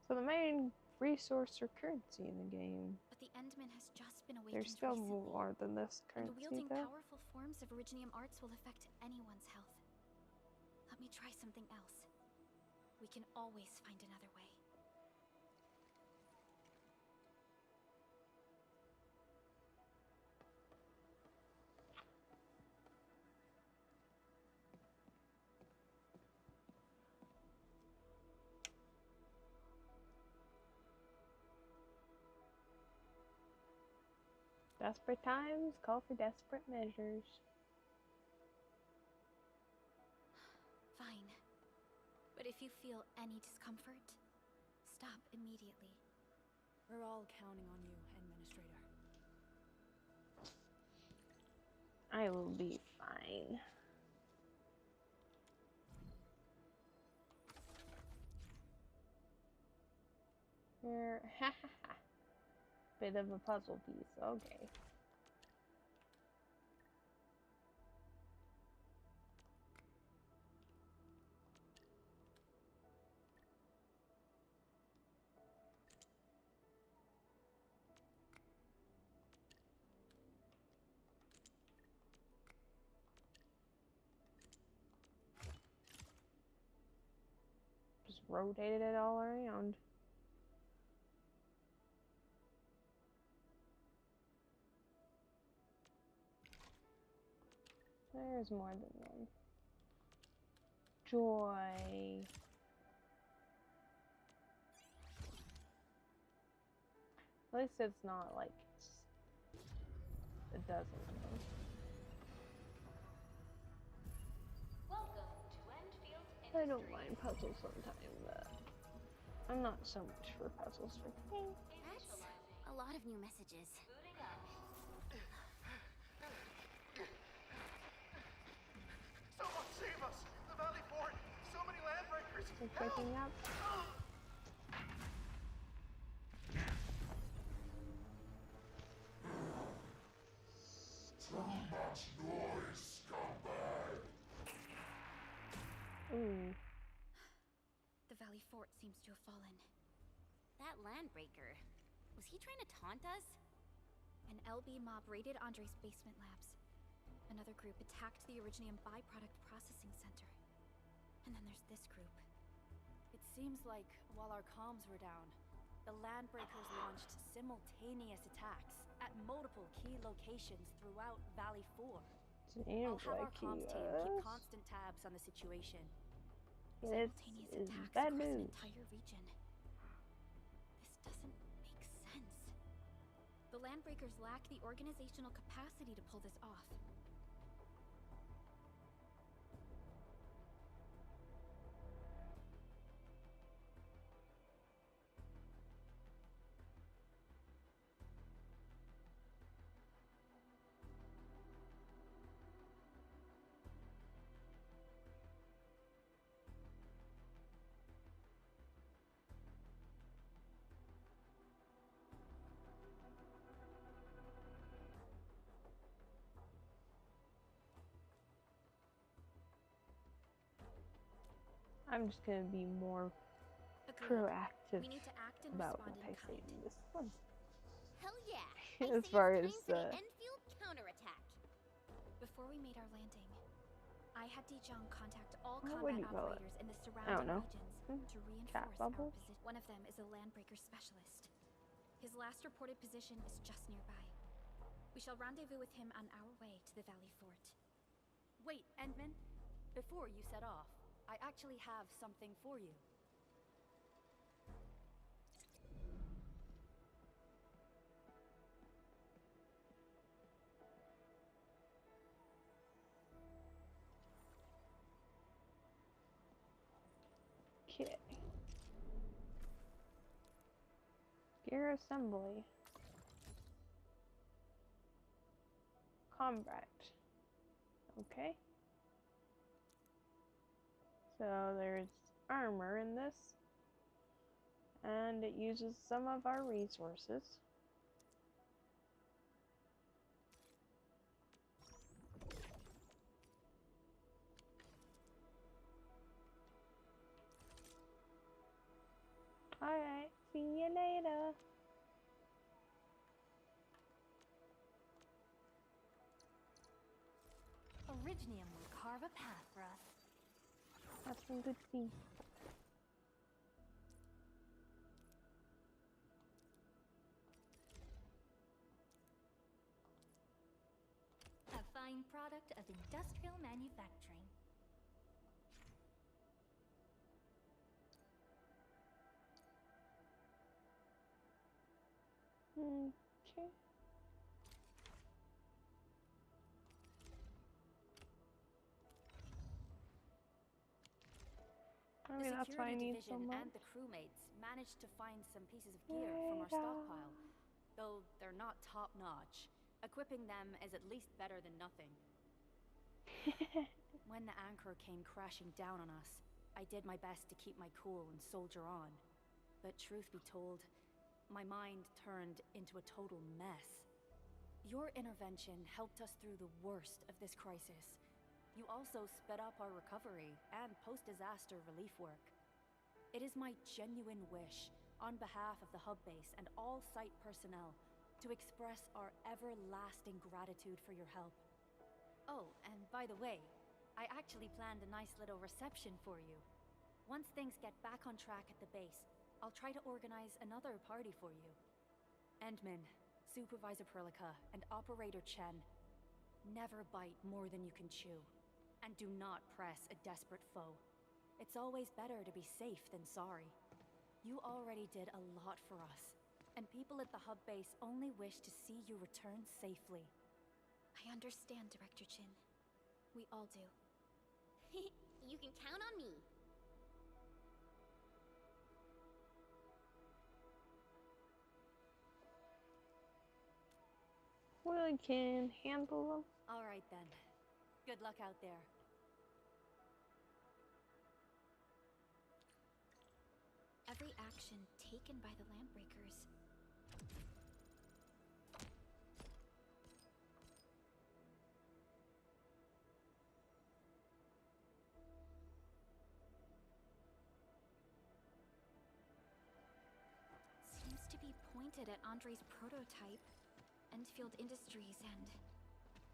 So the main resource or currency in the game. But the Endman has just been awakened There's still recently, more than this and currency, wielding though. powerful forms of Originium arts will affect anyone's health. Let me try something else. We can always find another way. Desperate times call for desperate measures. Fine. But if you feel any discomfort, stop immediately. We're all counting on you, Administrator. I will be fine. Here, ha ha ha. Bit of a puzzle piece, okay. Just rotated it all around. There's more than one. Joy. At least it's not like a dozen of them. Welcome to Endfield I don't mind puzzles sometimes, but I'm not so much for puzzles for today. That's a lot of new messages. Booting up. Someone save us! The Valley Fort! So many landbreakers! It's waking up. Too much noise, scumbag! Ooh. The Valley Fort seems to have fallen. That landbreaker, was he trying to taunt us? An LB mob raided Andre's basement labs. Another group attacked the Originium byproduct processing center. And then there's this group. It seems like while our comms were down, the Landbreakers launched simultaneous attacks at multiple key locations throughout Valley 4. I'll have our comms team keep constant tabs on the situation. Simultaneous attacks bad across an news. entire region. This doesn't make sense. The Landbreakers lack the organizational capacity to pull this off. I'm just gonna be more Agreed. proactive We need to act and about respond what in I say kind. in this one. Hell yeah! As far as the Endfield counterattack. Before we made our landing, I had Dijon contact all What would combat you call it? operators in the I surrounding don't know. regions to Chat reinforce our bubbles? position. One of them is a Landbreaker specialist. His last reported position is just nearby. We shall rendezvous with him on our way to the Valley Fort. Wait, Endman, before you set off, I actually have something for you. Okay. Gear assembly. combat. Okay. So there's armor in this. And it uses some of our resources. Alright, see you later. Originium will carve a path for us. That's some good tea. A fine product of industrial manufacturing. Okay. I mean, that's why I need so much. And the crewmates managed to find some pieces of gear from our stockpile, though they're not top-notch. Equipping them is at least better than nothing. When the anchor came crashing down on us, I did my best to keep my cool and soldier on. But truth be told, my mind turned into a total mess. Your intervention helped us through the worst of this crisis. You also sped up our recovery and post-disaster relief work. It is my genuine wish, on behalf of the hub base and all site personnel, to express our everlasting gratitude for your help. Oh, and by the way, I actually planned a nice little reception for you. Once things get back on track at the base, I'll try to organize another party for you. Endman, Supervisor Perlica, and Operator Chen, never bite more than you can chew. And do not press a desperate foe. It's always better to be safe than sorry. You already did a lot for us, and people at the hub base only wish to see you return safely. I understand, Director Chin. We all do. You can count on me. We can handle them. All right then. Good luck out there. Every action taken by the Landbreakers seems to be pointed at Andre's prototype, Endfield Industries, and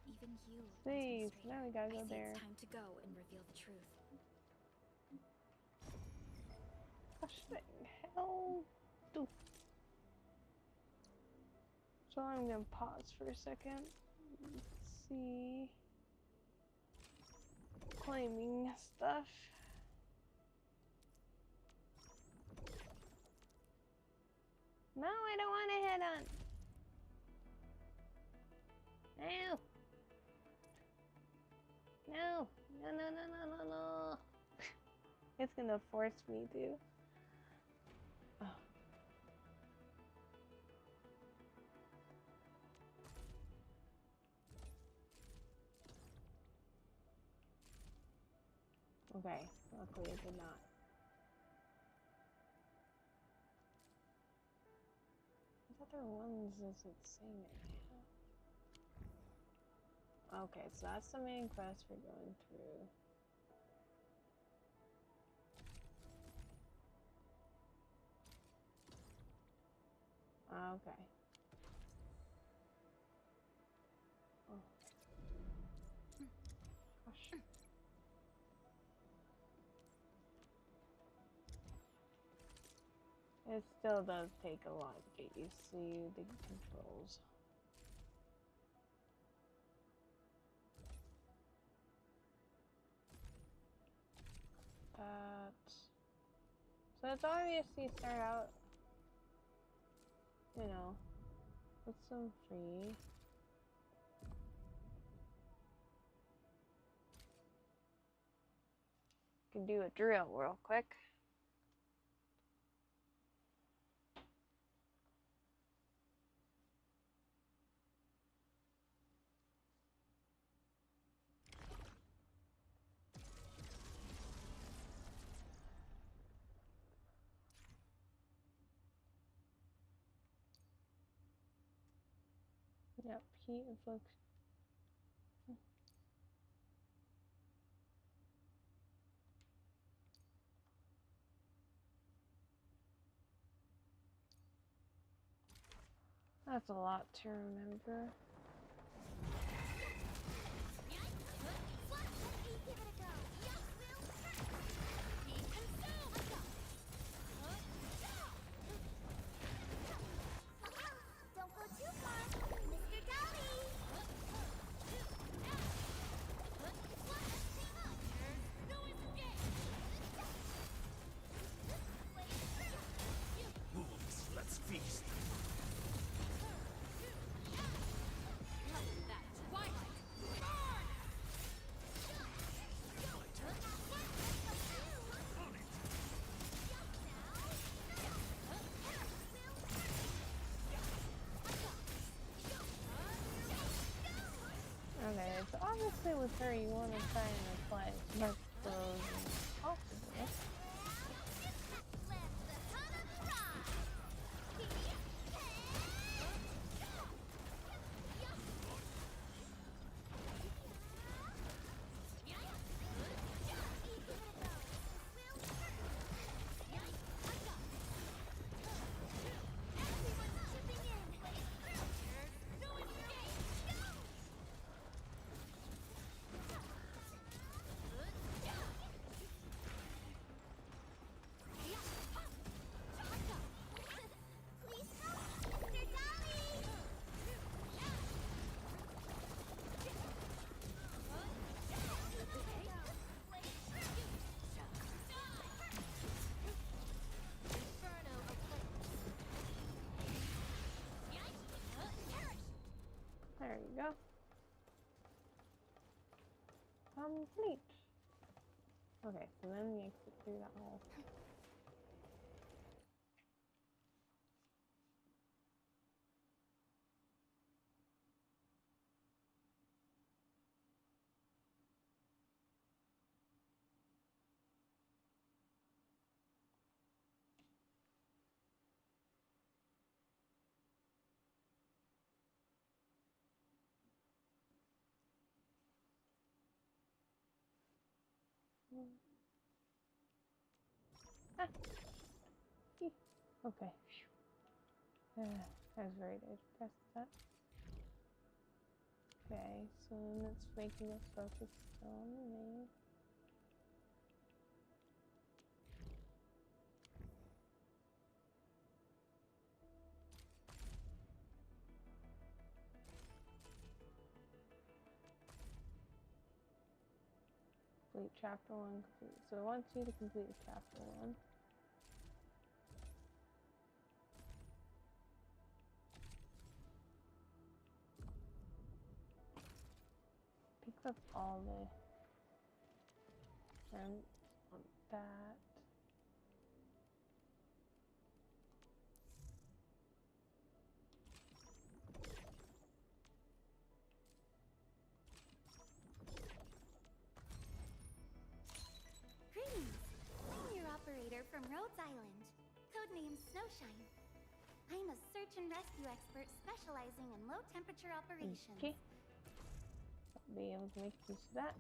even you, Please, Administrator. now we gotta go I say there. it's time to go and reveal the truth. Gosh dang hell. Doof. So I'm gonna pause for a second. Let's see. Claiming stuff. No, I don't want to head on. No. No. No, no, no, no, no, no. It's gonna force me to. Oh. Okay, luckily it did not. What other ones is it saying I have? Okay, so that's the main quest we're going through. Okay. Oh. Gosh. It still does take a lot to get used to the controls. So it's obviously start out, you know, with some free. Can do a drill real quick. Yep, heat infliction. That's a lot to remember. Don't go too far, Mr. Dolly! Wolves, let's feast. Okay, so obviously with her you want to try and apply as much clothes as possible. There you go. Complete. Okay, so then we exit through that hole. Ah. Okay. I was worried I'd press that. Okay, so then it's making us focus still on the main. Complete chapter 1 complete. So it wants you to complete chapter 1. Picks up all the and on that. Greetings! I'm your operator from Rhodes Island, codenamed Snowshine. I'm a search and rescue expert specializing in low-temperature operations. Okay. I'll be able to make use of that.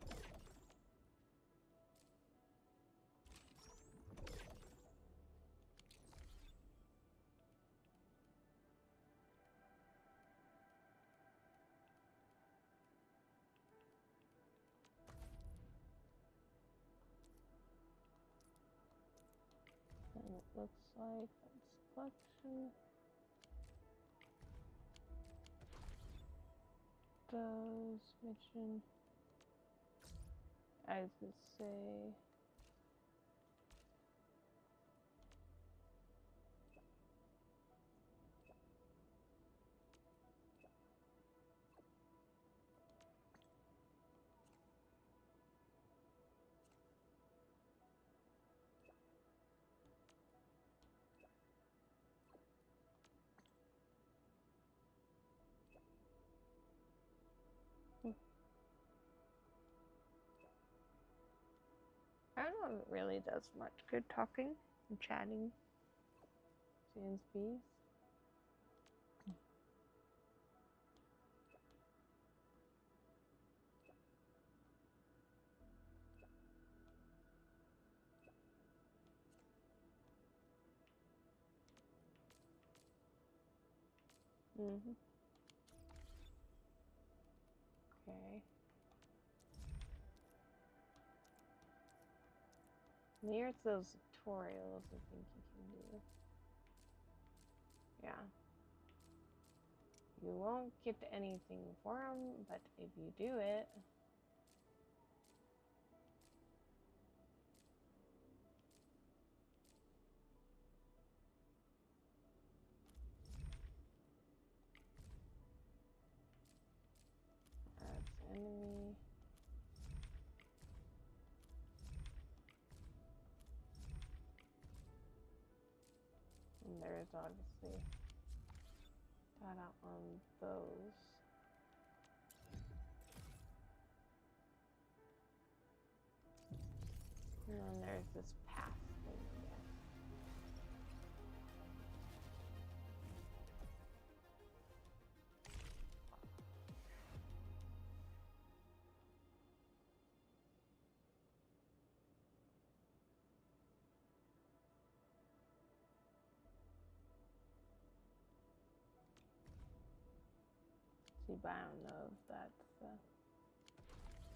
And it looks like that's collection. Those mission. I was gonna say. I don't know if it really does much good talking and chatting. Sans bees. Mm-hmm. Okay. Near to those tutorials, I think you can do. Yeah. You won't get anything for them, but if you do it, that's enemy. And there's obviously data on those. And then there's this path thing again. See, but I don't know if that's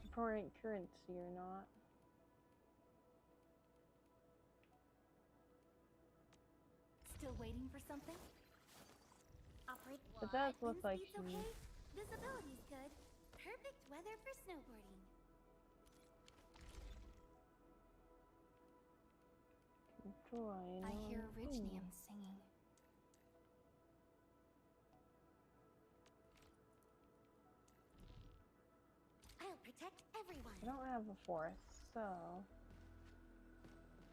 important currency or not. Still waiting for something? Operate. It does look Wind like speed's he... okay. Visibility's good. Perfect weather for snowboarding. Join. I hear Originium singing. I'll protect everyone. I don't have a forest, so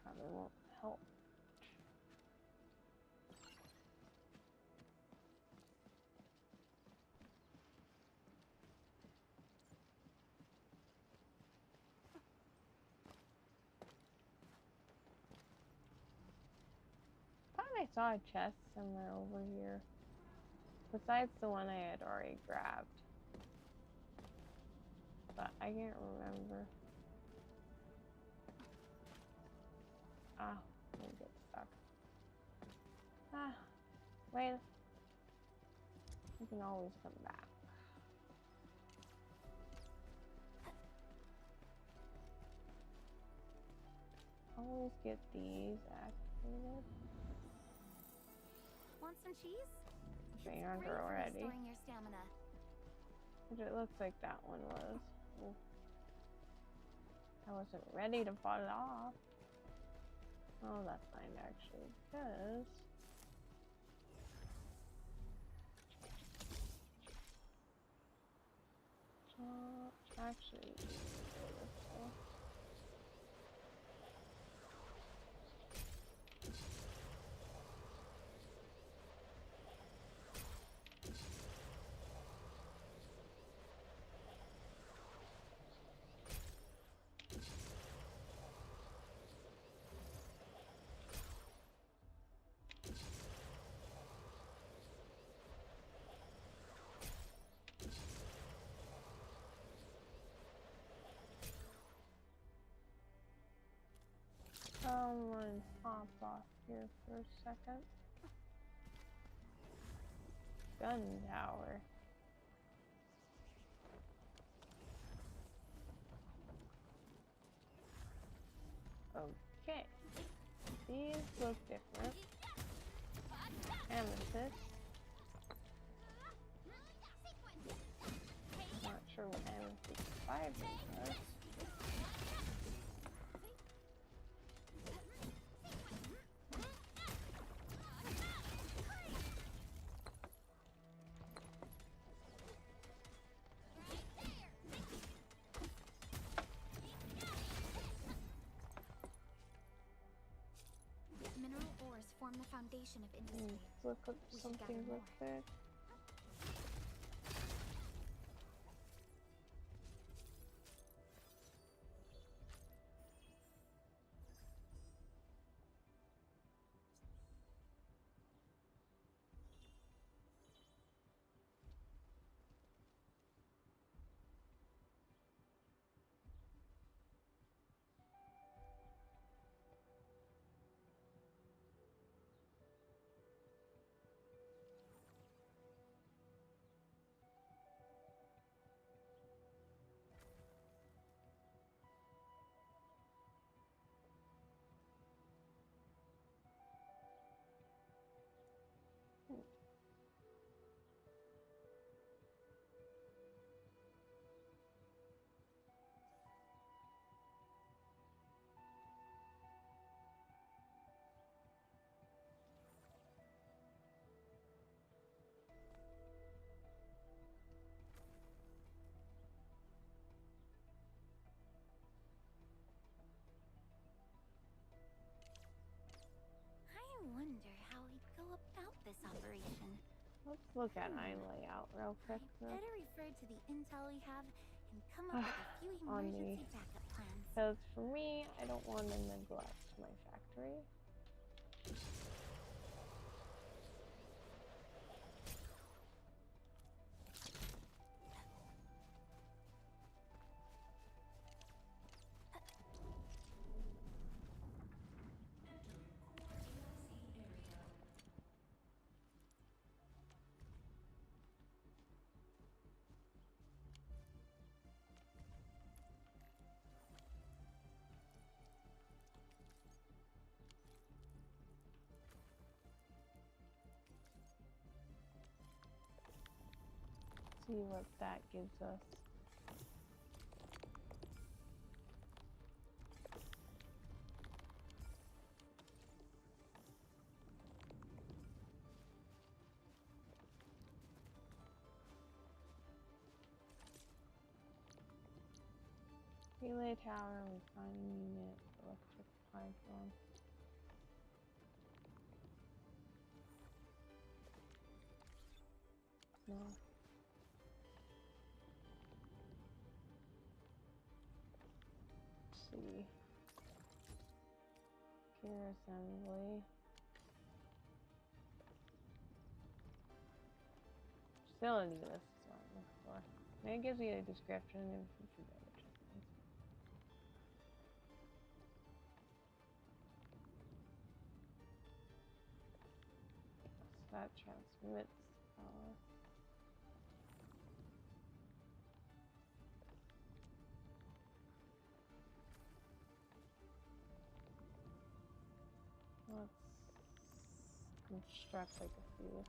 probably won't help. Thought I saw a chest somewhere over here, besides the one I had already grabbed, but I can't remember. Ah, I'm gonna get stuck. Ah, wait. You can always come back. Always get these activated. Want some cheese? Train It's on great her for already. restoring your stamina. Which it looks like that one was. Ooh. I wasn't ready to fall off. Oh, that's fine actually, because actually go this way. Someone hop off here for a second. Gun tower. Okay. These look different. Amethyst. Not sure what amethyst 5 was. Mineral ores form the foundation of industry. Look up We should something gather real more. quick. Let's look at eye layout real quick. Better refer to the intel we have and come up with a few On emergency the, backup plans. because for me, I don't want to neglect my factory. See what that gives us. Relay tower, refining unit, electric pipeline. No. See. Gear assembly. Facility list is what I'm looking for. And it gives you a description if you forget which one. So that transmits power. Let's construct like a few.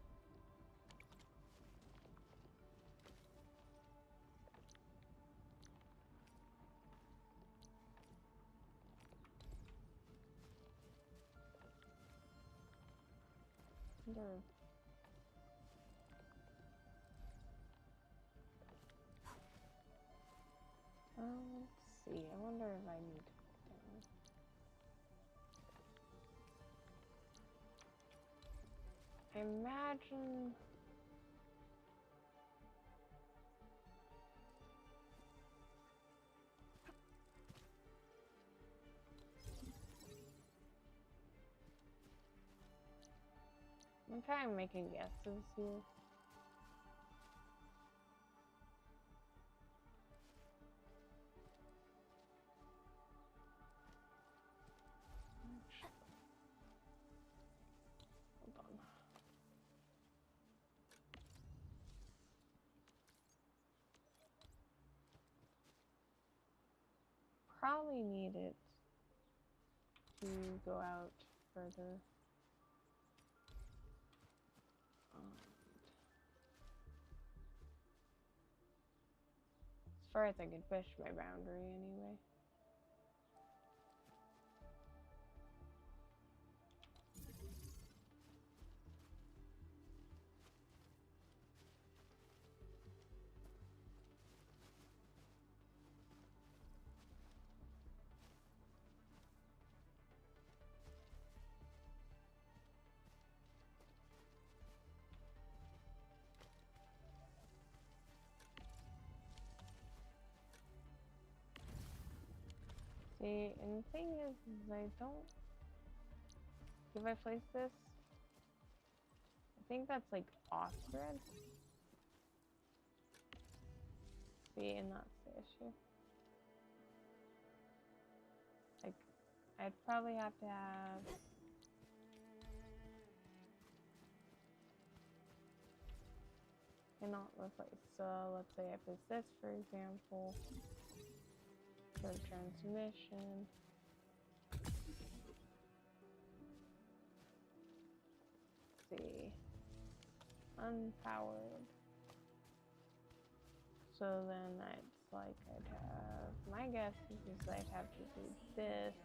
There. Let's see. I wonder if I need to put down. I imagine. I'm kind of making guesses here. Hold on. Probably need it to go out further. As far as I can push my boundary anyway. See, and the thing is I don't. If I place this, I think that's like off grid. See, and that's the issue. Like, I'd probably have to have. Cannot replace. So let's say I place this, for example. For transmission. Let's see. Unpowered. So then it's like I'd have, my guess is I'd have to do this.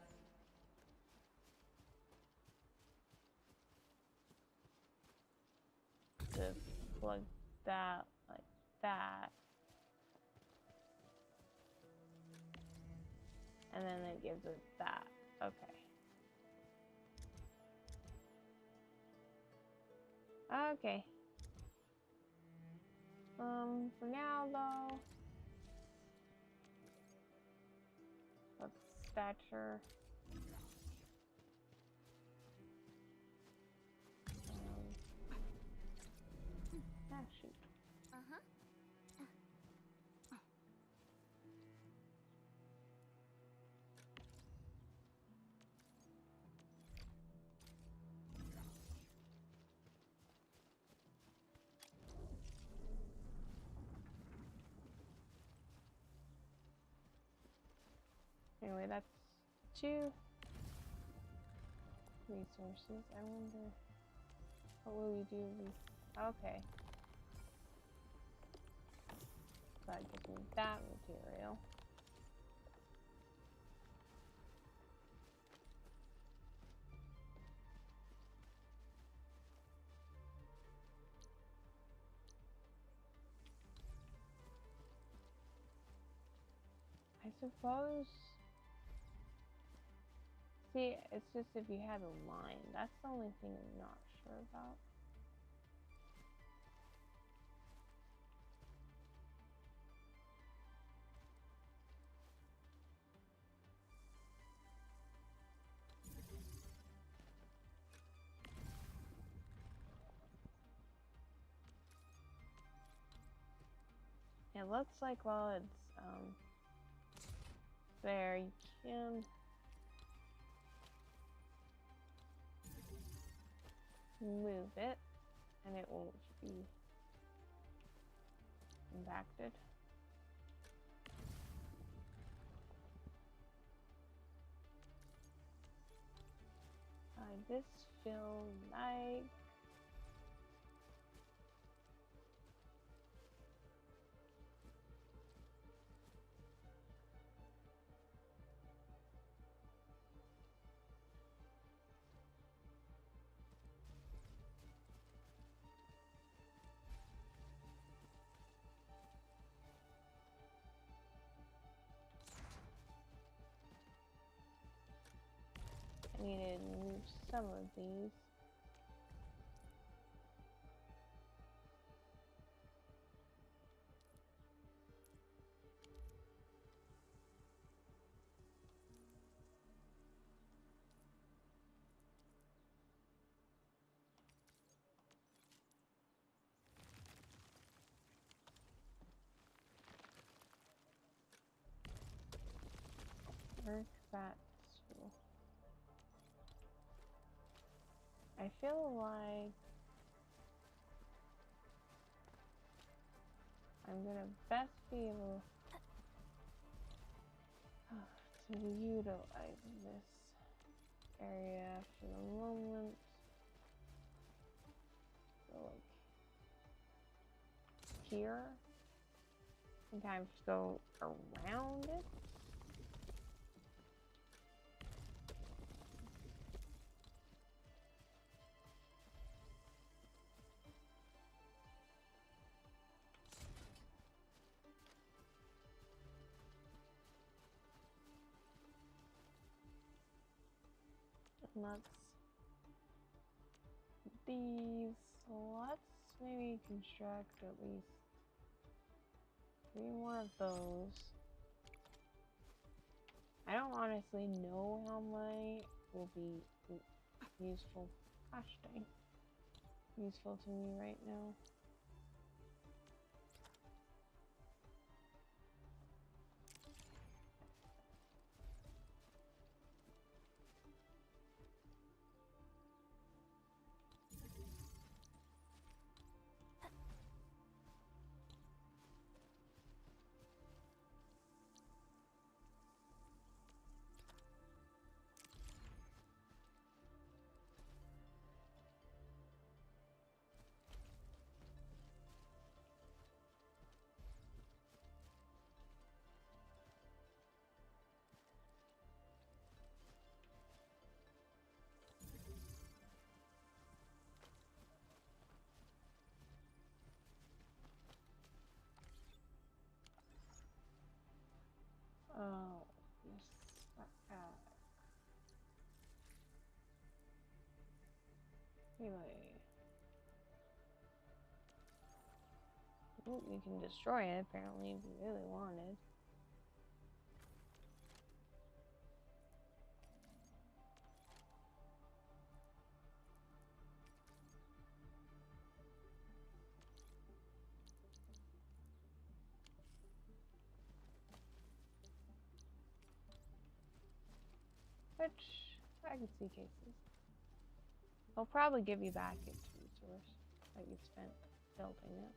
Just plug that like that. And then it gives it that. Okay. Okay. For now though, let's stature. Shoot. Anyway, that's 2 resources. I wonder what will you do with... Okay. That gives me that material. I suppose... See, it's just if you had a line. That's the only thing I'm not sure about. It looks like while it's there, you can move it and it won't be impacted. This feel like I need to move some of these. Work that tool. I feel like I'm gonna best be able to utilize this area for the moment. So like here, sometimes go around it. Let's these. Let's maybe construct at least 3 more of those. I don't honestly know how my will be useful. Gosh dang, useful to me right now. Oh, yes. Anyway. Ooh, you can destroy it apparently if you really wanted. Which I can see cases. They'll probably give you back its resource that you spent building it.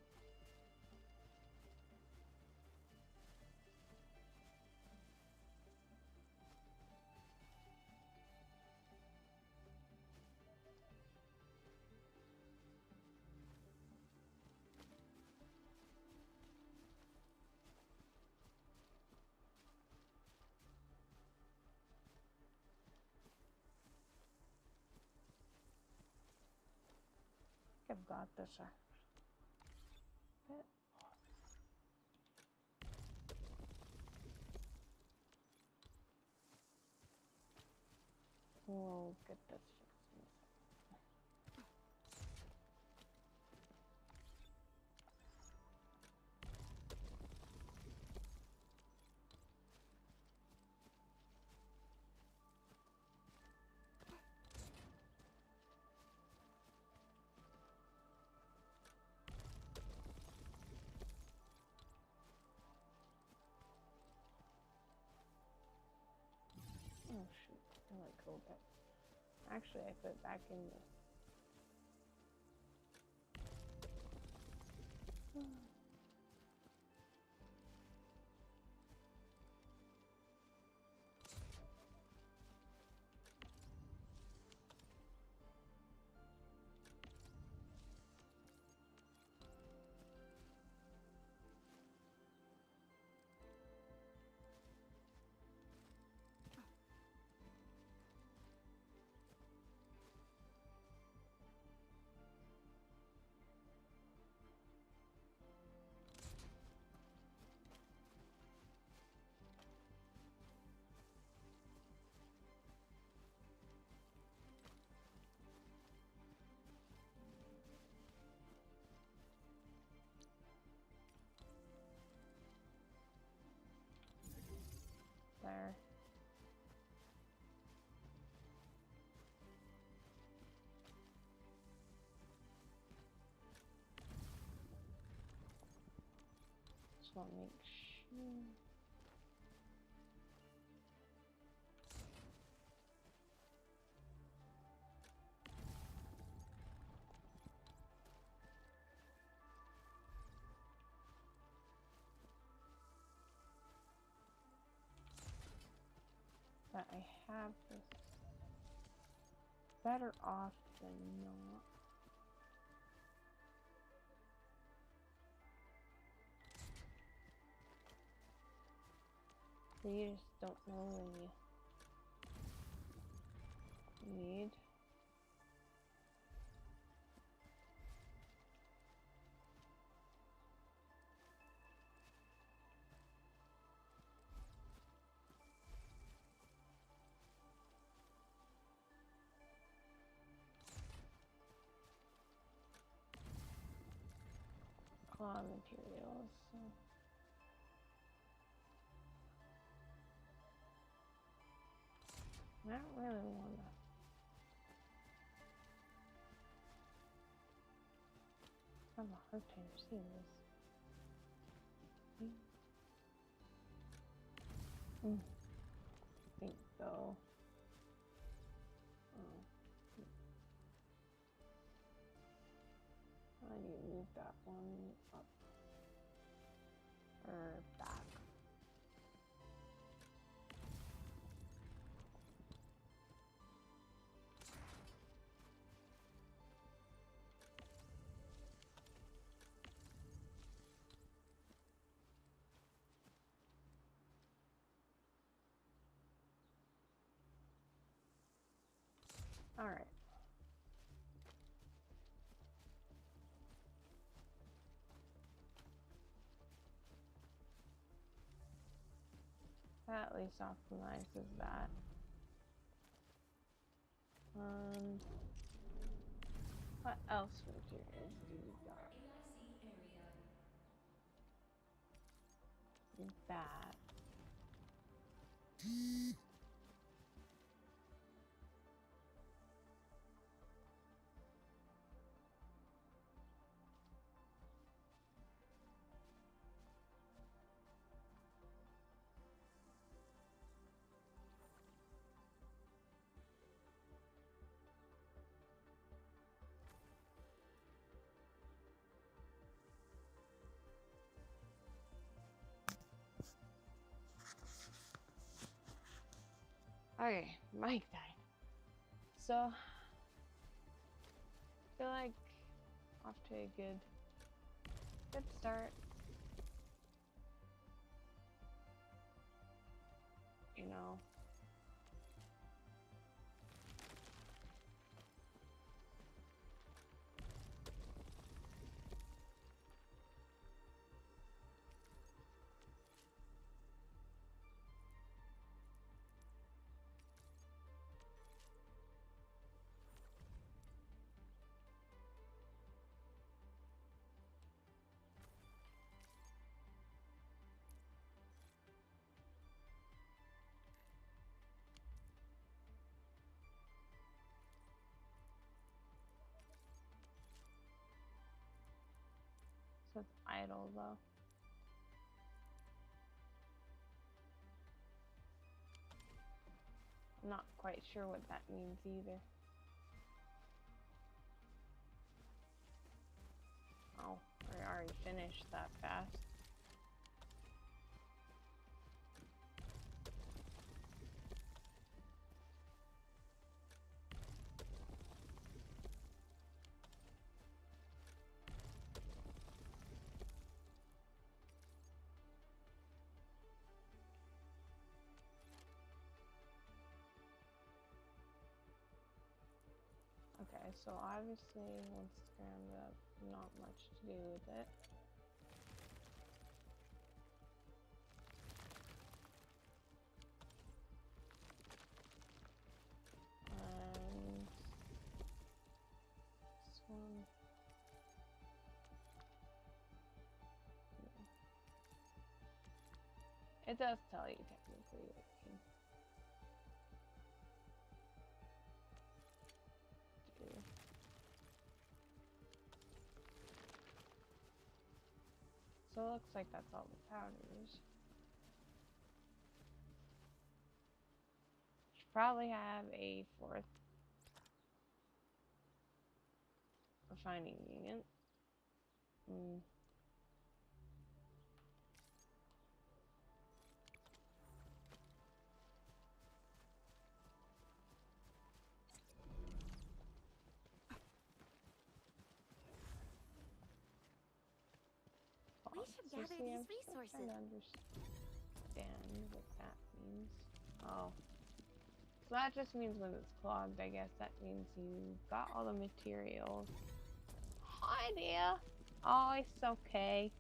I've got this. We'll get this fixed in a second. Oh shoot, I let go back. Actually, I put it back in the... There. Just want to make sure. That I have this better off than not. So you just don't know when you need. Claw materials. So. I don't really want to. I have a hard time seeing this. I think so. Oh. I need to move that one up or back. All right. That at least optimizes that. What else materials do we got? that. Okay, mic died. So, I feel like off to a good start. You know. So it's idle though. I'm not quite sure what that means either. Oh, we already finished that fast. Okay, so obviously once it's ground up, not much to do with it. And this one. It does tell you technically what you can do. So it looks like that's all the powders. Should probably have a fourth refining unit. We should gather these resources. I'm trying to understand what that means. Oh. So that just means when it's clogged, I guess that means you got all the materials. Hi dear. Oh, it's okay.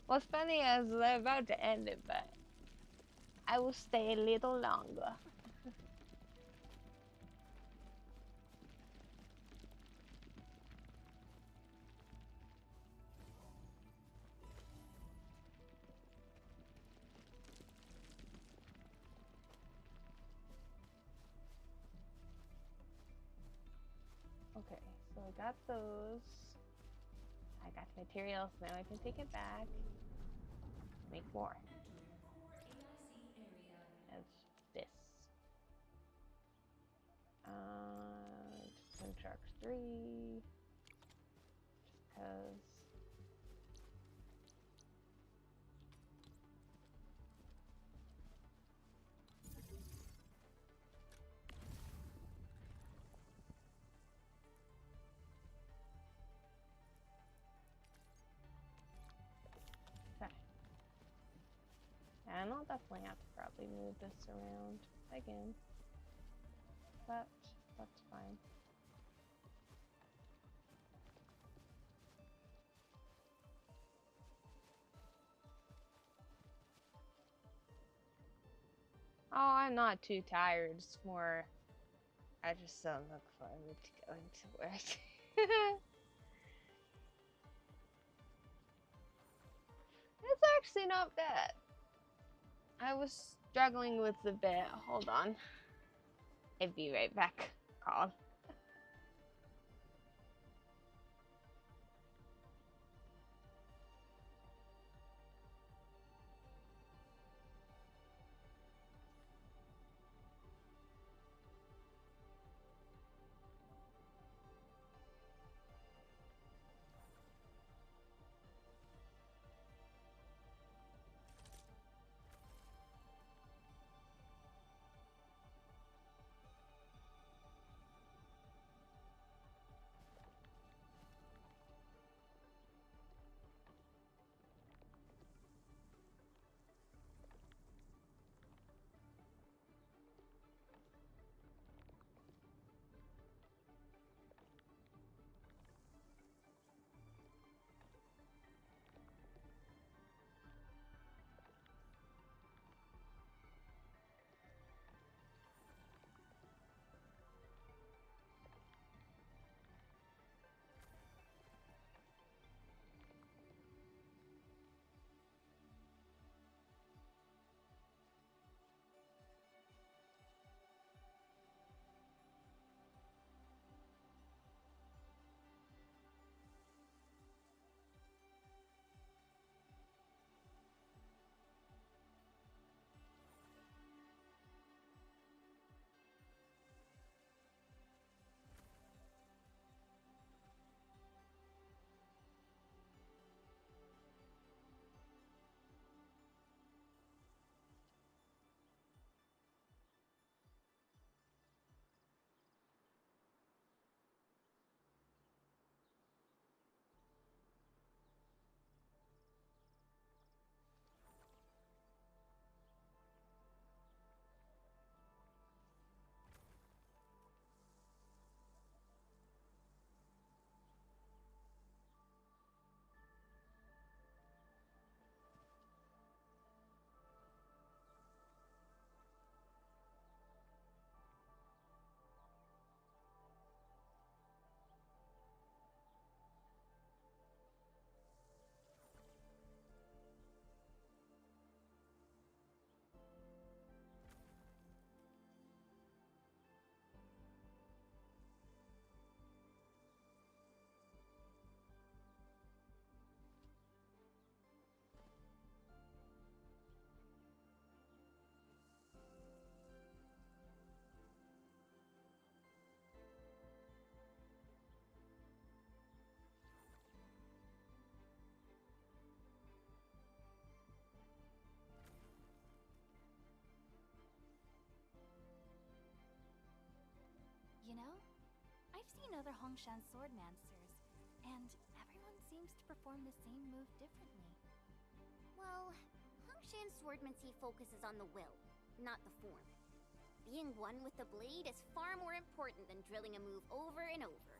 What's funny is they're about to end it, but I will stay a little longer. Okay, so I got those. I got the materials, now I can take it back. Make more. As this. Twin Sharks 3. Just cause. And I'll definitely have to probably move this around again. But that's fine. Oh, I'm not too tired. It's more, I just don't look forward to going to work. It's actually not bad. I was struggling with the bit. Hold on. I'll be right back. Call. You know, I've seen other Hongshan swordmancers, and everyone seems to perform the same move differently. Well, Hongshan swordmancy focuses on the will, not the form. Being one with the blade is far more important than drilling a move over and over.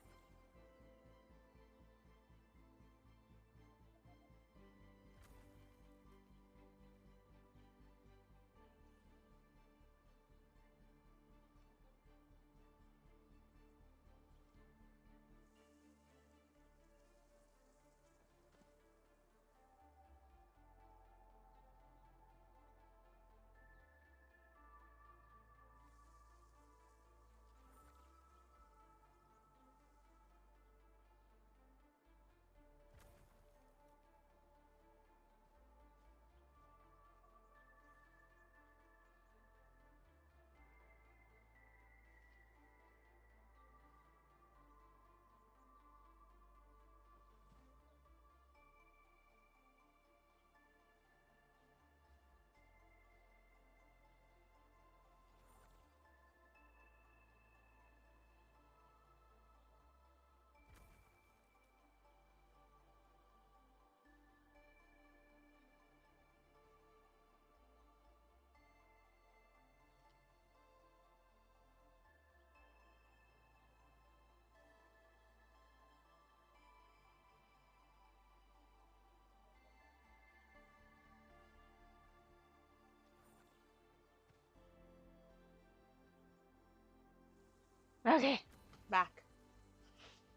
Okay, back.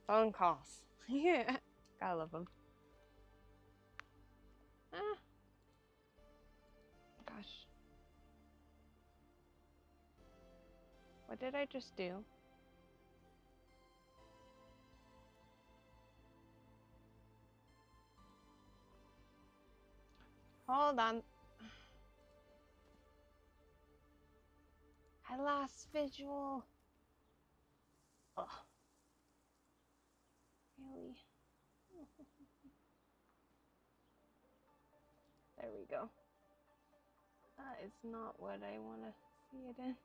Phone calls. Yeah, gotta love them. Ah. Gosh. What did I just do? Hold on. I lost visual. Ugh. Really? There we go. That is not what I want to see it in.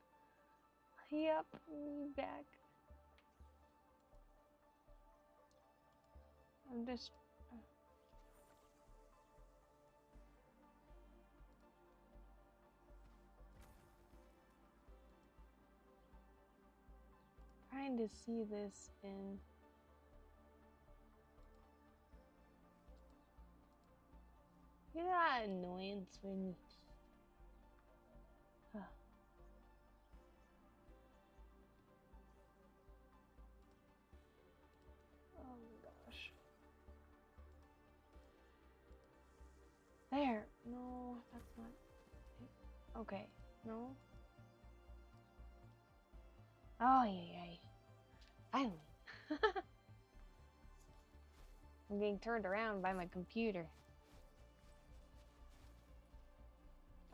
Yep, me back. I'm just... trying to see this in... Look at that annoyance when you... Oh my gosh. There. No, that's not it. Okay. No. Oh, yay. Finally. I'm getting turned around by my computer.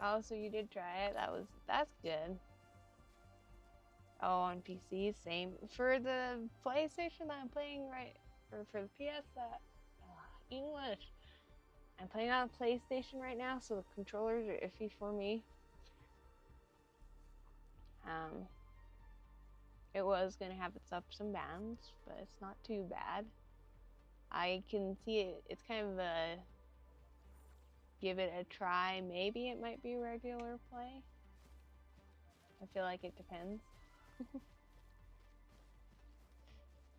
Oh, so you did try it. That's good. Oh, on PC, same. For the PlayStation that I'm playing or for the PS, English. I'm playing on a PlayStation right now, so the controllers are iffy for me. It was gonna have its ups and downs, but it's not too bad. I can see it. It's kind of a give it a try. Maybe it might be regular play. I feel like it depends.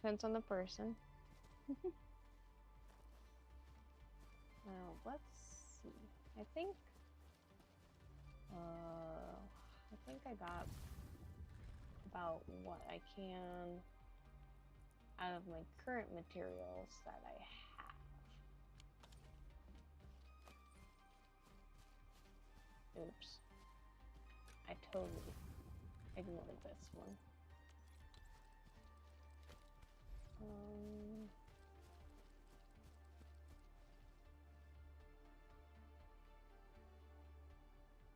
Depends on the person. Now, let's see. I think I got about what I can out of my current materials that I have. Oops. I totally ignored this one.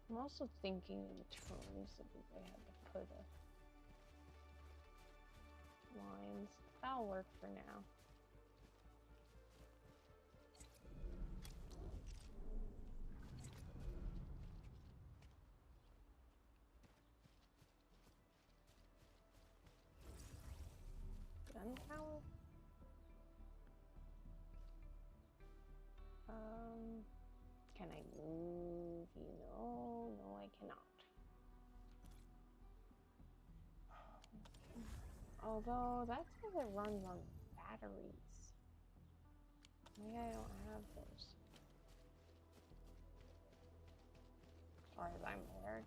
I'm also thinking in terms of if I had to put lines. That'll work for now. Gunpowder? Can I move? No, I cannot. Although that says it runs on batteries. Maybe I don't have those. As far as I'm aware.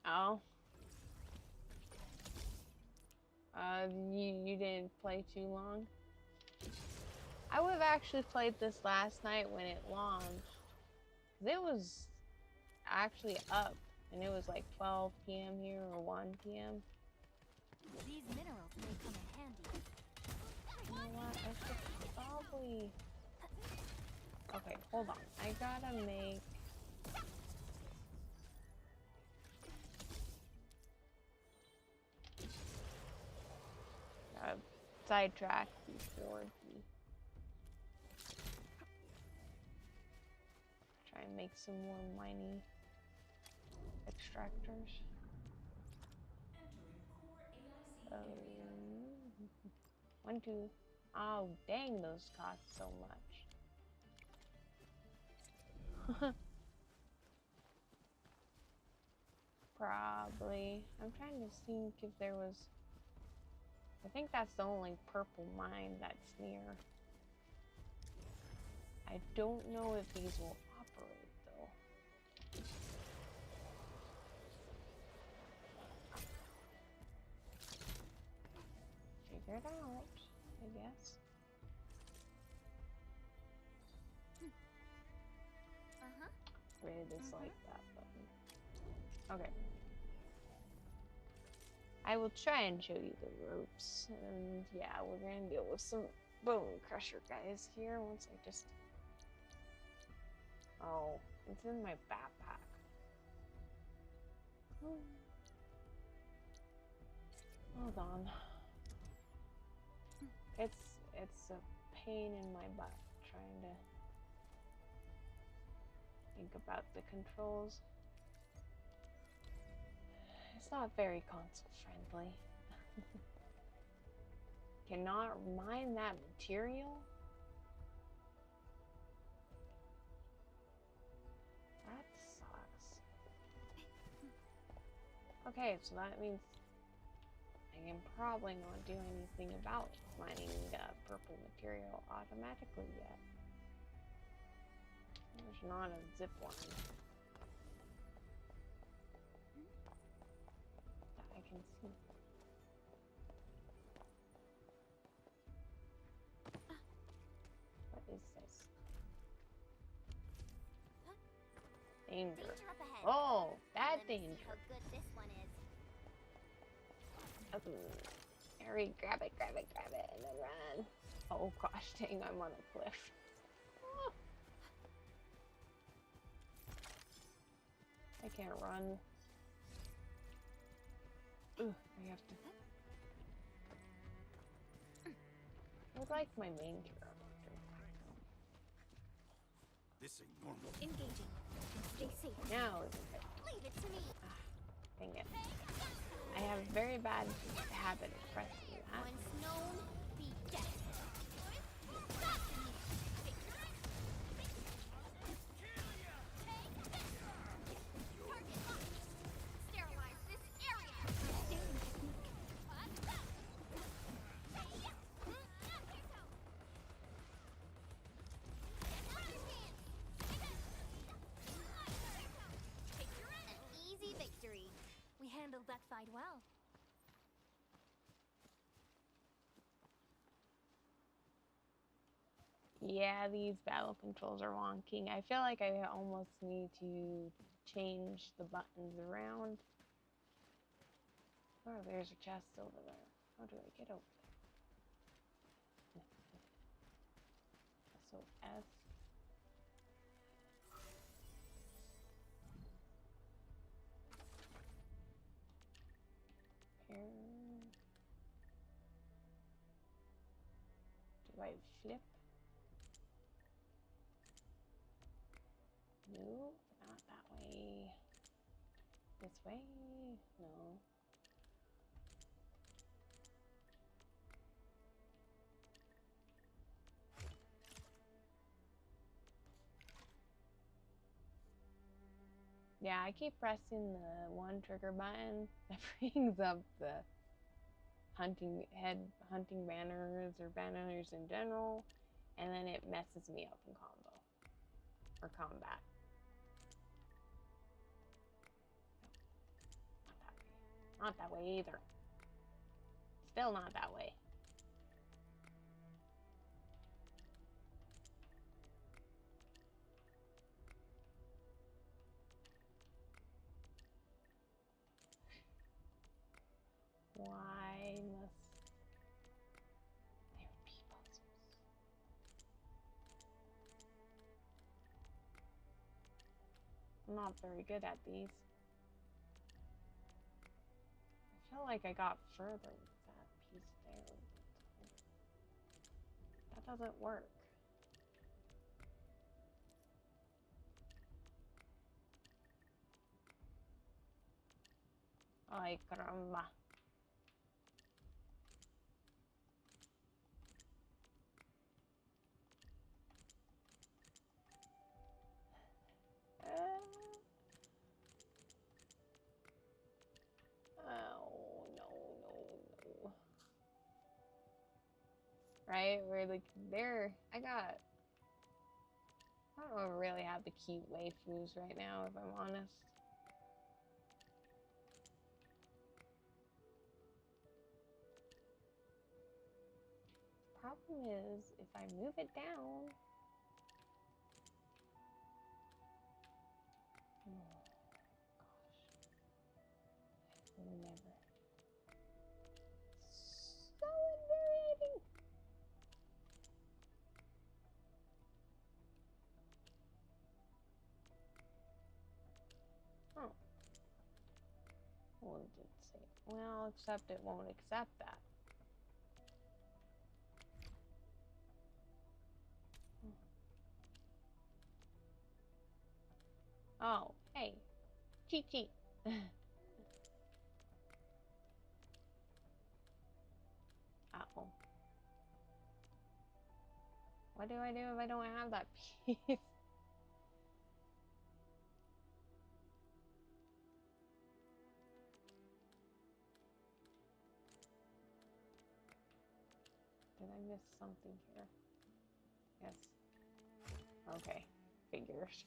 Oh. You didn't play too long? I would have actually played this last night when it launched. It was actually up, and it was like 12 p.m. here or 1 p.m. These minerals may come in handy. You know what? I should probably... Okay, hold on. I gotta make... sidetrack before the... Try and make some more mining extractors. 1, 2. Oh, dang, those cost so much. Probably. I'm trying to think if there was... I think that's the only purple mine that's near. I don't know if these will operate, though. Figure it out, I guess. really dislike that button. Okay. I will try and show you the ropes, and yeah, we're gonna deal with some bone crusher guys here once I just... Oh, it's in my backpack. Hold on. It's a pain in my butt trying to think about the controls. It's not very console friendly. Cannot mine that material? That sucks. Okay, so that means I can probably not do anything about mining purple material automatically yet. There's not a zip line that I can see. What is this? Danger. Up ahead. Oh, that Let me see danger. how good this one is. Harry, grab it, and then run. Oh gosh, dang, I'm on a cliff. Oh. I can't run. Ugh, I have to... I would like my main character. This ain't normal. Engaging. Stay safe. Now, Leave it to me. dang it. I have a very bad habit of pressing that. Once known, be dead. Sterilize this area. An easy victory. We handled that fight well. Yeah, these battle controls are wonking. I feel like I almost need to change the buttons around. Oh, there's a chest over there. How do I get over there? So S. Here. Do I flip? No, not that way. This way? No. Yeah, I keep pressing the one trigger button that brings up the hunting banners or banners in general, and then it messes me up in combo or combat. No, not that way. Not that way either. Still not that way. Why must there be puzzles? I'm not very good at these. I feel like I got further with that piece there. That doesn't work. Ay, caramba. Oh, no. Right? We're like, there. I don't really have the cute waifus right now, if I'm honest. Problem is, if I move it down, never. So infuriating. Oh. What did it say? Well, except it won't accept that. Oh, hey. Cheat cheat. Uh-oh. What do I do if I don't have that piece? Did I miss something here? Yes. Okay. Figures.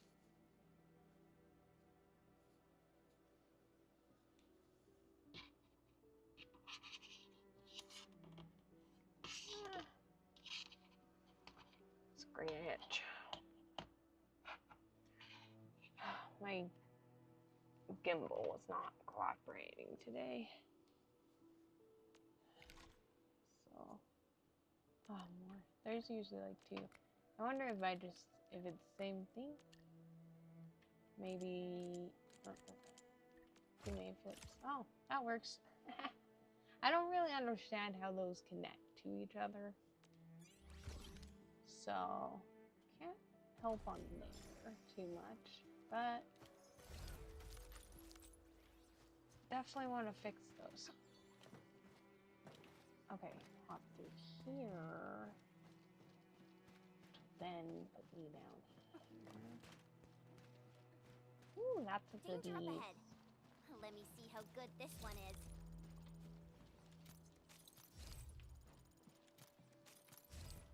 Scratch. My gimbal was not cooperating today. So, oh, more. There's usually like 2. I wonder if if it's the same thing. Maybe, too many flips. Oh, that works. I don't really understand how those connect to each other. So, can't help on there too much, but definitely want to fix those. Okay, hop through here, then put me down here. Ooh, that's a Danger up goodie. ahead. Let me see how good this one is.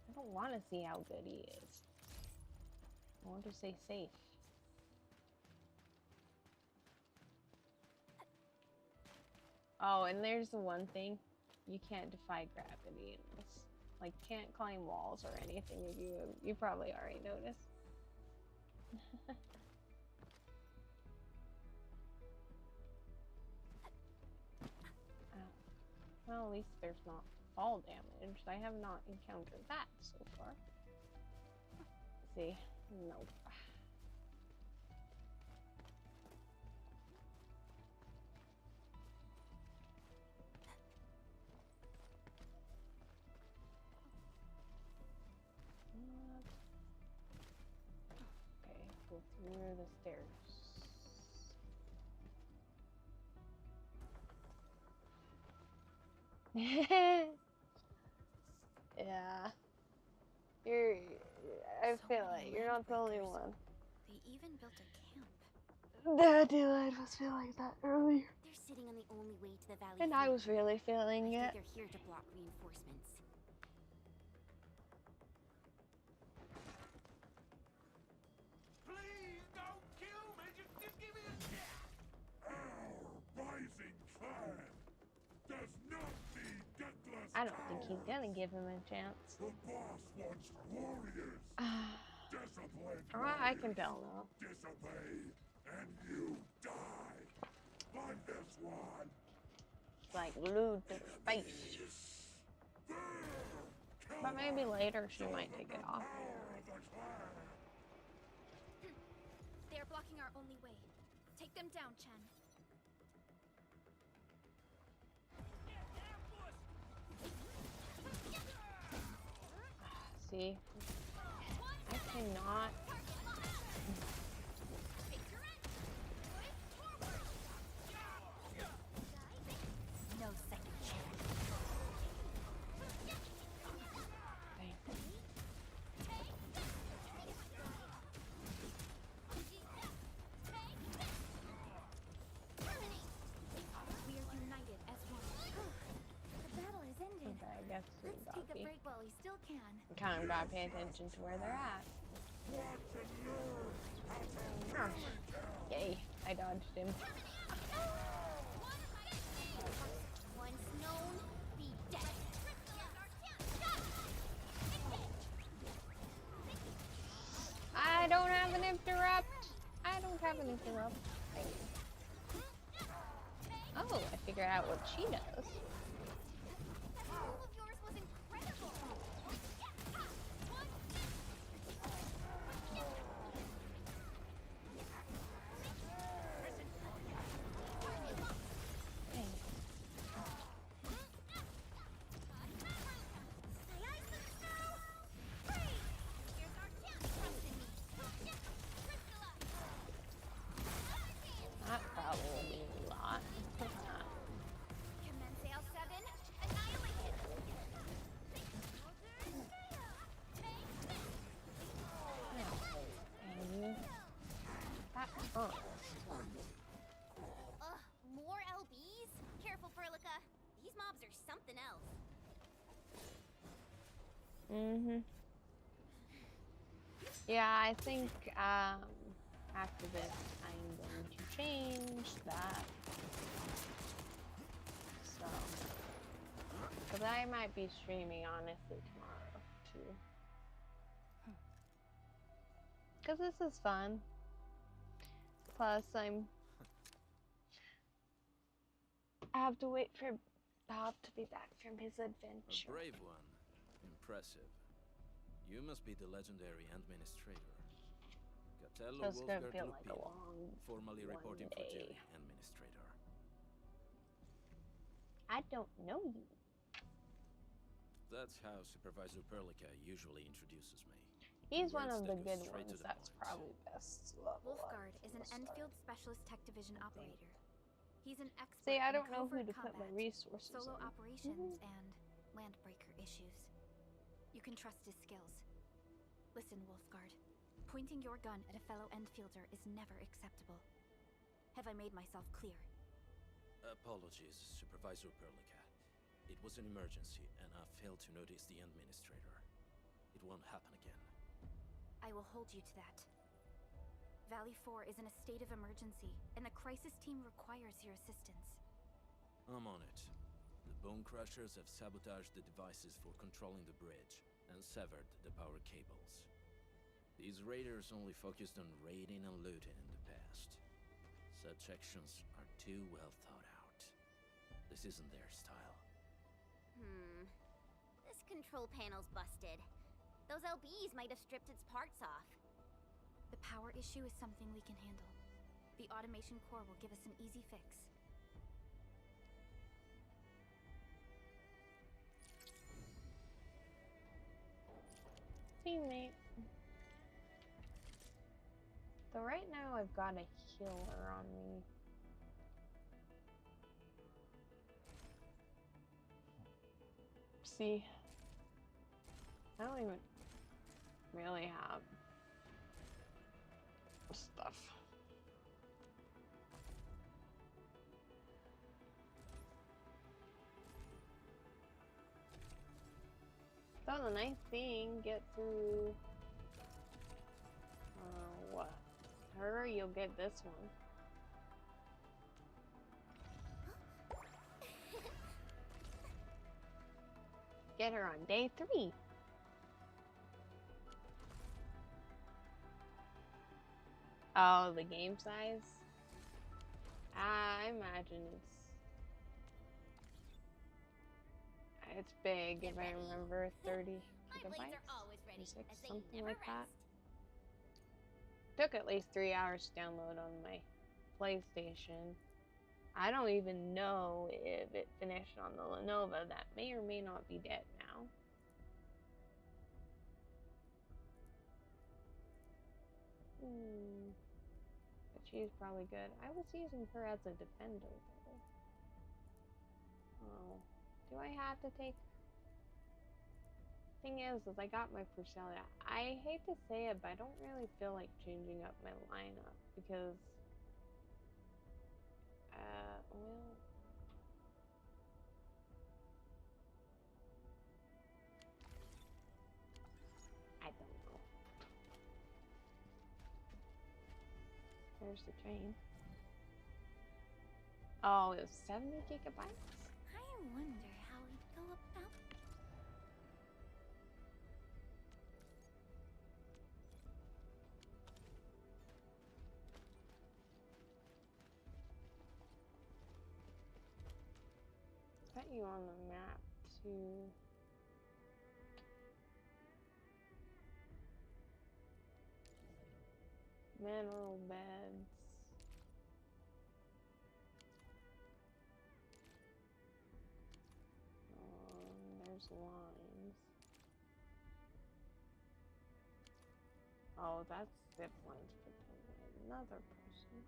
I don't want to see how good he is. I want to say safe. Oh, and there's the one thing. You can't defy gravity in this. Like, can't climb walls or anything. You probably already noticed. Oh. Well, at least there's not fall damage. I have not encountered that so far. Let's see. Nope. Okay, go through the stairs. Yeah. I feel like you're not the only one. They even built a camp. That I was feeling that earlier. They're sitting on the only way to the valley. And I was really feeling it. I think they're here to block reinforcements. Please don't kill me. Just give me a chance. Our rising clan does not need gutless. I don't think he's gonna give him a chance. The boss wants warriors. Disciplined I can tell now. Disobey, and you die. Like this one. Like glued to the face. But maybe later she might take it off. They are blocking our only way. Take them down, Chen. See? I cannot. No second chance. We are united as one. The battle is ended. Okay, I guess we Let's got take a the. break while we still can. Kind of gotta pay attention to where they're at. Oh. Yay, I dodged him. Once known, be dead. I don't have an interrupt. I don't have an interrupt. Oh. Oh, I figured out what she does. That move of yours was incredible. That probably will be a lot. Commence L7, annihilate it. That hurts. Ugh, more LBs? Careful, Furlica. These mobs are something else. Yeah, I think after this I'm going to change that. So, because I might be streaming honestly tomorrow too. Because this is fun. Plus, I have to wait for Bob to be back from his adventure. A brave one. Impressive. You must be the legendary administrator. Gatello So it's gonna Wolfgard feel like a Lupino, long formerly one reporting for day. Jelly, administrator. I don't know you. That's how Supervisor Perlica usually introduces me. He's one Words of that the go good straight to ones. the That's point. probably best level. Wolfguard is an Endfield Specialist Tech Division operator. He's an expert See, I in don't know who covert to put my combat, resources solo on. operations, and landbreaker issues. You can trust his skills. Listen, Wolfguard. Pointing your gun at a fellow Endfielder is never acceptable. Have I made myself clear? Apologies, Supervisor Perlica. It was an emergency, and I failed to notice the administrator. It won't happen again. I will hold you to that. Valley 4 is in a state of emergency, and the crisis team requires your assistance. I'm on it. The Bone Crushers have sabotaged the devices for controlling the bridge, and severed the power cables. These raiders only focused on raiding and looting in the past. Such actions are too well thought out. This isn't their style. This control panel's busted. Those LBs might have stripped its parts off. The power issue is something we can handle. The automation core will give us an easy fix. Teammate. So right now I've got a healer on me. See, I don't even really have stuff. So the nice thing, get through what? Her, you'll get this one. Get her on day 3. Oh, the game size? I imagine it's big, if I remember, 30 My blades gigabytes. are always ready, Or 6, as they something never like that. rest. Took at least 3 hours to download on my PlayStation. I don't even know if it finished on the Lenovo. That may or may not be dead now. But she's probably good. I was using her as a defender though. Oh. Do I have to take... Thing is I got my Priscilla. I hate to say it, but I don't really feel like changing up my lineup because well, I don't know. There's the train. Oh, it was 70 gigabytes? I wonder how we'd go about. want you on the map too. Mineral beds. There's lines. Oh, that's zip lines for another person.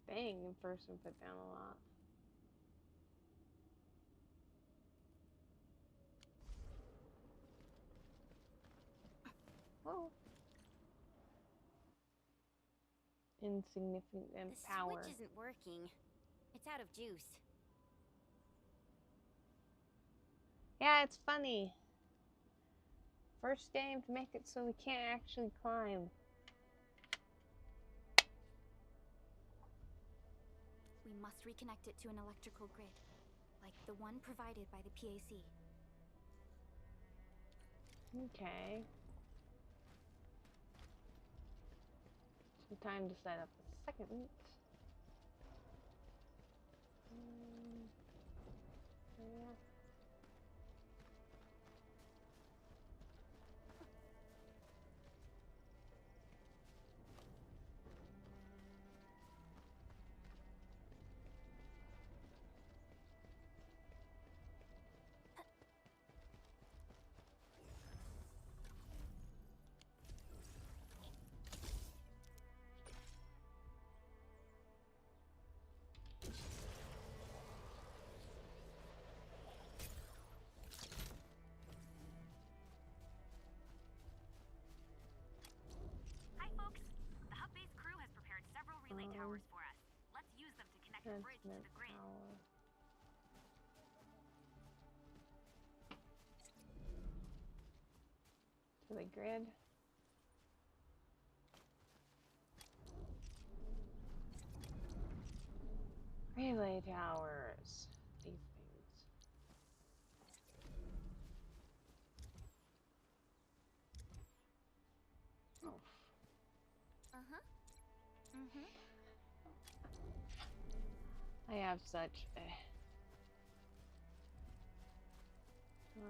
Dang, the person put down a lot. Whoa. Insignificant power. The switch isn't working. It's out of juice. Yeah, it's funny. First game to make it so we can't actually climb. We must reconnect it to an electrical grid, like the one provided by the PAC. Okay. So time to set up the second. Yeah. Hi, folks. The hub base crew has prepared several relay towers for us. Let's use them to connect the bridge to the grid. To the grid. Relay towers. These things. Oh. I have such a... I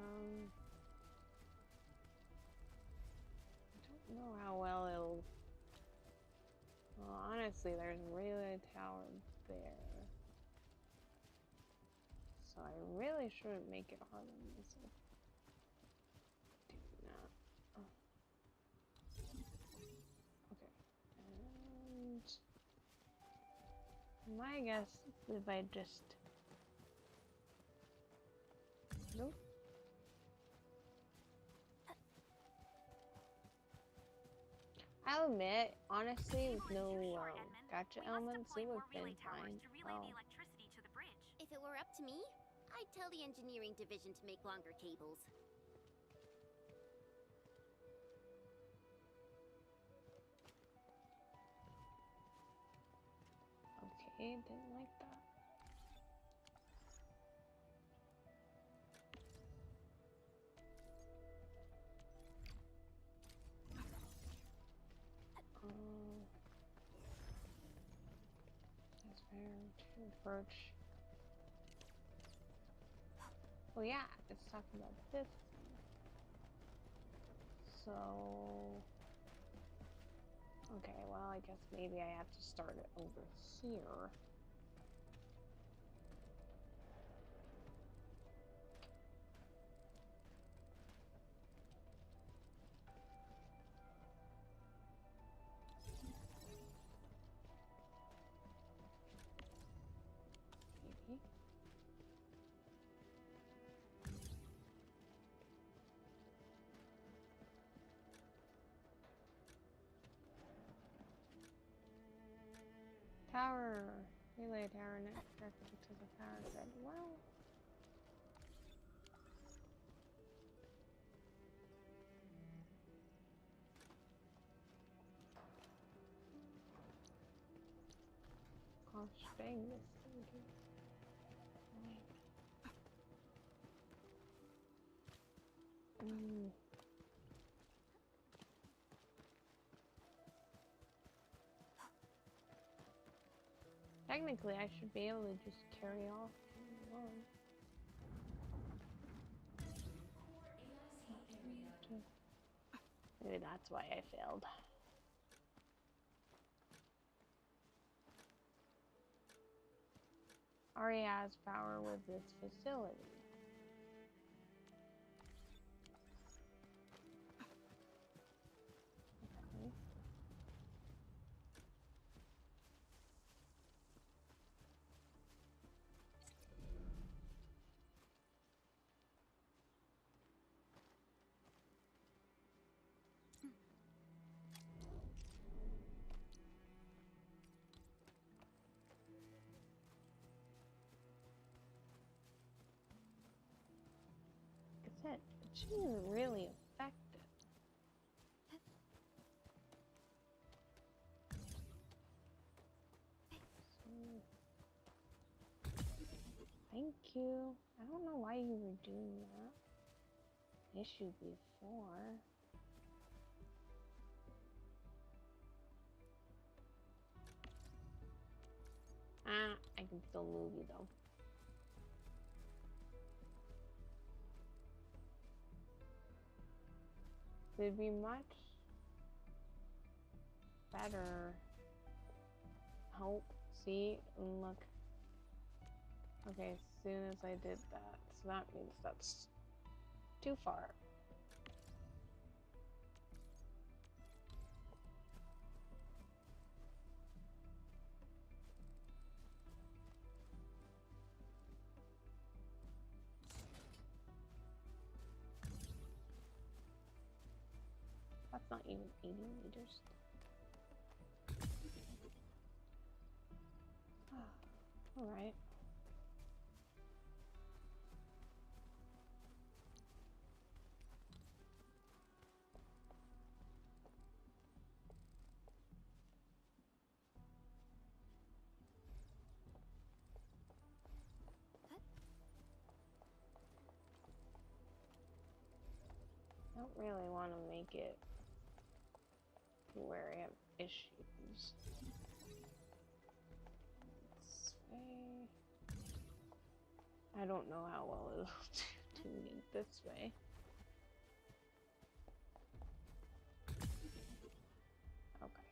don't know how well it'll... Well, honestly, there's a relay tower there. So I really shouldn't make it hard on myself. Do not. Oh. Okay. And my guess is if I just... Nope. I'll admit, honestly, with no gacha elements, it would have been fine. Oh. If it were up to me, I'd tell the engineering division to make longer cables. Okay, didn't like that. That's fair. Birch. Oh yeah, it's talking about this. So... Okay, well, I guess maybe I have to start it over here. Maybe. Tower. Relay tower next directly to the power grid. Well. Gosh dang this thing. Technically, I should be able to just carry off one. Maybe that's why I failed. Already has power with this facility. Okay. It shouldn't really affect it. Thank you. I don't know why you were doing that. Issue before. I can still move you though. It'd be much better. Hope, see, and look. Okay, as soon as I did that, so that means that's too far. That's not even 80 meters. All right. I don't really want to make it where I have issues. This way. I don't know how well it'll do it this way. Okay.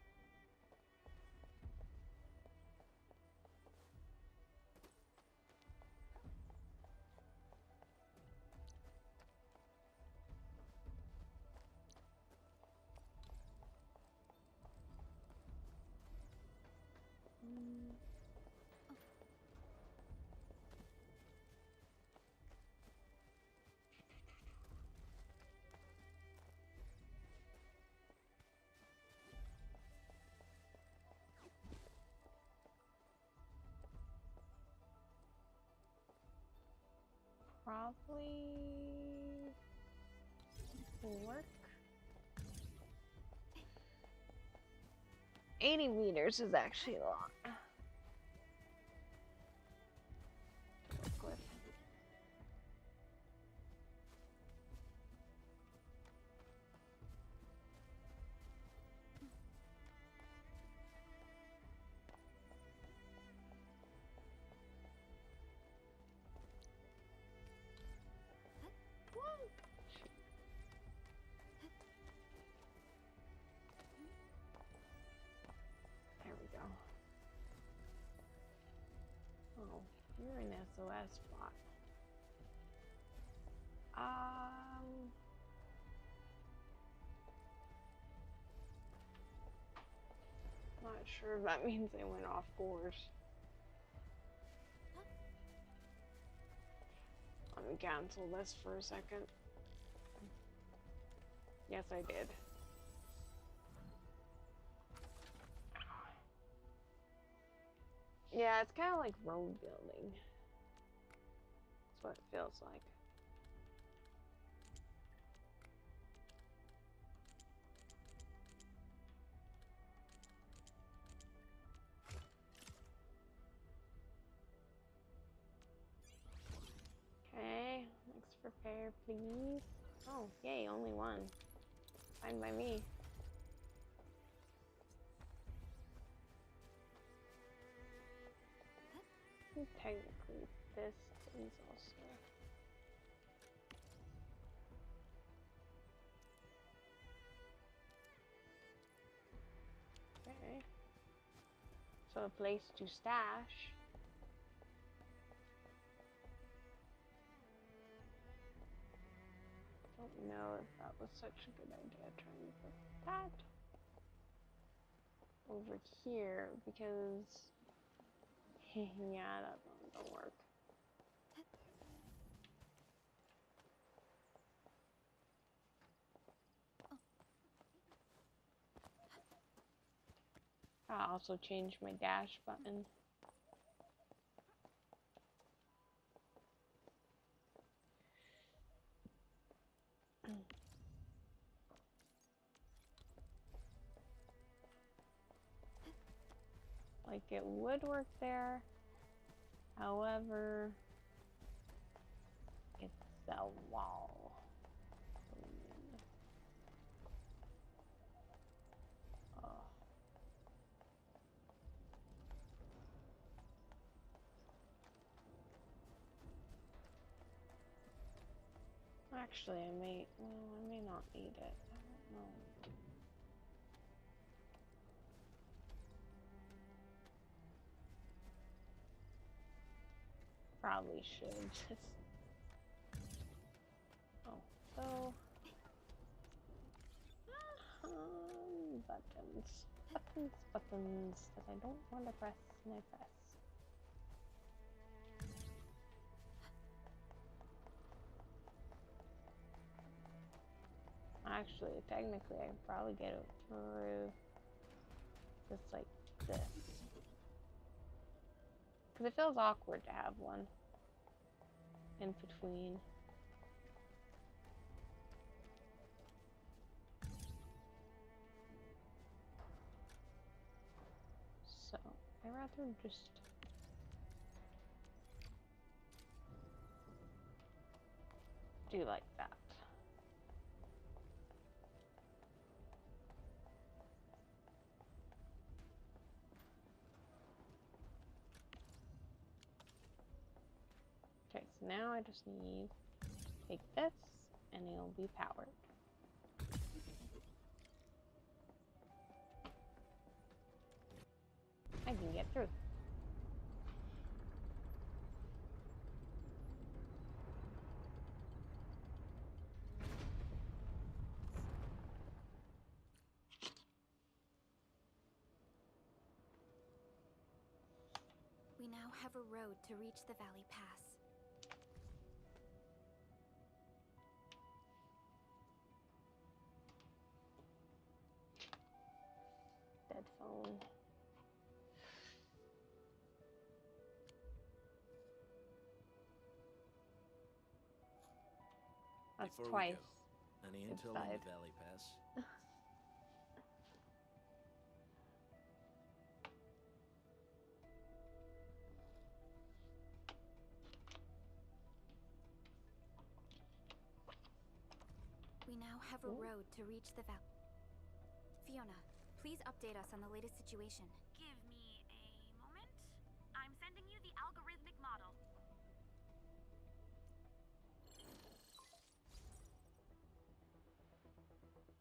Probably will work. 80 meters is actually a lot. To work with. There we go. Oh, you're an SOS spot. Not sure if that means they went off course. Let me cancel this for a second. Yes, I did. Yeah, it's kind of like road building. That's what it feels like. Okay, next repair, please. Oh, yay, only one. Fine by me. And technically, this is also. Okay. So a place to stash. Don't know if that was such a good idea trying to put that over here because yeah, that one don't work. I also changed my dash button. Like it would work there, however, it's the wall. Oh. Actually, I may not need it. I don't know. Probably should just. Oh, so. Buttons. Buttons that I don't want to press and I press. Actually, technically, I could probably get it through just like this. Because it feels awkward to have one in between. So, I'd rather just do like that. Okay, so now I just need to take this and it'll be powered. I can get through. We now have a road to reach the Valley Pass. Dead phone. That's Before twice. We go, any intel on the Valley Pass? We now have a road to reach the Valley. Fiona, please update us on the latest situation. Give me a moment. I'm sending you the algorithmic model.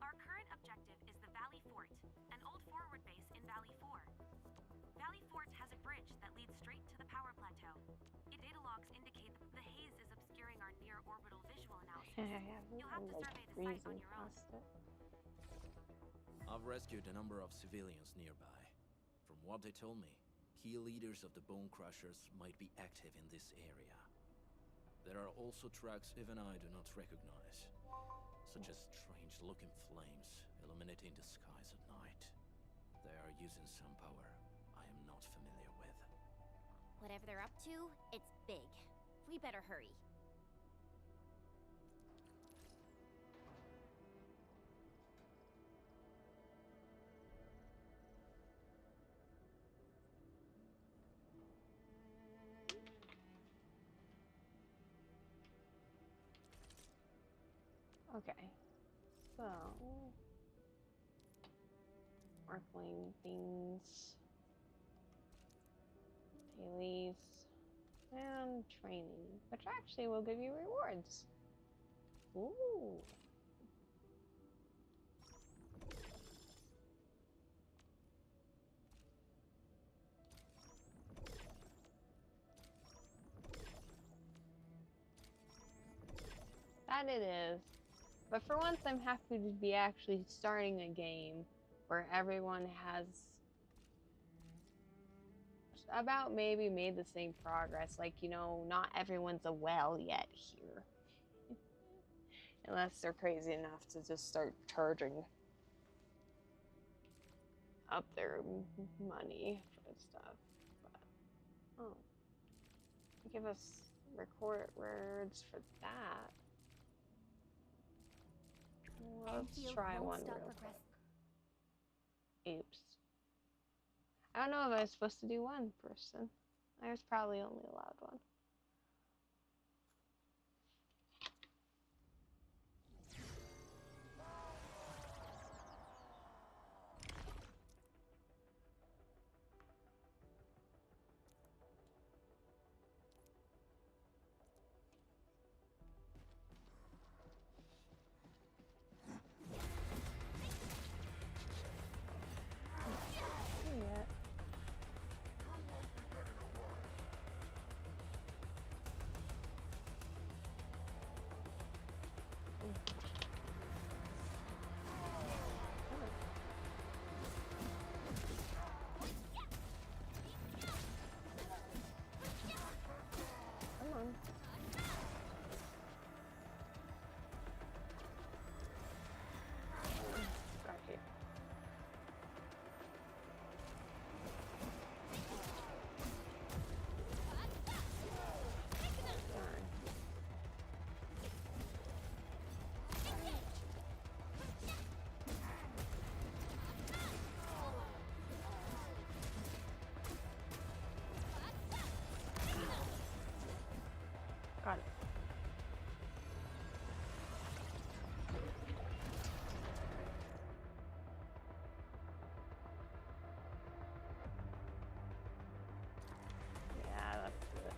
Our current objective is the Valley Fort, an old forward base in Valley 4. Valley Fort has a bridge that leads straight to the power plateau. Data logs indicate that the haze is obscuring our near-orbital visual analysis. You'll have to survey the site on your own. I've rescued a number of civilians nearby. From what they told me, key leaders of the Bone Crushers might be active in this area. There are also tracks even I do not recognize, such as strange-looking flames illuminating the skies at night. They are using some power I am not familiar with. Whatever they're up to, it's big. We better hurry. Okay, so Arknight things, dailies. which actually will give you rewards. Ooh. That it is. But for once, I'm happy to be actually starting a game where everyone has about maybe made the same progress. Like, you know, not everyone's a well yet here. Unless they're crazy enough to just start charging up their money for stuff. But, oh. Give us record words for that. Let's try one real quick. Oops. I don't know if I was supposed to do one person. I was probably only allowed one. Got it. Yeah, that's good.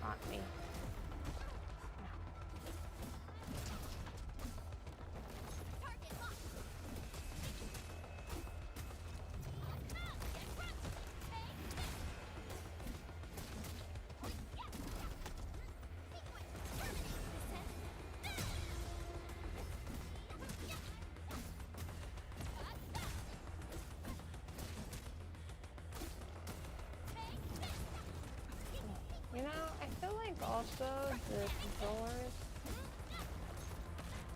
Got me. You know, I feel like also the controllers,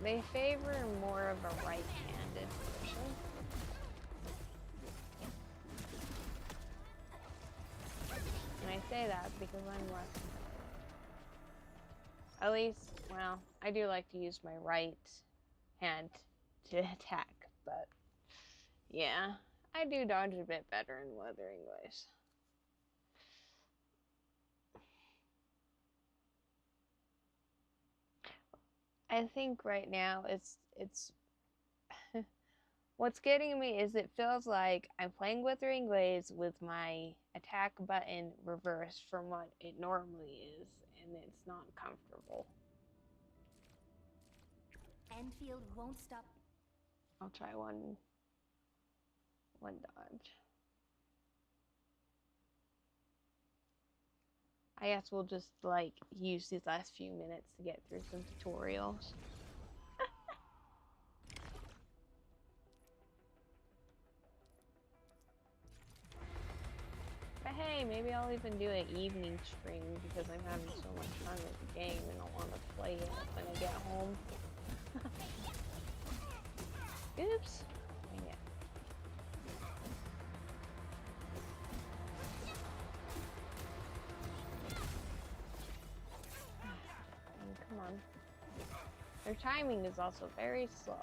they favor more of a right-handed person. And I say that because I'm less. At least, well, I do like to use my right hand to attack, but yeah, I do dodge a bit better in Wuthering Waves. I think right now it's what's getting me is it feels like I'm playing Withering Waves with my attack button reversed from what it normally is, and it's not comfortable. Endfield won't stop. I'll try one dodge. I guess we'll just like use these last few minutes to get through some tutorials. But hey, maybe I'll even do an evening stream because I'm having so much fun with the game and I want to play it when I get home. Oops. Dang it. Their timing is also very slow.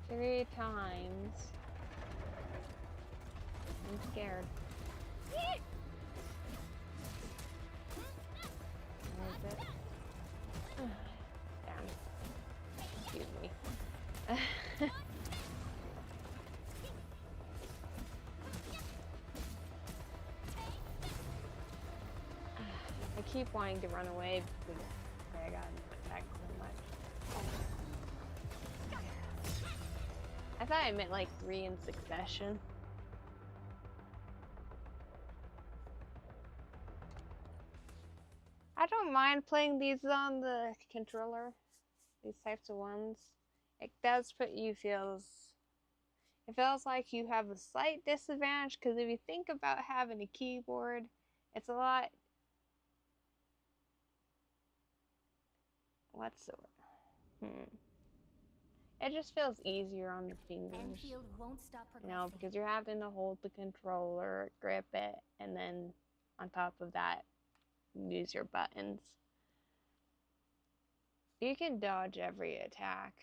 Three times. I'm scared. Where is it? Damn. Excuse me. I keep wanting to run away because I got attacked so much. I thought I meant like 3 in succession. I don't mind playing these on the controller, these types of ones. It does put you it feels like you have a slight disadvantage because if you think about having a keyboard, it's a lot, what's the word? It just feels easier on the fingers. Endfield won't stop You know, because you're having to hold the controller, grip it, and then on top of that, use your buttons. You can dodge every attack.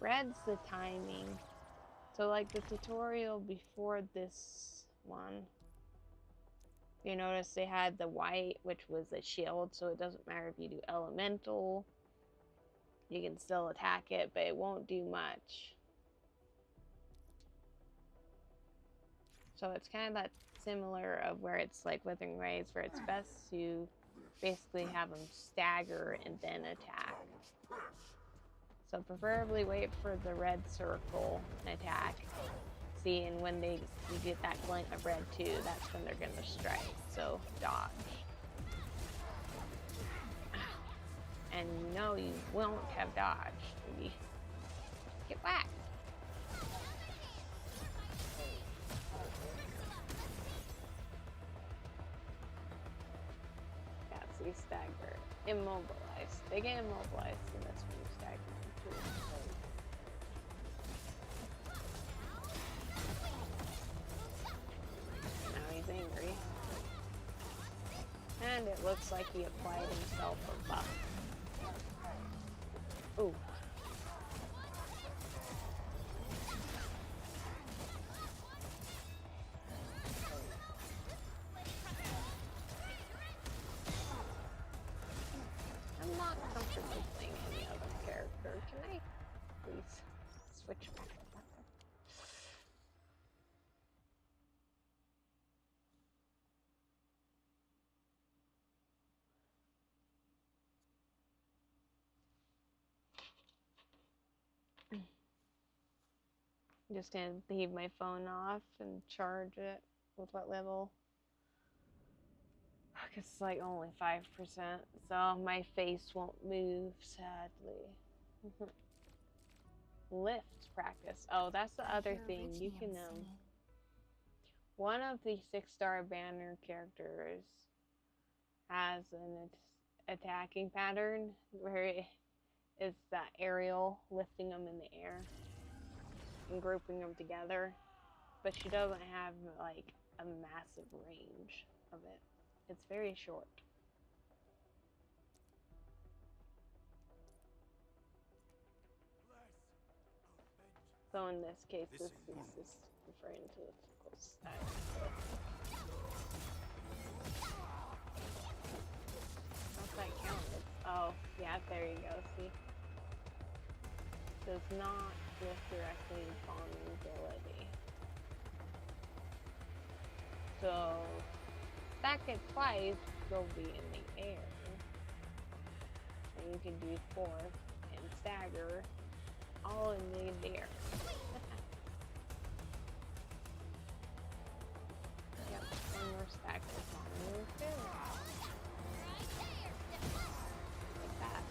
Red's the timing. So like the tutorial before this one, you notice they had the white, which was a shield, so it doesn't matter if you do elemental. You can still attack it, but it won't do much. So it's kind of that similar of where it's like Withering Rays, where it's best to basically have them stagger and then attack. So preferably wait for the red circle and attack. See, and when you get that glint of red too, that's when they're gonna strike. So dodge. And no, you won't have dodged. Get back. See, stagger. Immobilized. They get immobilized, and that's when you stagger them too. Now he's angry. And it looks like he applied himself a buff. Ooh. I'm not comfortable playing any other character. Can I please switch back? I'm just gonna leave my phone off and charge it with what level? It's like only 5%, so my face won't move, sadly. Lift practice. Oh, that's the other thing. You can, one of the 6-star banner characters has an attacking pattern where it is that aerial, lifting them in the air and grouping them together, but she doesn't have like a massive range of it. It's very short. So in this case, this is just referring to the typical style. How's that counted? Oh, yeah, there you go, see? Does not lift directly vulnerability. So, stack it twice, you'll be in the air. And you can do 4 and stagger all in the air. Yep, one more stack of vulnerability. Like that.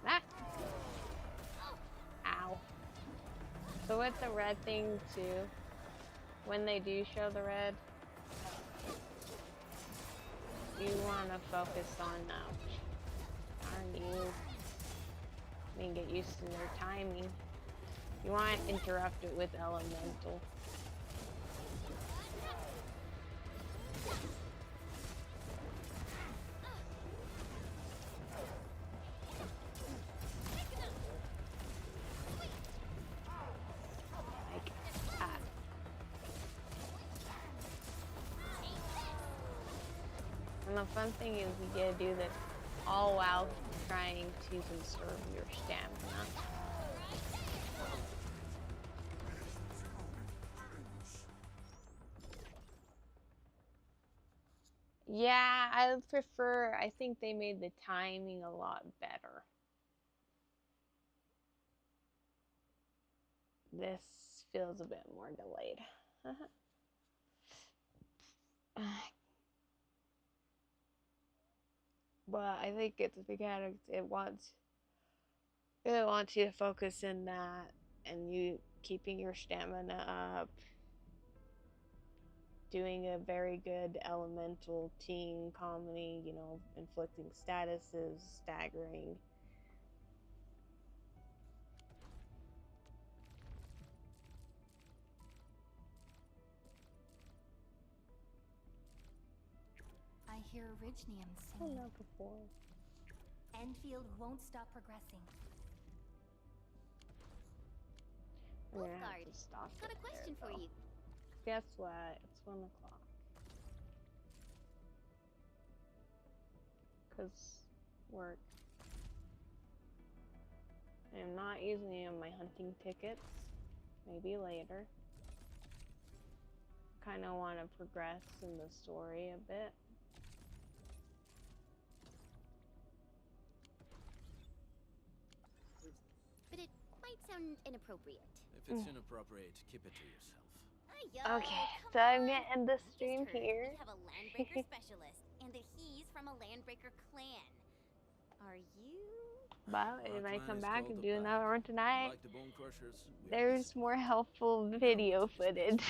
Ah! Ow. So with the red thing too, when they do show the red, you want to focus on darn you. I mean, get used to their timing. You want to interrupt it with elemental. And the fun thing is you get to do this all while trying to conserve your stamina. Yeah, I prefer, I think they made the timing a lot better. This feels a bit more delayed. But I think it's because it wants you to focus in that and you keeping your stamina up, doing a very good elemental team comedy, you know, inflicting statuses, staggering. I hear Originium Oh, singing. not before. Endfield won't stop progressing. I'm gonna Wolfguard, have to stop I've got a it question there, for though. you. Guess what? It's 1 o'clock. 'Cause work. I'm not using any of my hunting tickets. Maybe later. Kind of want to progress in the story a bit. But it might sound inappropriate. If it's inappropriate, keep it to yourself. Okay, so I'm gonna end the stream here. We have a Landbreaker specialist, and that he's from a Landbreaker clan. Are you? But if I come is back called and the do another one tonight, Like the Bone Crushers, we are there's more helpful video footage.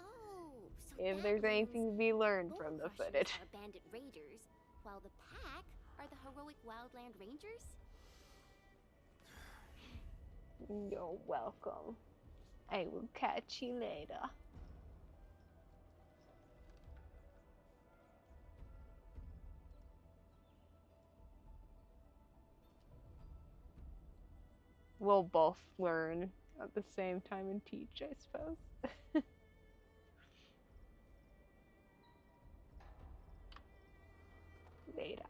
Oh, so If that there's means anything to be learned Bone from the Crushers footage. are bandit raiders, while the pack are the heroic wildland rangers? You're welcome. I will catch you later. We'll both learn at the same time and teach, I suppose. Later.